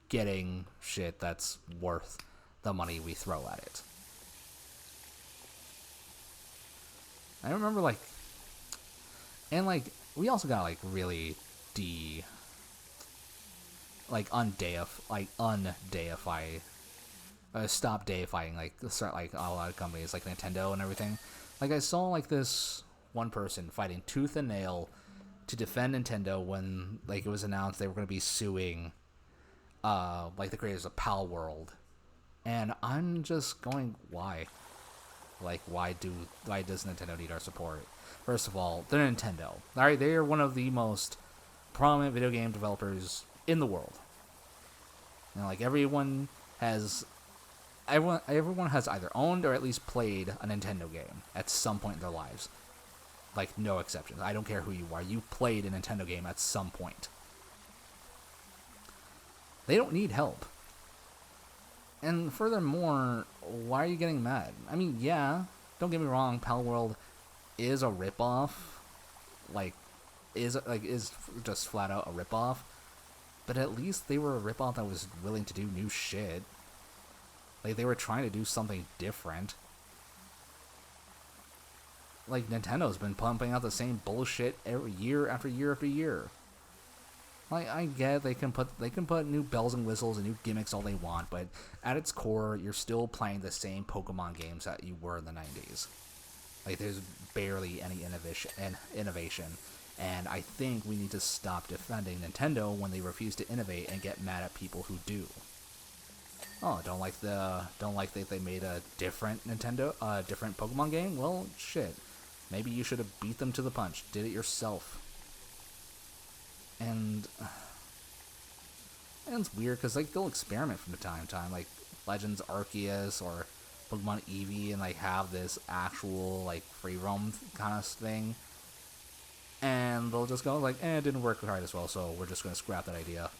getting shit that's worth the money we throw at it. I remember, like, and, like, we also got, like, really stop deifying, like, start, like, a lot of companies, like Nintendo and everything. Like, I saw, like, this one person fighting tooth and nail to defend Nintendo when, like, it was announced they were going to be suing, like, the creators of Palworld. And I'm just going, why? Like, why does Nintendo need our support? First of all, they're Nintendo. Alright, they are one of the most prominent video game developers in the world. You know, like, everyone has either owned or at least played a Nintendo game at some point in their lives. Like, no exceptions. I don't care who you are. You played a Nintendo game at some point. They don't need help. And furthermore, why are you getting mad? I mean, yeah, don't get me wrong, Palworld is a ripoff. Is just flat out a ripoff. But at least they were a ripoff that was willing to do new shit. Like, they were trying to do something different. Like, Nintendo's been pumping out the same bullshit every year after year after year. Like, I get they can put new bells and whistles and new gimmicks all they want, but at its core, you're still playing the same Pokemon games that you were in the 90s. Like, there's barely any innovation. And I think we need to stop defending Nintendo when they refuse to innovate and get mad at people who do. Oh, don't like that they made a different different Pokemon game? Well, shit. Maybe you should have beat them to the punch. Did it yourself. And it's weird because, like, they'll experiment from time to time, like Legends Arceus or Pokemon Eevee, and, like, have this actual, like, free roam kind of thing. And they'll just go, like, it didn't work quite as well, so we're just going to scrap that idea.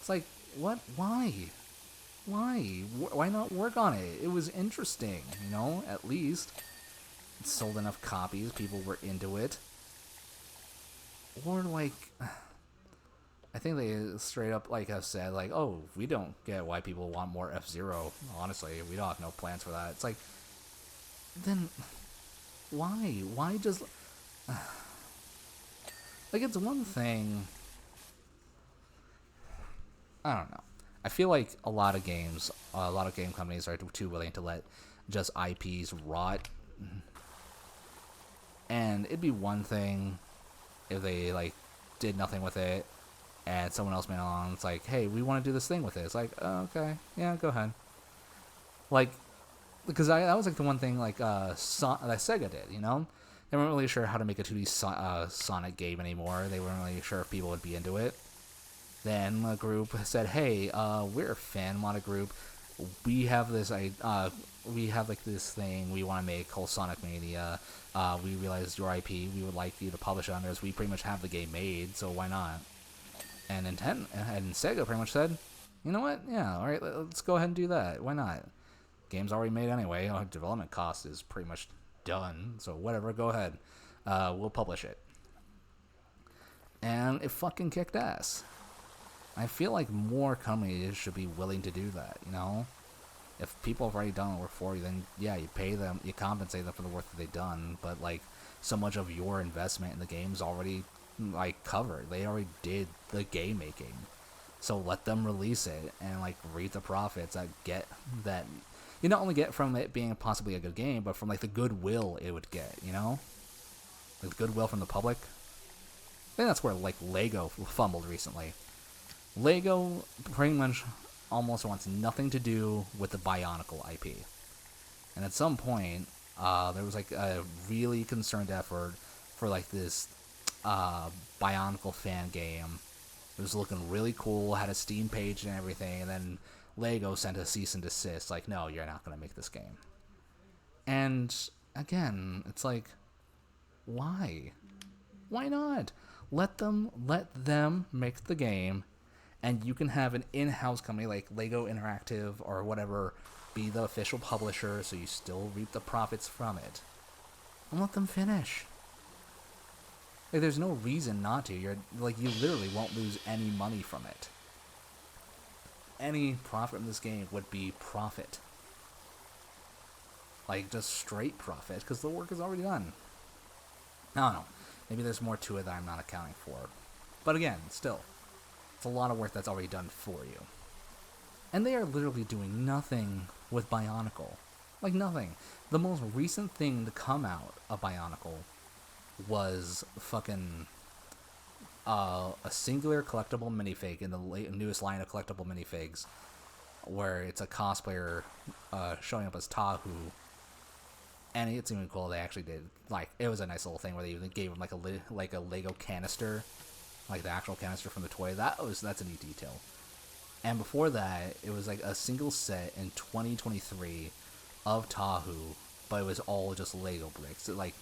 It's like, what? Why? Why not work on it? It was interesting, you know, at least. It sold enough copies, people were into it. Or, like, I think they straight up, like, have said, like, oh, we don't get why people want more F-Zero. Honestly, we don't have no plans for that. It's like, then, why? Why just... Like, it's one thing... I don't know. I feel like a lot of game companies are too willing to let just IPs rot. And it'd be one thing if they, like, did nothing with it, and someone else made along, it's like, hey, we want to do this thing with it. It's like, oh, okay, yeah, go ahead. Like, because that was, like, the one thing, like, that Sega did, you know? They weren't really sure how to make a 2D Sonic game anymore. They weren't really sure if people would be into it. Then a group said, hey, we're a fan-modded group. We have this, like, this thing we want to make called Sonic Mania. We realized your IP. We would like you to publish it on ours. We pretty much have the game made, so why not? And Sega pretty much said, you know what? Yeah, all right, let's go ahead and do that. Why not? Game's already made anyway. Development cost is pretty much done, so whatever, go ahead. we'll publish it. And it fucking kicked ass. I feel like more companies should be willing to do that, you know? If people have already done work for you, then yeah, you pay them, you compensate them for the work that they've done, but like, so much of your investment in the game's already, like, covered. They already did the game making. So let them release it and, like, reap the profits that you not only get from it being possibly a good game, but from, like, the goodwill it would get, you know? Like, the goodwill from the public. I think that's where, like, Lego fumbled recently. Lego pretty much almost wants nothing to do with the Bionicle IP. And at some point, there was, like, a really concerned effort for, like, this Bionicle fan game. It was looking really cool, had a Steam page and everything, and then Lego sent a cease and desist, like, no, you're not going to make this game. And, again, it's like, why? Why not? Let them make the game, and you can have an in-house company like Lego Interactive or whatever be the official publisher, so you still reap the profits from it. And let them finish. Like, there's no reason not to. You literally won't lose any money from it. Any profit in this game would be profit. Like, just straight profit, because the work is already done. I don't know. Maybe there's more to it that I'm not accounting for. But again, still, it's a lot of work that's already done for you. And they are literally doing nothing with Bionicle. Like, nothing. The most recent thing to come out of Bionicle was fucking a singular collectible minifig in the newest line of collectible minifigs, where it's a cosplayer showing up as Tahu, and it's even cool. They actually did, like, it was a nice little thing where they even gave him like a Lego canister, like the actual canister from the toy. That's a neat detail. And before that, it was like a single set in 2023 of Tahu, but it was all just Lego bricks. Like,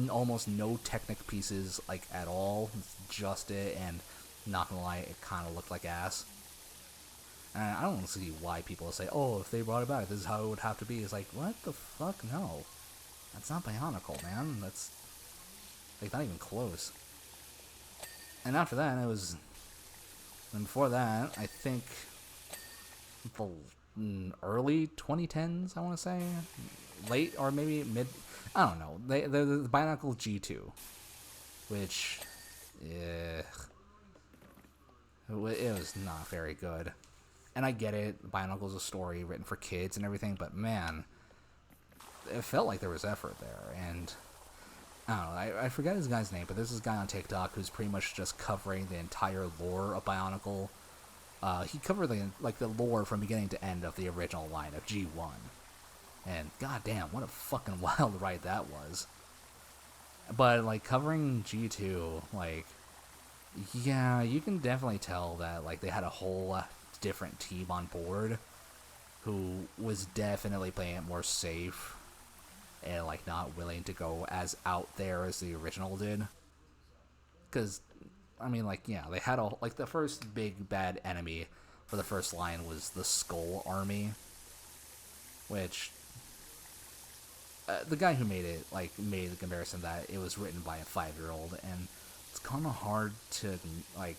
almost no Technic pieces, like, at all. It's just it, and not gonna lie, it kind of looked like ass. And I don't see why people say, oh, if they brought it back, this is how it would have to be. It's like, what the fuck? No. That's not Bionicle, man. That's, like, not even close. And after that, and before that, I think the early 2010s, I want to say, late or maybe mid, I don't know. The Bionicle G2, which, it was not very good. And I get it, Bionicle's a story written for kids and everything, but man, it felt like there was effort there. And I don't know, I forget his guy's name, but there's this guy on TikTok who's pretty much just covering the entire lore of Bionicle. He covered the lore from beginning to end of the original line of G1. And goddamn, what a fucking wild ride that was. But, like, covering G2, like, yeah, you can definitely tell that, like, they had a whole different team on board who was definitely playing it more safe and, like, not willing to go as out there as the original did. Because, I mean, like, yeah, they had the first big bad enemy for the first line was the Skull Army, which the guy who made it, like, made the comparison that it was written by a 5-year-old, and it's kind of hard to, like,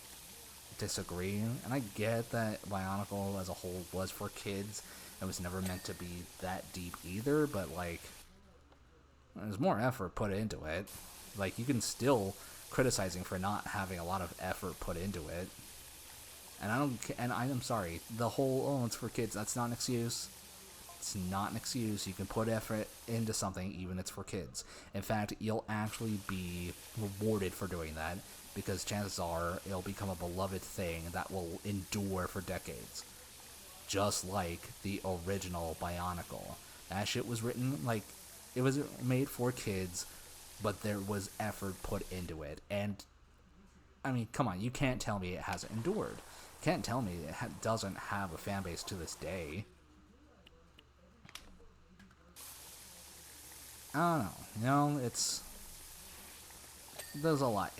disagree. And I get that Bionicle as a whole was for kids. It was never meant to be that deep either, but, like, there's more effort put into it. Like, you can still criticizing for not having a lot of effort put into it. And I'm sorry, the whole, oh, it's for kids, that's not an excuse. It's not an excuse. You can put effort into something even if it's for kids. In fact, you'll actually be rewarded for doing that, because chances are it'll become a beloved thing that will endure for decades. Just like the original Bionicle. That shit was written, like, it was made for kids, but there was effort put into it. And, I mean, come on, you can't tell me it hasn't endured. You can't tell me it doesn't have a fan base to this day. I don't know. You know, there's a lot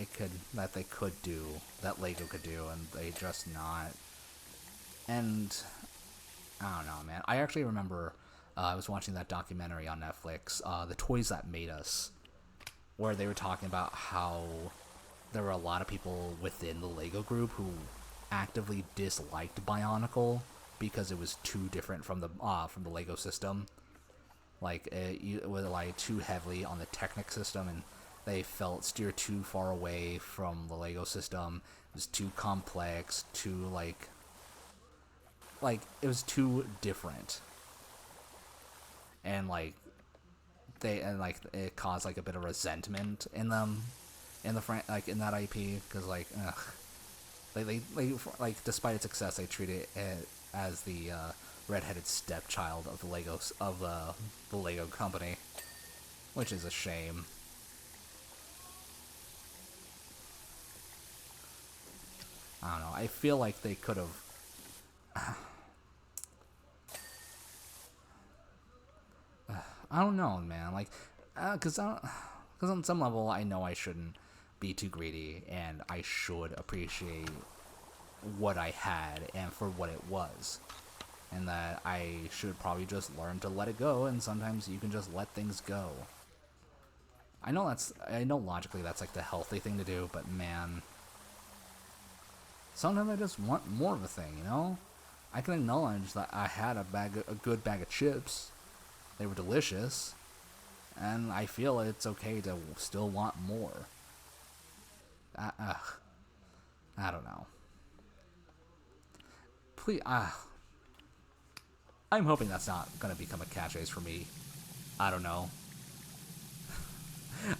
that they could do, that Lego could do, and they just not. And I don't know, man. I actually remember I was watching that documentary on Netflix, The Toys That Made Us. where they were talking about how there were a lot of people within the Lego group who actively disliked Bionicle because it was too different from the Lego system. Like it relied too heavily on the Technic system, and they felt steered too far away from the Lego system. It was too complex, too like it was too different, and it caused like a bit of resentment in them, in in that IP, because despite its success, they treated it as the redheaded stepchild of the Lego company, which is a shame. I don't know. I feel like they could have. I don't know, man. Because on some level, I know I shouldn't be too greedy, and I should appreciate what I had and for what it was, and that I should probably just learn to let it go. And sometimes you can just let things go. I know logically that's like the healthy thing to do, but man, sometimes I just want more of a thing, you know? I can acknowledge that I had a good bag of chips. They were delicious, and I feel it's okay to still want more. I don't know. Please, I'm hoping that's not gonna become a catchphrase for me. I don't know.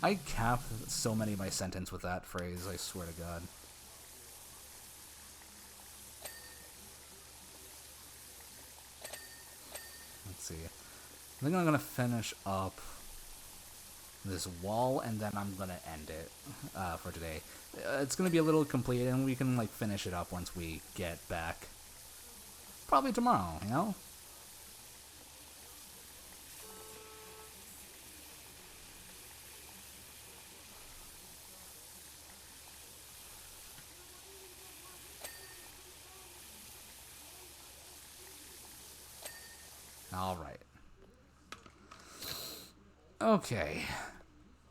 I cap so many of my sentences with that phrase, I swear to God. Let's see. I think I'm gonna finish up this wall, and then I'm gonna end it for today. It's gonna be a little complete, and we can finish it up once we get back. Probably tomorrow, you know? Alright. Okay.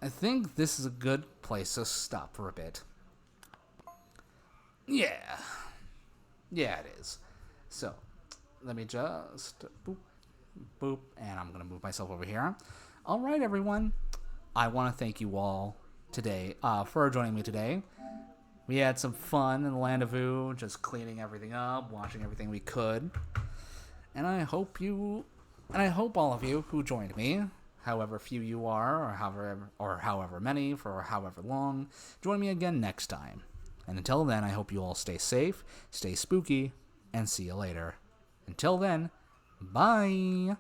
I think this is a good place to stop for a bit. Yeah. Yeah, it is. So, let me just boop, boop, and I'm going to move myself over here. Alright, everyone. I want to thank you all today for joining me today. We had some fun in the Land of Vu, just cleaning everything up, watching everything we could. And I hope all of you who joined me, however few you are, or however many, for however long, join me again next time. And until then, I hope you all stay safe, stay spooky, and see you later. Until then, bye!